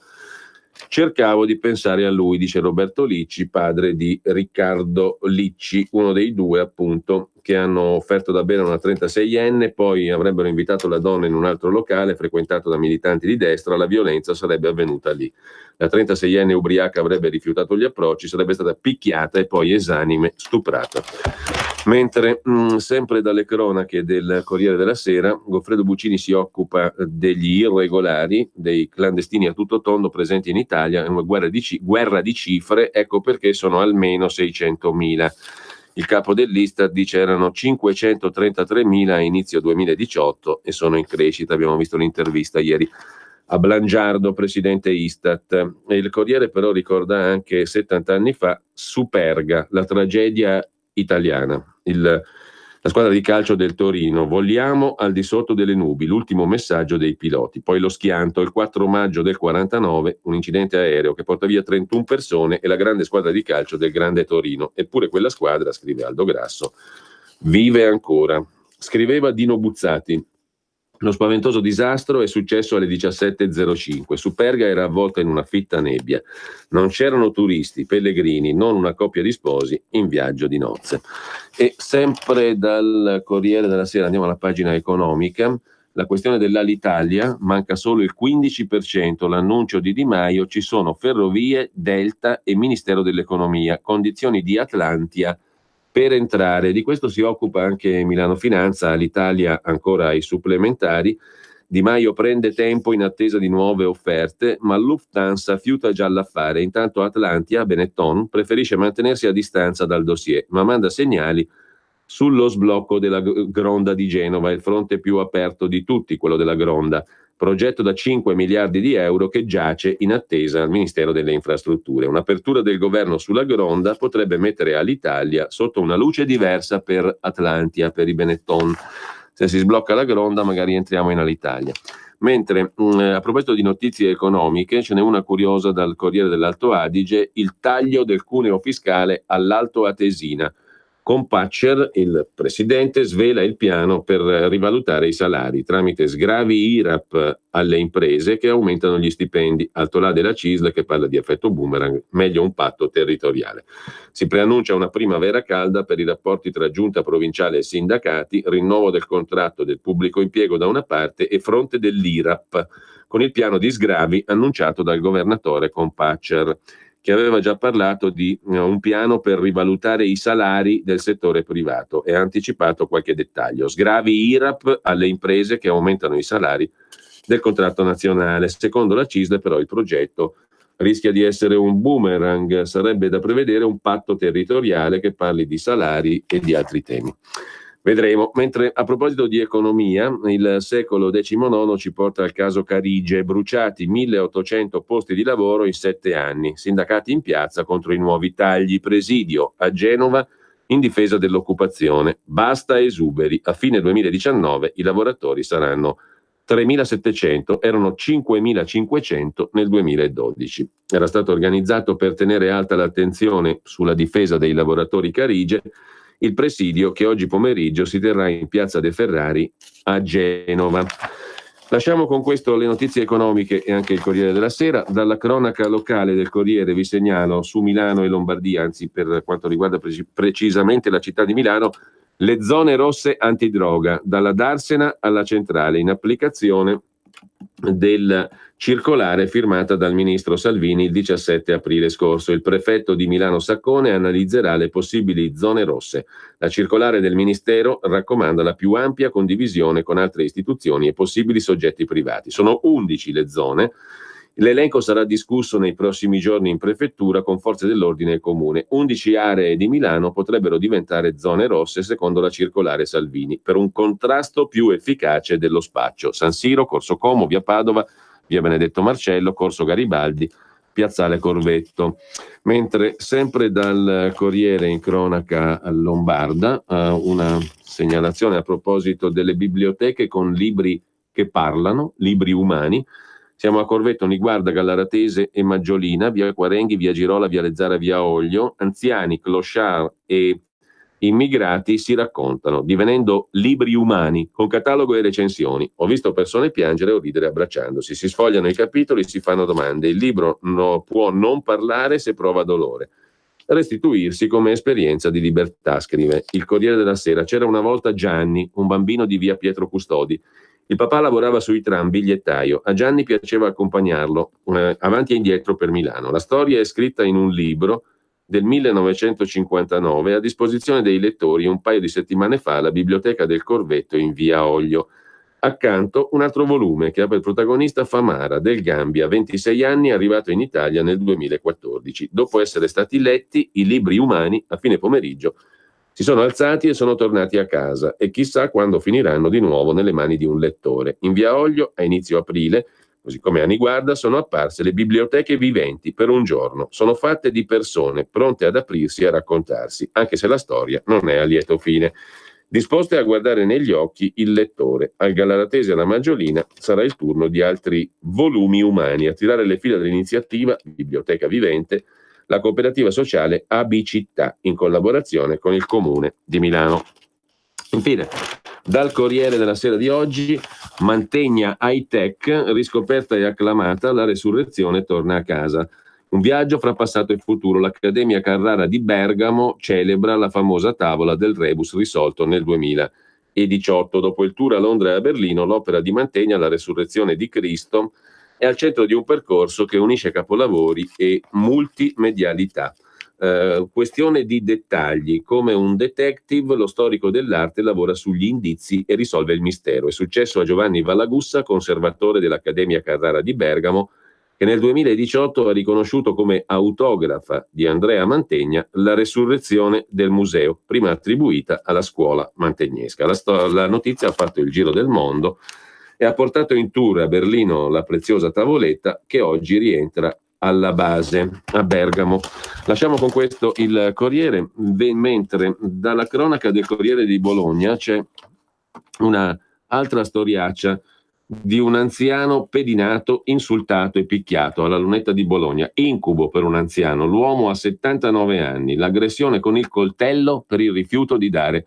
Cercavo di pensare a lui, dice Roberto Licci, padre di Riccardo Licci, uno dei 2 appunto che hanno offerto da bere a una 36enne, poi avrebbero invitato la donna in un altro locale frequentato da militanti di destra, la violenza sarebbe avvenuta lì. La 36enne ubriaca avrebbe rifiutato gli approcci, sarebbe stata picchiata e poi esanime stuprata. Mentre sempre dalle cronache del Corriere della Sera, Goffredo Buccini si occupa degli irregolari, dei clandestini a tutto tondo presenti in Italia, è una guerra di cifre, ecco perché sono almeno 600.000. Il capo dell'Istat dice erano 533.000 a inizio 2018 e sono in crescita. Abbiamo visto l'intervista ieri a Blangiardo, presidente Istat. E il Corriere però ricorda anche 70 anni fa Superga, la tragedia italiana. La squadra di calcio del Torino, vogliamo al di sotto delle nubi, l'ultimo messaggio dei piloti. Poi lo schianto, il 4 maggio del 49, un incidente aereo che porta via 31 persone e la grande squadra di calcio del grande Torino. Eppure quella squadra, scrive Aldo Grasso, vive ancora. Scriveva Dino Buzzati, lo spaventoso disastro è successo alle 17.05. Superga era avvolta in una fitta nebbia. Non c'erano turisti, pellegrini, non una coppia di sposi in viaggio di nozze. E sempre dal Corriere della Sera andiamo alla pagina economica. La questione dell'Alitalia, manca solo il 15%, l'annuncio di Di Maio, ci sono Ferrovie, Delta e Ministero dell'Economia, condizioni di Atlantia per entrare. Di questo si occupa anche Milano Finanza, l'Italia ancora ai supplementari. Di Maio prende tempo in attesa di nuove offerte, ma Lufthansa fiuta già l'affare. Intanto Atlantia, Benetton, preferisce mantenersi a distanza dal dossier, ma manda segnali sullo sblocco della Gronda di Genova, il fronte più aperto di tutti, quello della Gronda. Progetto da 5 miliardi di euro che giace in attesa al Ministero delle Infrastrutture. Un'apertura del governo sulla Gronda potrebbe mettere all'Italia sotto una luce diversa per Atlantia, per i Benetton. Se si sblocca la Gronda magari entriamo in Alitalia. Mentre a proposito di notizie economiche, ce n'è una curiosa dal Corriere dell'Alto Adige: il taglio del cuneo fiscale all'Alto Atesina. Compaccer, il presidente, svela il piano per rivalutare i salari tramite sgravi IRAP alle imprese che aumentano gli stipendi. Alto là della CISL che parla di effetto boomerang, meglio un patto territoriale. Si preannuncia una primavera calda per i rapporti tra giunta provinciale e sindacati, rinnovo del contratto del pubblico impiego da una parte e fronte dell'IRAP, con il piano di sgravi annunciato dal governatore Compaccer, che aveva già parlato di un piano per rivalutare i salari del settore privato e ha anticipato qualche dettaglio. Sgravi IRAP alle imprese che aumentano i salari del contratto nazionale. Secondo la CISL però il progetto rischia di essere un boomerang, sarebbe da prevedere un patto territoriale che parli di salari e di altri temi. Vedremo. Mentre a proposito di economia, il secolo XIX ci porta al caso Carige, bruciati 1800 posti di lavoro in 7 anni, sindacati in piazza contro i nuovi tagli, presidio a Genova in difesa dell'occupazione, basta esuberi, a fine 2019 i lavoratori saranno 3.700, erano 5.500 nel 2012. Era stato organizzato per tenere alta l'attenzione sulla difesa dei lavoratori Carige il presidio che oggi pomeriggio si terrà in Piazza De Ferrari a Genova. Lasciamo con questo le notizie economiche e anche il Corriere della Sera. Dalla cronaca locale del Corriere vi segnalo su Milano e Lombardia, anzi per quanto riguarda precisamente la città di Milano, le zone rosse antidroga, dalla Darsena alla Centrale, in applicazione del circolare firmata dal ministro Salvini il 17 aprile scorso. Il prefetto di Milano Saccone analizzerà le possibili zone rosse. La circolare del ministero raccomanda la più ampia condivisione con altre istituzioni e possibili soggetti privati. Sono 11 le zone. L'elenco sarà discusso nei prossimi giorni in prefettura con forze dell'ordine e comune. 11 aree di Milano potrebbero diventare zone rosse secondo la circolare Salvini, per un contrasto più efficace dello spaccio. San Siro, Corso Como, via Padova, via Benedetto Marcello, Corso Garibaldi, piazzale Corvetto. Mentre sempre dal Corriere in cronaca lombarda, una segnalazione a proposito delle biblioteche con libri che parlano, libri umani. Siamo a Corvetto, Niguarda, Gallaratese e Maggiolina, via Quarenghi, via Girola, via Lezzara, via Oglio. Anziani, clochard e immigrati si raccontano, divenendo libri umani, con catalogo e recensioni. Ho visto persone piangere o ridere abbracciandosi. Si sfogliano i capitoli, si fanno domande. Il libro può non parlare se prova dolore. Restituirsi come esperienza di libertà, scrive il Corriere della Sera. C'era una volta Gianni, un bambino di via Pietro Custodi. Il papà lavorava sui tram, bigliettaio. A Gianni piaceva accompagnarlo avanti e indietro per Milano. La storia è scritta in un libro del 1959 a disposizione dei lettori un paio di settimane fa alla Biblioteca del Corvetto in via Oglio. Accanto un altro volume che ha per protagonista Famara del Gambia, 26 anni, arrivato in Italia nel 2014. Dopo essere stati letti, i libri umani a fine pomeriggio si sono alzati e sono tornati a casa e chissà quando finiranno di nuovo nelle mani di un lettore. In via Oglio, a inizio aprile, così come a Niguarda, sono apparse le biblioteche viventi per un giorno. Sono fatte di persone pronte ad aprirsi e a raccontarsi, anche se la storia non è a lieto fine. Disposte a guardare negli occhi il lettore. Al Gallaratese e alla Maggiolina sarà il turno di altri volumi umani. A tirare le fila dell'iniziativa Biblioteca Vivente, la cooperativa sociale AB Città, in collaborazione con il Comune di Milano. Infine, dal Corriere della Sera di oggi, Mantegna High Tech, riscoperta e acclamata, la resurrezione torna a casa. Un viaggio fra passato e futuro. L'Accademia Carrara di Bergamo celebra la famosa tavola del rebus risolto nel 2018. Dopo il tour a Londra e a Berlino, l'opera di Mantegna, La resurrezione di Cristo, è al centro di un percorso che unisce capolavori e multimedialità. Questione di dettagli. Come un detective, lo storico dell'arte lavora sugli indizi e risolve il mistero. È successo a Giovanni Vallagussa, conservatore dell'Accademia Carrara di Bergamo, che nel 2018 ha riconosciuto come autografa di Andrea Mantegna la resurrezione del museo, prima attribuita alla scuola mantegnesca. La notizia ha fatto il giro del mondo e ha portato in tour a Berlino la preziosa tavoletta che oggi rientra alla base a Bergamo. Lasciamo con questo il Corriere, mentre dalla cronaca del Corriere di Bologna c'è una altra storiaccia di un anziano pedinato, insultato e picchiato alla Lunetta di Bologna. Incubo per un anziano, l'uomo ha 79 anni, l'aggressione con il coltello per il rifiuto di dare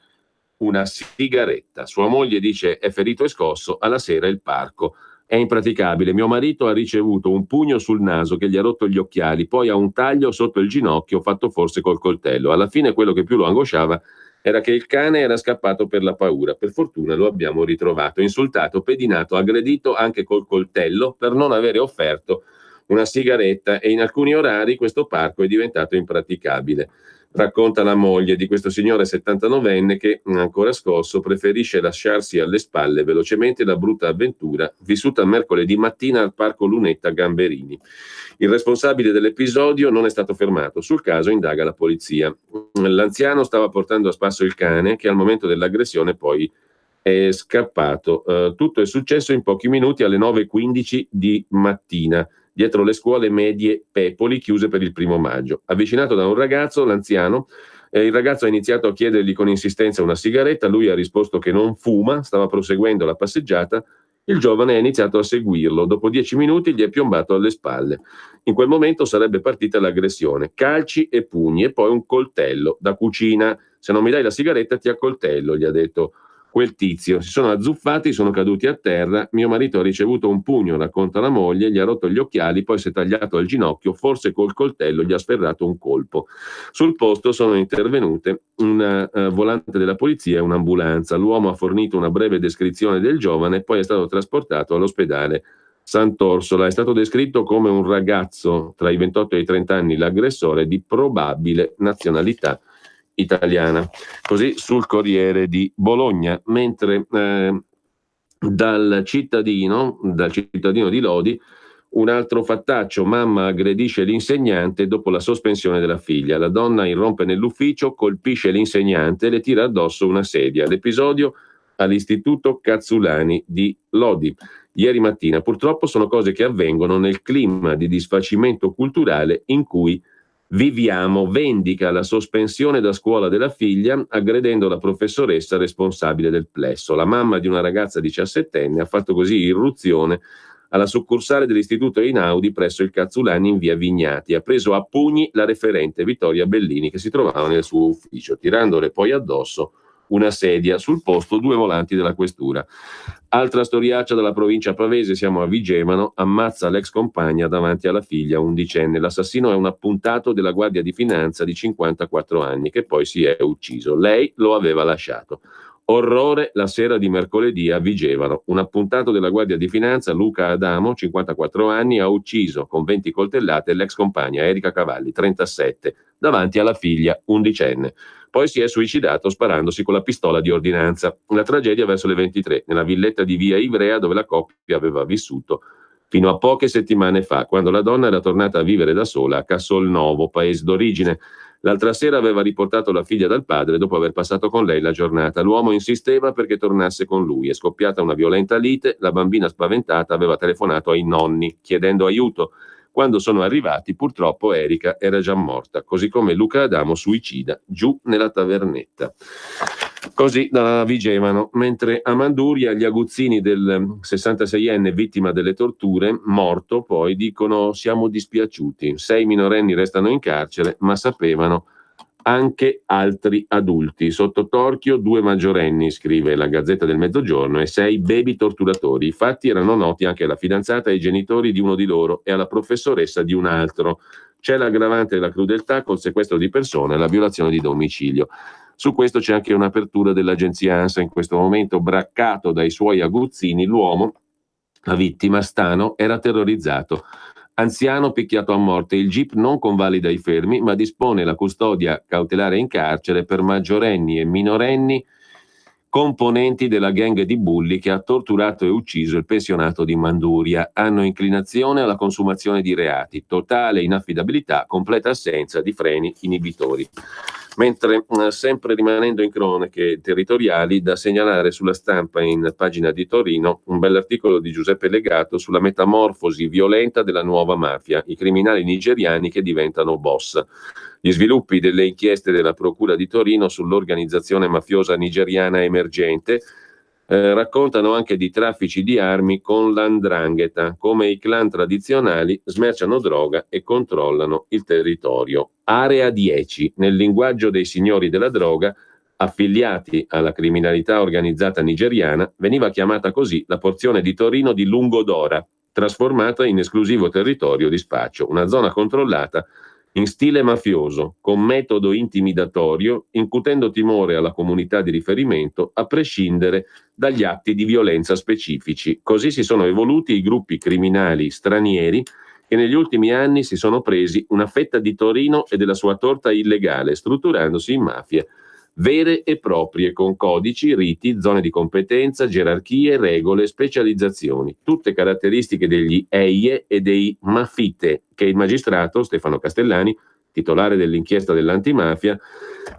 una sigaretta. Sua moglie dice è ferito e scosso, alla sera il parco è impraticabile. Mio marito ha ricevuto un pugno sul naso che gli ha rotto gli occhiali, poi ha un taglio sotto il ginocchio fatto forse col coltello. Alla fine quello che più lo angosciava era che il cane era scappato per la paura. Per fortuna lo abbiamo ritrovato, insultato, pedinato, aggredito anche col coltello per non avere offerto una sigaretta, e in alcuni orari questo parco è diventato impraticabile. Racconta la moglie di questo signore 79enne che, ancora scosso, preferisce lasciarsi alle spalle velocemente la brutta avventura vissuta mercoledì mattina al Parco Lunetta Gamberini. Il responsabile dell'episodio non è stato fermato. Sul caso indaga la polizia. L'anziano stava portando a spasso il cane, che al momento dell'aggressione poi è scappato. Tutto è successo in pochi minuti alle 9:15 di mattina, dietro le scuole medie Pepoli chiuse per il 1° maggio. Avvicinato da un ragazzo, l'anziano, il ragazzo ha iniziato a chiedergli con insistenza una sigaretta, lui ha risposto che non fuma, stava proseguendo la passeggiata, il giovane ha iniziato a seguirlo, dopo 10 minuti gli è piombato alle spalle. In quel momento sarebbe partita l'aggressione, calci e pugni e poi un coltello da cucina. Se non mi dai la sigaretta ti accoltello, gli ha detto quel tizio. Si sono azzuffati, sono caduti a terra, mio marito ha ricevuto un pugno, racconta la moglie, gli ha rotto gli occhiali, poi si è tagliato al ginocchio, forse col coltello gli ha sferrato un colpo. Sul posto sono intervenute una volante della polizia e un'ambulanza. L'uomo ha fornito una breve descrizione del giovane, poi è stato trasportato all'ospedale Sant'Orsola. È stato descritto come un ragazzo tra i 28 e i 30 anni, l'aggressore di probabile nazionalità italiana. Così sul Corriere di Bologna, mentre dal cittadino di Lodi un altro fattaccio: mamma aggredisce l'insegnante dopo la sospensione della figlia, la donna irrompe nell'ufficio, colpisce l'insegnante e le tira addosso una sedia. L'episodio all'istituto Cazzulani di Lodi ieri mattina. Purtroppo sono cose che avvengono nel clima di disfacimento culturale in cui viviamo. Vendica la sospensione da scuola della figlia aggredendo la professoressa responsabile del plesso. La mamma di una ragazza 17enne ha fatto così irruzione alla succursale dell'istituto Einaudi presso il Cazzulani in via Vignati. Ha preso a pugni la referente Vittoria Bellini che si trovava nel suo ufficio, tirandole poi addosso una sedia. Sul posto 2 volanti della questura. Altra storiaccia dalla provincia pavese, siamo a Vigevano, ammazza l'ex compagna davanti alla figlia 11enne. L'assassino è un appuntato della Guardia di Finanza di 54 anni che poi si è ucciso. Lei lo aveva lasciato. Orrore la sera di mercoledì a Vigevano. Un appuntato della Guardia di Finanza, Luca Adamo, 54 anni, ha ucciso con 20 coltellate l'ex compagna Erika Cavalli, 37, davanti alla figlia 11enne. Poi si è suicidato sparandosi con la pistola di ordinanza. La tragedia verso le 23, nella villetta di via Ivrea dove la coppia aveva vissuto fino a poche settimane fa, quando la donna era tornata a vivere da sola a Cassolnovo, paese d'origine. L'altra sera aveva riportato la figlia dal padre dopo aver passato con lei la giornata. L'uomo insisteva perché tornasse con lui. È scoppiata una violenta lite, la bambina spaventata aveva telefonato ai nonni chiedendo aiuto. Quando sono arrivati, purtroppo Erika era già morta, così come Luca Adamo, suicida, giù nella tavernetta. Così da Vigevano. Mentre a Manduria gli aguzzini del 66enne vittima delle torture, morto, poi dicono siamo dispiaciuti. 6 minorenni restano in carcere, ma sapevano anche altri adulti. Sotto torchio 2 maggiorenni, scrive la Gazzetta del Mezzogiorno, e 6 baby torturatori. I fatti erano noti anche alla fidanzata e ai genitori di uno di loro e alla professoressa di un altro. C'è l'aggravante della crudeltà col sequestro di persona e la violazione di domicilio. Su questo c'è anche un'apertura dell'agenzia ANSA. In questo momento, braccato dai suoi aguzzini, l'uomo, la vittima, Stano, era terrorizzato. Anziano picchiato a morte. Il GIP non convalida i fermi, ma dispone la custodia cautelare in carcere per maggiorenni e minorenni componenti della gang di bulli che ha torturato e ucciso il pensionato di Manduria. Hanno inclinazione alla consumazione di reati, totale inaffidabilità, completa assenza di freni inibitori. Mentre, sempre rimanendo in cronache territoriali, da segnalare sulla Stampa in pagina di Torino un bell'articolo di Giuseppe Legato sulla metamorfosi violenta della nuova mafia, i criminali nigeriani che diventano boss. Gli sviluppi delle inchieste della Procura di Torino sull'organizzazione mafiosa nigeriana emergente raccontano anche di traffici di armi con l''ndrangheta, come i clan tradizionali smerciano droga e controllano il territorio. Area 10, nel linguaggio dei signori della droga, affiliati alla criminalità organizzata nigeriana, veniva chiamata così la porzione di Torino di Lungodora, trasformata in esclusivo territorio di spaccio, una zona controllata in stile mafioso, con metodo intimidatorio, incutendo timore alla comunità di riferimento, a prescindere dagli atti di violenza specifici. Così si sono evoluti i gruppi criminali stranieri che negli ultimi anni si sono presi una fetta di Torino e della sua torta illegale, strutturandosi in mafie vere e proprie, con codici, riti, zone di competenza, gerarchie, regole, specializzazioni, tutte caratteristiche degli EIE e dei Mafite, che il magistrato Stefano Castellani, titolare dell'inchiesta dell'antimafia,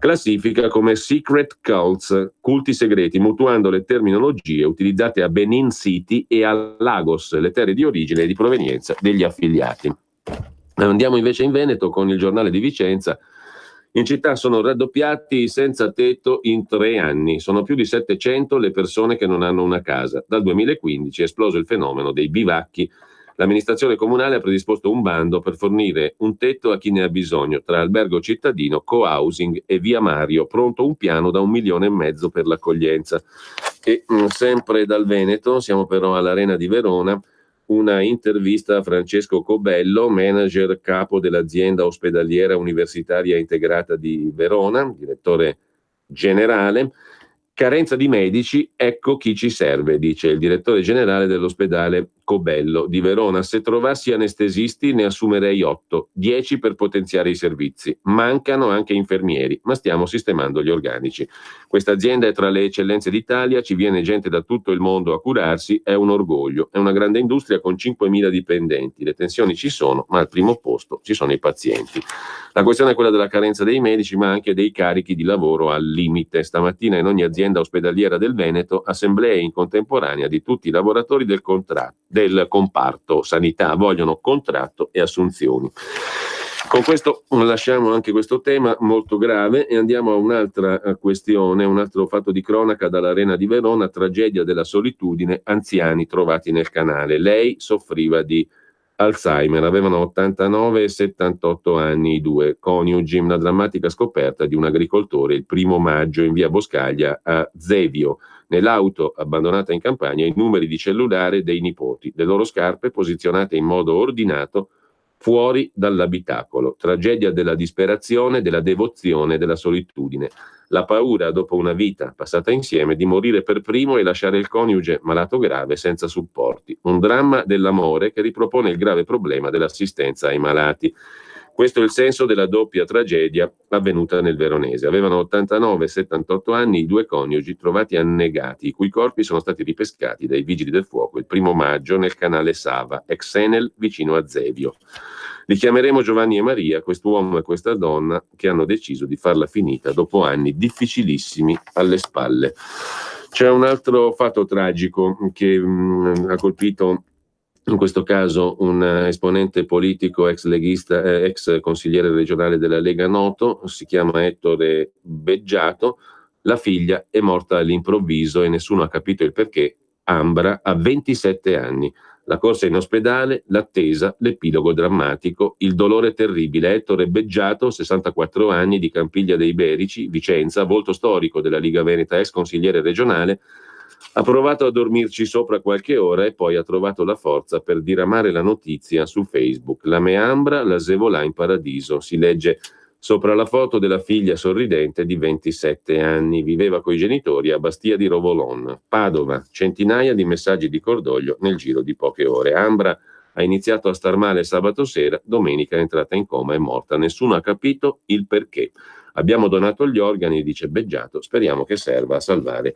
classifica come secret cults, culti segreti, mutuando le terminologie utilizzate a Benin City e a Lagos, le terre di origine e di provenienza degli affiliati. Andiamo invece in Veneto con il Giornale di Vicenza. In città sono raddoppiati i senza tetto in 3 anni. Sono più di 700 le persone che non hanno una casa. Dal 2015 è esploso il fenomeno dei bivacchi. L'amministrazione comunale ha predisposto un bando per fornire un tetto a chi ne ha bisogno, tra albergo cittadino, co-housing e via Mario. Pronto un piano da 1,5 milioni per l'accoglienza. E sempre dal Veneto, siamo però all'Arena di Verona, una intervista a Francesco Cobello, manager capo dell'azienda ospedaliera universitaria integrata di Verona, direttore generale. Carenza di medici, ecco chi ci serve, dice il direttore generale dell'ospedale Cobello di Verona. Se trovassi anestesisti ne assumerei 8, 10 per potenziare i servizi. Mancano anche infermieri, ma stiamo sistemando gli organici. Questa azienda è tra le eccellenze d'Italia, ci viene gente da tutto il mondo a curarsi, è un orgoglio. È una grande industria con 5.000 dipendenti. Le tensioni ci sono, ma al primo posto ci sono i pazienti. La questione è quella della carenza dei medici, ma anche dei carichi di lavoro al limite. Stamattina in ogni azienda ospedaliera del Veneto, assemblee in contemporanea di tutti i lavoratori del comparto sanità, vogliono contratto e assunzioni. Con questo lasciamo anche questo tema molto grave e andiamo a un'altra questione, un altro fatto di cronaca dall'Arena di Verona, tragedia della solitudine, anziani trovati nel canale. Lei soffriva di Alzheimer, avevano 89 e 78 anni i due coniugi, una drammatica scoperta di un agricoltore il 1° maggio in via Boscaglia a Zevio. Nell'auto abbandonata in campagna i numeri di cellulare dei nipoti, le loro scarpe posizionate in modo ordinato fuori dall'abitacolo. Tragedia della disperazione, della devozione, della solitudine. La paura, dopo una vita passata insieme, di morire per primo e lasciare il coniuge malato grave senza supporti. Un dramma dell'amore che ripropone il grave problema dell'assistenza ai malati. Questo è il senso della doppia tragedia avvenuta nel Veronese. Avevano 89 e 78 anni i due coniugi trovati annegati, i cui corpi sono stati ripescati dai vigili del fuoco il 1° maggio nel canale Sava, ex Enel, vicino a Zevio. Li chiameremo Giovanni e Maria, quest'uomo e questa donna che hanno deciso di farla finita dopo anni difficilissimi alle spalle. C'è un altro fatto tragico che ha colpito in questo caso un esponente politico, ex leghista, ex consigliere regionale della Lega Noto, si chiama Ettore Beggiato. La figlia è morta all'improvviso e nessuno ha capito il perché. Ambra ha 27 anni. La corsa in ospedale, l'attesa, l'epilogo drammatico, il dolore terribile. Ettore Beggiato, 64 anni, di Campiglia dei Berici, Vicenza, volto storico della Liga Veneta, ex consigliere regionale, ha provato a dormirci sopra qualche ora e poi ha trovato la forza per diramare la notizia su Facebook. La Meambra la sevolà in paradiso, si legge sopra la foto della figlia sorridente di 27 anni. Viveva coi genitori a Bastia di Rovolon, Padova. Centinaia di messaggi di cordoglio nel giro di poche ore. Ambra ha iniziato a star male sabato sera, domenica è entrata in coma e morta. Nessuno ha capito il perché. Abbiamo donato gli organi, dice Beggiato, speriamo che serva a salvare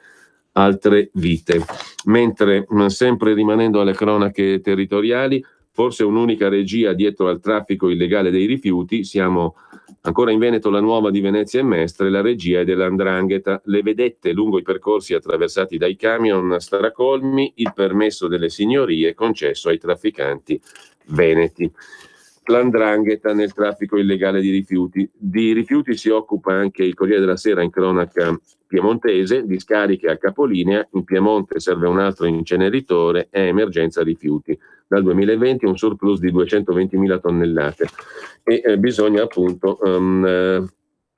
altre vite. Mentre, sempre rimanendo alle cronache territoriali, forse un'unica regia dietro al traffico illegale dei rifiuti, siamo ancora in Veneto, la Nuova di Venezia e Mestre, la regia è dell''ndrangheta, le vedette lungo i percorsi attraversati dai camion stracolmi, il permesso delle signorie concesso ai trafficanti veneti. L''ndrangheta nel traffico illegale di rifiuti. Di rifiuti si occupa anche il Corriere della Sera in cronaca piemontese, discariche a capolinea, in Piemonte serve un altro inceneritore, è emergenza rifiuti. Dal 2020 un surplus di 220.000 tonnellate e bisogna appunto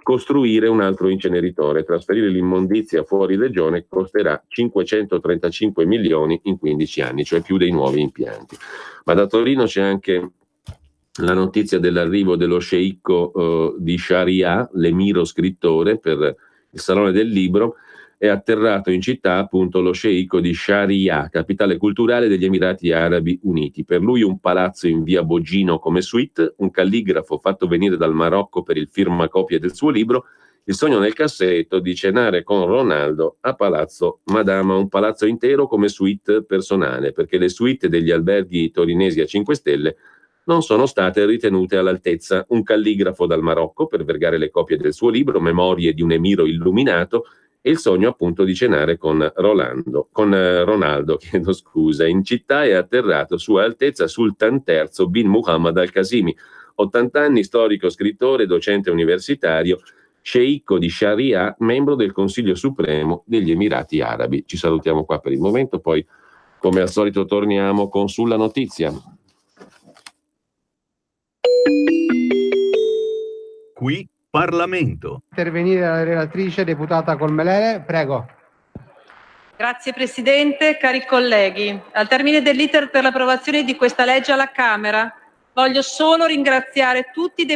costruire un altro inceneritore. Trasferire l'immondizia fuori regione costerà 535 milioni in 15 anni, cioè più dei nuovi impianti. Ma da Torino c'è anche la notizia dell'arrivo dello sceicco di Sharjah, l'emiro scrittore per il Salone del Libro. È atterrato in città appunto lo sceicco di Sharjah, capitale culturale degli Emirati Arabi Uniti. Per lui un palazzo in via Bogino come suite, un calligrafo fatto venire dal Marocco per il firmacopie del suo libro, il sogno nel cassetto di cenare con Ronaldo a Palazzo Madama, un palazzo intero come suite personale, perché le suite degli alberghi torinesi a 5 stelle non sono state ritenute all'altezza. Un calligrafo dal Marocco per vergare le copie del suo libro, Memorie di un emiro illuminato, e il sogno appunto di cenare con Ronaldo, In città è atterrato Sua Altezza Sultan III bin Muhammad al-Qasimi, 80 anni, storico, scrittore, docente universitario, sceicco di Sharjah, membro del Consiglio Supremo degli Emirati Arabi. Ci salutiamo qua per il momento, poi come al solito torniamo con Sulla Notizia. Qui Parlamento. Intervenire la relatrice deputata Colmelere, prego. Grazie Presidente, cari colleghi. Al termine dell'iter per l'approvazione di questa legge alla Camera, voglio solo ringraziare tutti i